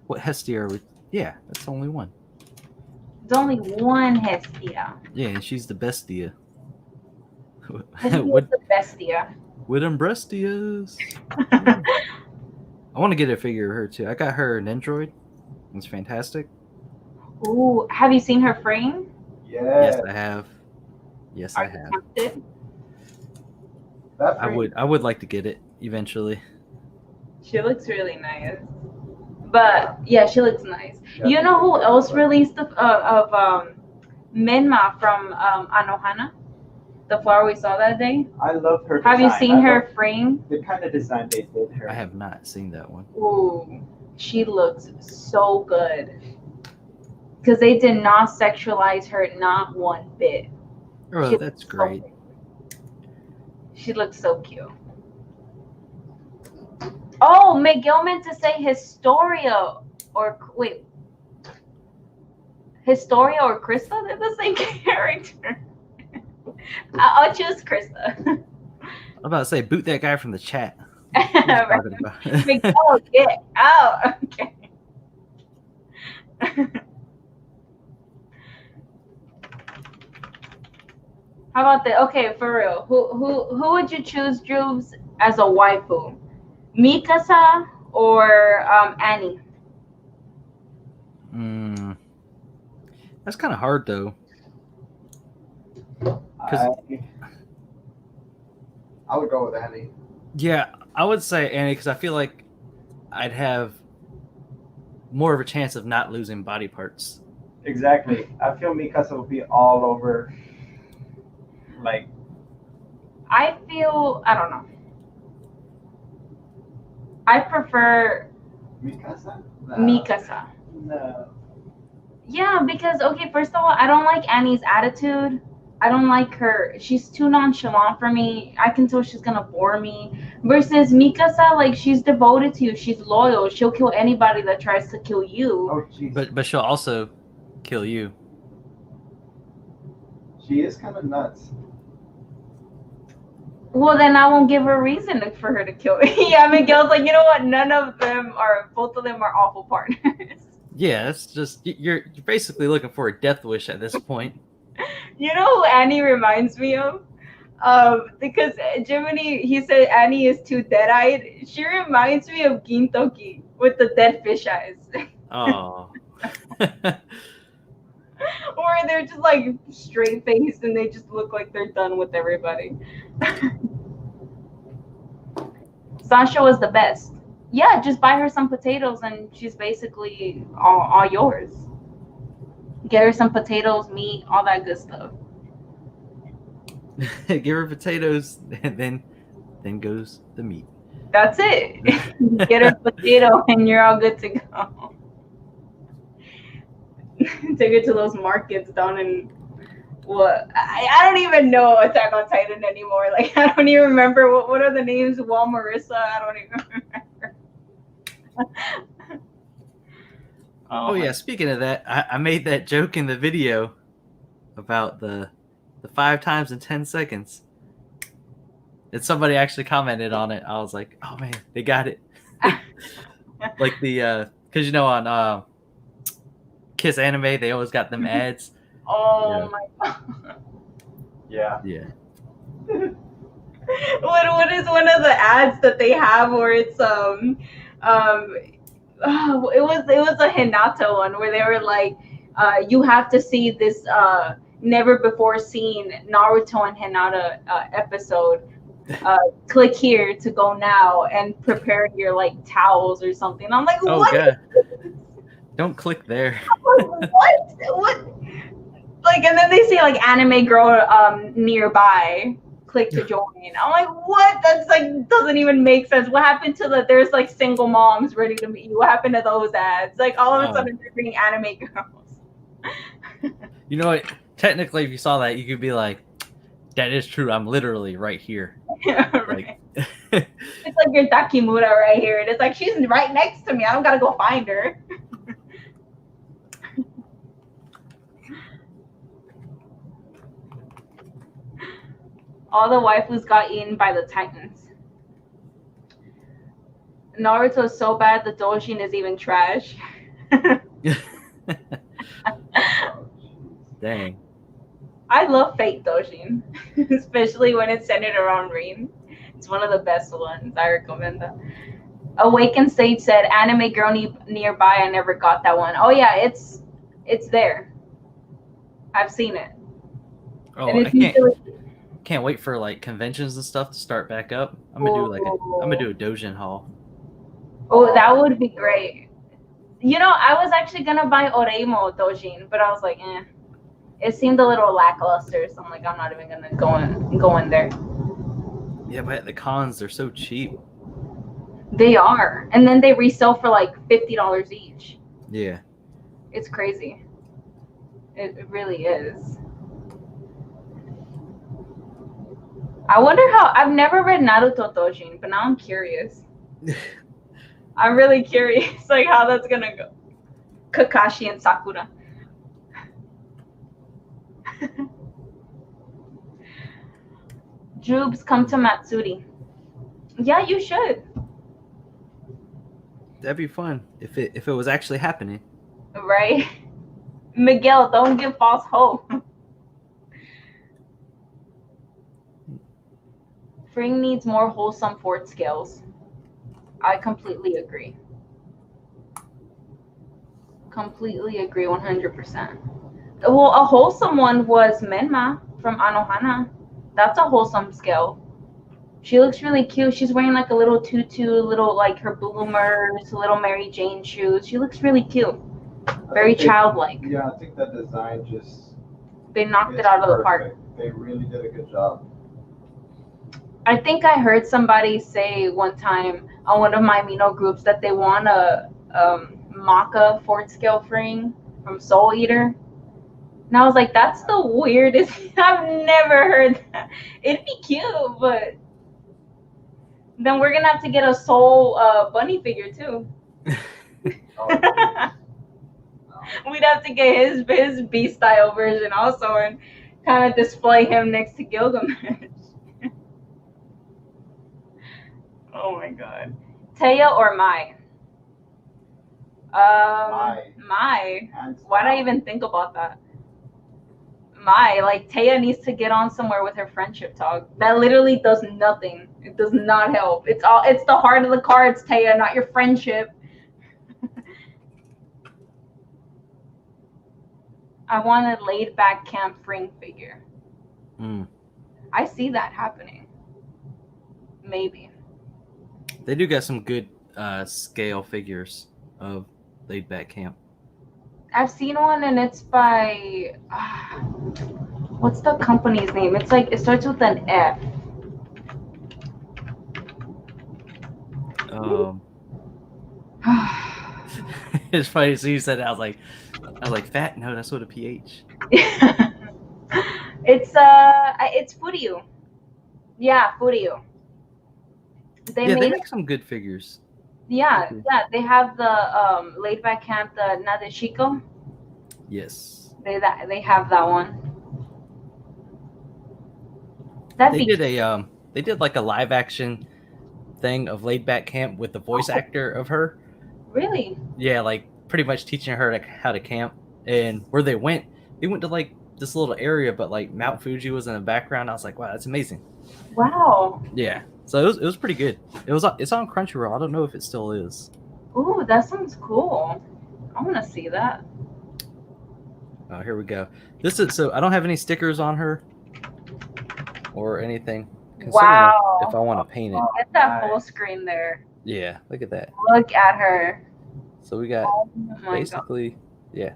what Hestia are we? Yeah, that's only one. There's only one Hestia. Yeah, and she's the bestia. Hestia is the bestia. With them breastias. I want to get a figure of her too. I got her an Android. It's fantastic. Ooh, have you seen her frame? Yeah. Yes, I have. Yes, I have. Tempted? I would like to get it eventually. She looks really nice. But yeah, she looks nice. Yeah, you know who else released of Minma from Anohana? The flower we saw that day? I love her Have design. you seen her frame? The kind of design they did her. I have not seen that one. Ooh, she looks so good. Because they did not sexualize her, not one bit. Oh, that's great. She looks so cute. Oh, Miguel meant to say Historia or wait. Historia or Krista? They're the same character. I'll choose Krista. I'm about to say, boot that guy from the chat. Miguel, get out. Okay. How about that? Okay, for real. Who would you choose, Droobz, as a waifu? Mikasa or Annie? That's kind of hard though. I would go with Annie. Yeah, I would say Annie because I feel like I'd have more of a chance of not losing body parts. Exactly. I feel Mikasa will be all over. Like, I don't know. I prefer Mikasa. Mikasa. No. Yeah, because okay, first of all, I don't like Annie's attitude. I don't like her. She's too nonchalant for me. I can tell she's gonna bore me. Versus Mikasa, like she's devoted to you. She's loyal. She'll kill anybody that tries to kill you. Oh, jeez. But she'll also kill you. She is kind of nuts. Well, then I won't give her a reason for her to kill me. Yeah, Miguel's like, you know what? Both of them are awful partners. Yeah, it's just you're basically looking for a death wish at this point. You know who Annie reminds me of? Because Jiminy, he said Annie is too dead-eyed. She reminds me of Gintoki with the dead fish eyes. Oh. Or they're just like straight-faced and they just look like they're done with everybody. Sasha was the best. Yeah, just buy her some potatoes and she's basically all yours. Get her some potatoes, meat, all that good stuff. Give her potatoes, and then goes the meat. That's it. Get her a potato, and you're all good to go. Take her to those markets down in what? I don't even know Attack on Titan anymore. Like I don't even remember what are the names. Wal Marissa. I don't even remember. Oh yeah, speaking of that, I made that joke in the video about the The 5 times in 10 seconds. And somebody actually commented on it. I was like, oh man, they got it. Like the because you know on Kiss Anime they always got them ads. Oh my god. Yeah. Yeah. What is one of the ads that they have where it's it was a Hinata one where they were like you have to see this never before seen Naruto and Hinata episode. Click here to go now and prepare your like towels or something. I'm like, Oh what? god. Don't click there. What? Like, and then they say like anime girl nearby. Click to join. I'm like, what? That's like doesn't even make sense. What happened to there's like single moms ready to meet you? What happened to those ads? Like all of a sudden they're being anime girls. You know what? Technically, if you saw that, you could be like, that is true. I'm literally right here. Right. It's like your Takimura right here. And it's like she's right next to me. I don't gotta go find her. All the waifus got eaten by the Titans. Naruto is so bad the doujin is even trash. Dang. I love Fate doujin, especially when it's centered around Rin. It's one of the best ones. I recommend that. Awakened Sage said, "Anime girl nearby." I never got that one. Oh yeah, it's there. I've seen it. Oh, and I can't wait for like conventions and stuff to start back up. I'm gonna do a doujin haul. Oh, that would be great. You know, I was actually gonna buy Oreimo doujin, but I was like, eh. It seemed a little lackluster, so I'm like, I'm not even gonna go in there. Yeah, but at the cons, they're so cheap. They are, and then they resell for like $50 each. Yeah, it's crazy. It really is. I wonder how. I've never read Naruto doujin, but now I'm curious. I'm really curious, like how that's gonna go. Kakashi and Sakura. Droobz, come to Matsuri. Yeah, you should. that'd be fun if it was actually happening. Right? Miguel, don't give false hope. Fring needs more wholesome fort scales. I completely agree. Completely agree 100%. Well, a wholesome one was Menma from Anohana. That's a wholesome scale. She looks really cute. She's wearing like a little tutu, little like her bloomers, little Mary Jane shoes. She looks really cute. Very childlike. Yeah, I think that design they knocked it out of the park. They really did a good job. I think I heard somebody say one time on one of my Mino groups that they want a Maka fort scale Fring from Soul Eater. And I was like, that's the weirdest. I've never heard that. It'd be cute, but then we're gonna have to get a Soul bunny figure too. We'd have to get his beast style version also and kind of display him next to Gilgamesh. Oh my god. Taya or Mai? Mai. Why'd I even think about that? Mai, like Taya needs to get on somewhere with her friendship talk. That literally does nothing. It does not help. It's the heart of the cards, Taya, not your friendship. I want a laid back camp Fring figure. I see that happening. Maybe. They do got some good scale figures of laid back camp. I've seen one and it's by what's the company's name? It's like it starts with an F. It's funny. So you said that, I was like fat. No, that's with a PH. It's Furyu. Yeah, Furyu. They make some good figures. Yeah, they have the laid back camp, the Nadeshiko. Yes. They have that one. That'd They be did they did like a live action thing of Laid Back Camp with the voice actor of her. really Yeah, like pretty much teaching her like how to camp. And where they went to like this little area, but like Mount Fuji was in the background. I was like, wow, that's amazing. wow. Yeah, so it was pretty good. It's on Crunchyroll. I don't know if it still is. Ooh, that sounds cool. I want to see that. Oh, here we go. This is so I don't have any stickers on her or anything. Considering Wow. if I want to paint it. Get that full screen there. Yeah, look at that. Look at her. So we got Oh my basically, yeah,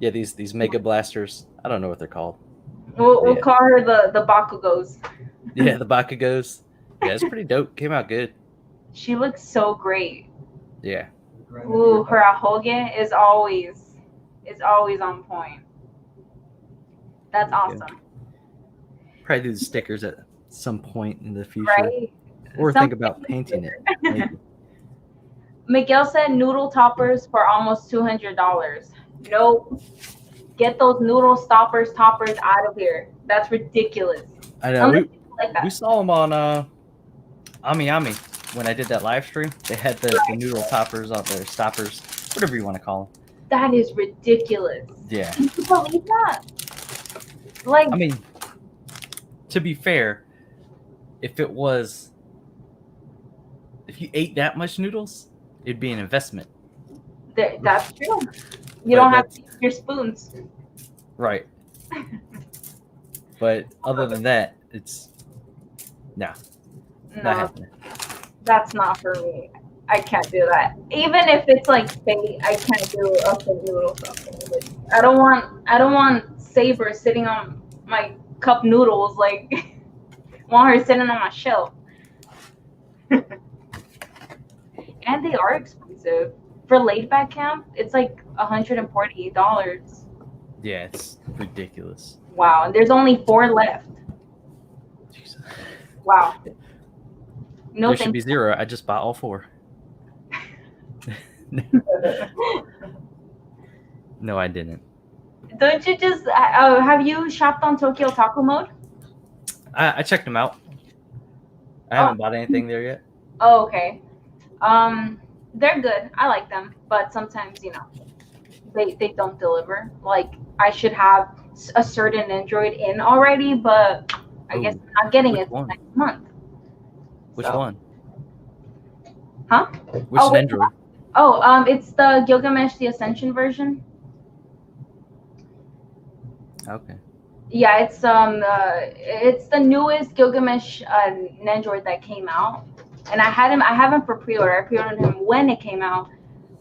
these mega blasters. I don't know what they're called. We'll Yeah. call her the Bakugos. Yeah, the Bakugos. Yeah, it's pretty dope. Came out good. She looks so great. Yeah. Ooh, her ahoge is always on point. That's awesome. Probably do the stickers at some point in the future, Right? or think about painting it. Maybe. Miguel said noodle toppers for almost $200. Nope. Get those noodle toppers out of here. That's ridiculous. I know. Like that. We saw them on Ami Ami when I did that live stream. They had the noodle toppers out there, stoppers, whatever you want to call them. That is ridiculous. Yeah. Can you believe that? Like, I mean, to be fair, if you ate that much noodles, it'd be an investment. That's true. You don't have to use your spoons. Right. But other than that, it's not happening. That's not for me. I can't do that. Even if it's like fake, I can't do a fake noodle something. Like, I don't want Saber sitting on my cup noodles. Like, want her sitting on my shelf. And they are expensive. For Laid Back Camp, it's like $148. Yeah, it's ridiculous. Wow, and there's only 4 left. Jeez. Wow. No, There should be 0. I just bought all 4. No, I didn't. Don't you just have you shopped on Tokyo Taco Mode? I checked them out. I haven't bought anything there yet. Oh, okay. They're good. I like them, but sometimes they don't deliver. Like I should have a certain Android in already, but I guess I'm not getting it next month. Which one? Huh? Which Android? Oh, it's the Gilgamesh the Ascension version. Okay. Yeah, it's the newest Gilgamesh Nandroid that came out, and I have him for pre-order. I pre-ordered him when it came out,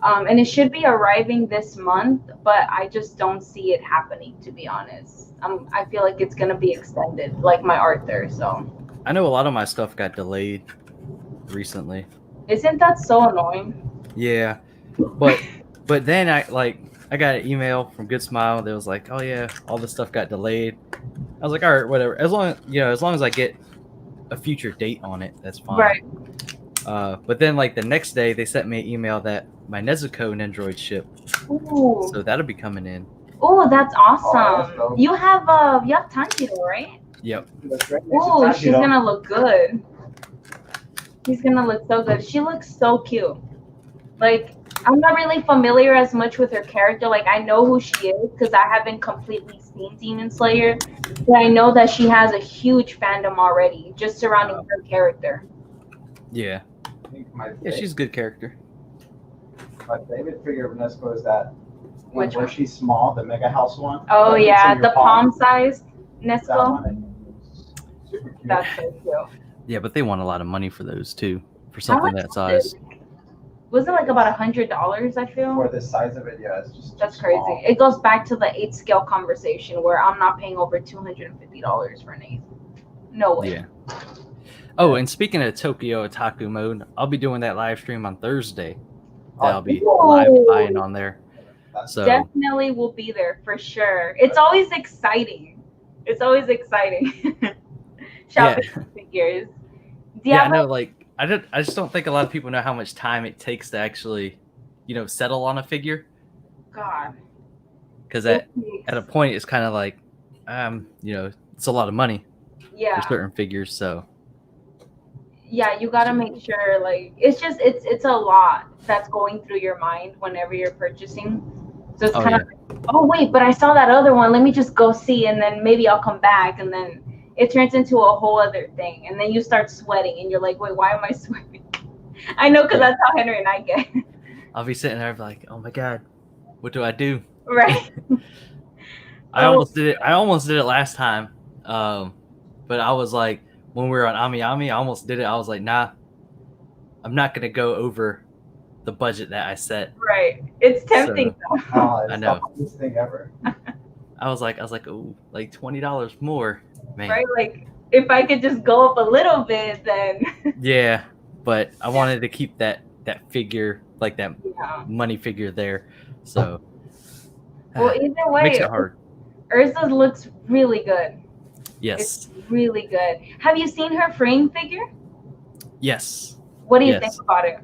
and it should be arriving this month, but I just don't see it happening, to be honest. I feel like it's gonna be extended, like my Arthur. So I know a lot of my stuff got delayed recently. isn't that so annoying? Yeah, but then I got an email from Good Smile that was like, oh yeah, all this stuff got delayed. I was like, all right, whatever. As long as I get a future date on it, that's fine. Right. But then like the next day they sent me an email that my Nezuko Nendroid shipped. Ooh. So that'll be coming in. Oh, that's awesome. Oh, you have Tanjiro, right? Yep. Oh, she's gonna look good. She's gonna look so good. She looks so cute. Like, I'm not really familiar as much with her character. Like, I know who she is because I haven't completely seen Demon Slayer, but I know that she has a huge fandom already just surrounding her character. Yeah. Yeah, she's a good character. My favorite figure of Nesco is that Which where one? she's small, the Mega House one. Oh Like, it's yeah, in your the palm-sized That Nesco. one. Super cute. That's so cute. Yeah, but they want a lot of money for those too, for something much that was size. Was it like about $100? I feel. For the size of it, yeah, it's just That's too crazy. small. It goes back to the 8 scale conversation where I'm not paying over $250 for an 8. No way. Yeah. Oh, and speaking of Tokyo Otaku Mode, I'll be doing that live stream on Thursday. That I'll be live buying on there. So Definitely will be there for sure. It's always exciting. It's always exciting. Shopping figures. yeah, I know. Like, I just don't think a lot of people know how much time it takes to actually, settle on a figure. God. Because at a point, it's kind of like, it's a lot of money. Yeah. for certain figures. So Yeah, you gotta make sure, like, it's a lot that's going through your mind whenever you're purchasing. So it's kind of like, oh wait, but I saw that other one, let me just go see, and then maybe I'll come back, and then it turns into a whole other thing, and then you start sweating and you're like, wait, why am I sweating? I know, because that's how Henry and I get. I'll be sitting there like, oh my god, what do I do? Right. I almost did it. I almost did it last time. But I was like, when we were on Ami Ami, I almost did it. I was like, nah, I'm not gonna go over the budget that I set. Right. It's tempting though. Oh, I it's know. the hardest thing ever. I was like, oh, like $20 more, man. Right? Like, if I could just go up a little bit, then Yeah, but I wanted to keep that figure, like that yeah. money figure there. So Well, either way, makes it hard. Ursa's looks really good. Yes. It's really good. Have you seen her frame figure? Yes. What do you think about it?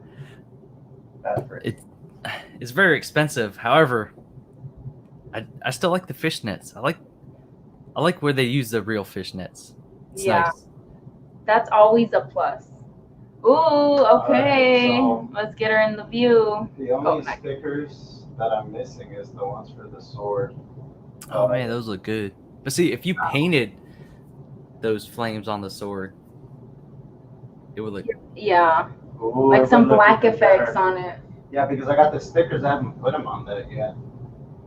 It's very expensive. However, I still like the fishnets. I like where they use the real fishnets. It's nice. That's always a plus. Ooh, okay. So let's get her in the view. the only stickers that I'm missing is the ones for the sword. Oh man, those look good. But see, if you painted those flames on the sword, it would look. Yeah. Ooh, Like it some would look black even effects better. on it. Yeah, because I got the stickers. I haven't put them on that yet.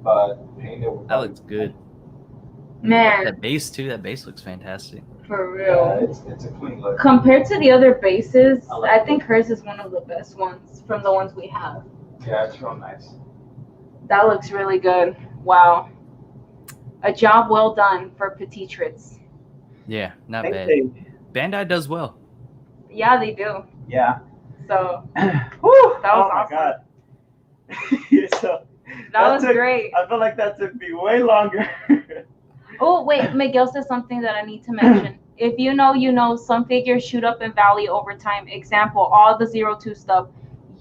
But painted. That looks good. Man, That base too. That base looks fantastic. for Yeah, real. it's a clean look. Compared to the other bases, I like I think hers is one of the best ones from the ones we have. Yeah, it's real nice. That looks really good. Wow. A job well done for Petit Trits. Yeah, not Thank bad. you. Bandai does well. Yeah, they do. Yeah. So Woo! That was Oh my awesome. god. So that was took- great. I feel like that took me way longer. Oh, wait, Miguel says something that I need to mention. If you know, you know, some figures shoot up in value over time. Example, all the 02 stuff.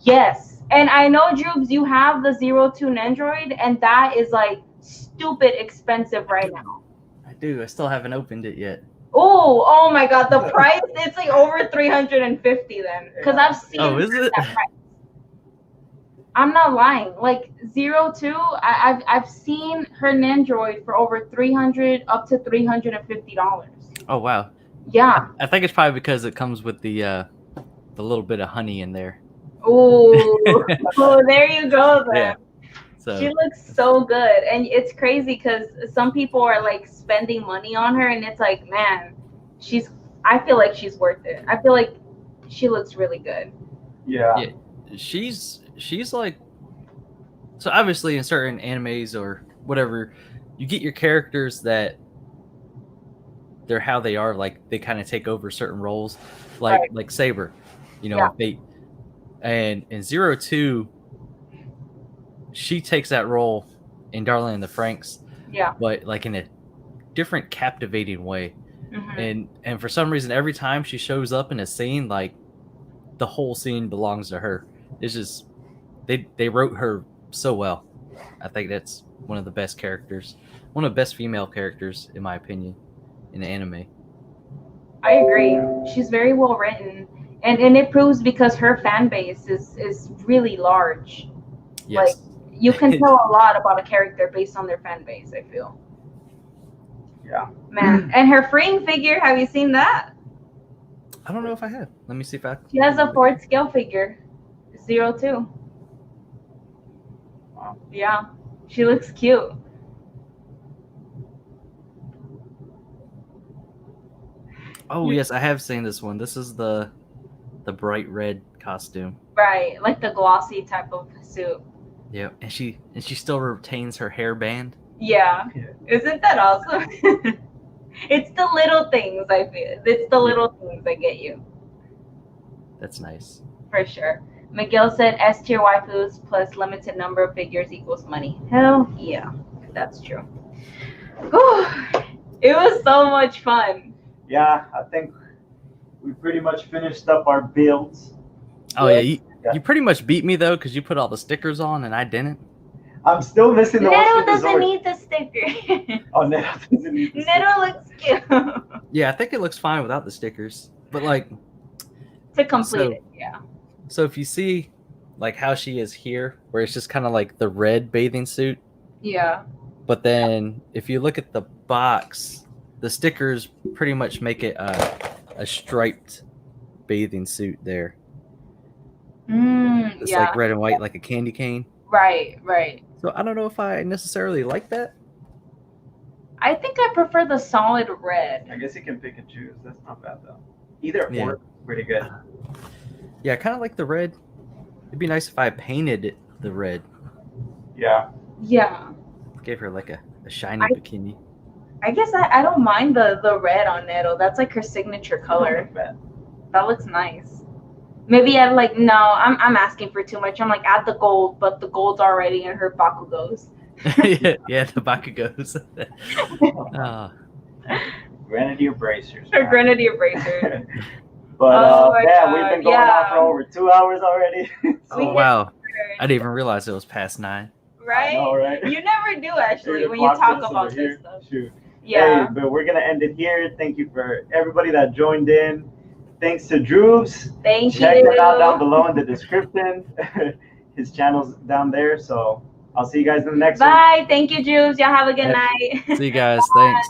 Yes. And I know, Droobz, you have the 02 Nendroid, and that is like stupid expensive right now. I do. I still haven't opened it yet. Oh my god, the price, it's like over 350 then. Because I've seen Oh, is it? that price. I'm not lying. Like 02, I've seen her Nendroid for over 300 up to $350. Oh wow. Yeah. I think it's probably because it comes with the little bit of honey in there. Ooh. Oh, there you go then. Yeah. So She looks so good. And it's crazy because some people are like spending money on her, and it's like, man, I feel like she's worth it. I feel like she looks really good. Yeah. she's like, so obviously in certain animes or whatever, you get your characters that they're how they are, like they kind of take over certain roles, like Saber, you know, Fate. And in 02, she takes that role in Darling in the Franxx, but like in a different captivating way. Mm-hmm. And for some reason, every time she shows up in a scene, like the whole scene belongs to her. It's just they wrote her so well. I think that's one of the best characters, one of the best female characters in my opinion in the anime. I agree. She's very well written, and it proves because her fan base is really large. Yes. Like you can tell a lot about a character based on their fan base, I feel. Yeah. Man, and her freeing figure, have you seen that? I don't know if I have. Let me see if I. She has a 4th scale figure, 02. Wow. Yeah, she looks cute. Oh yes, I have seen this one. This is the bright red costume. Right, like the glossy type of suit. Yeah, and she still retains her hairband. Yeah. Isn't that awesome? It's the little things, I feel. It's the little things that get you. That's nice. For sure. Miguel said S tier waifus plus limited number of figures equals money. Hell yeah. That's true. Whew. It was so much fun. Yeah, I think we pretty much finished up our builds. Oh yeah, you pretty much beat me though, because you put all the stickers on and I didn't. I'm still missing the Neto ones for the doesn't Zord. need the sticker. Oh, Neto doesn't need the Neto looks cute. Yeah, I think it looks fine without the stickers. But like To complete it, yeah. So if you see like how she is here, where it's just kind of like the red bathing suit. Yeah. But then if you look at the box, the stickers pretty much make it a striped bathing suit there. It's Yeah. like red and white, like a candy cane. Right, right. So I don't know if I necessarily like that. I think I prefer the solid red. I guess you can pick and choose. That's not bad though. Either Yeah. or, pretty good. Yeah, I kind of like the red. It'd be nice if I painted it the red. Yeah. Yeah. Gave her like a shiny bikini. I guess I don't mind the red on Nettle. That's like her signature color. That looks nice. Maybe add like no, I'm asking for too much. I'm like add the gold, but the gold's already in her Bakugos. yeah, the Bakugos. Grenadier bracers. Her man. Grenadier bracers. But Oh my yeah, we've God, been going on for over 2 hours already. Oh wow, I didn't even realize it was past 9. Right? I know, right? You never do actually Dude, when you the talk clock about is this over stuff. here. Shoot. Yeah. Hey, but we're gonna end it here. Thank you for everybody that joined in. Thanks to Droobz. Thank Check you. him out down below in the description. His channel's down there. So I'll see you guys in the next one. Bye. Thank you, Juice. Y'all have a good night. See you guys. Thanks.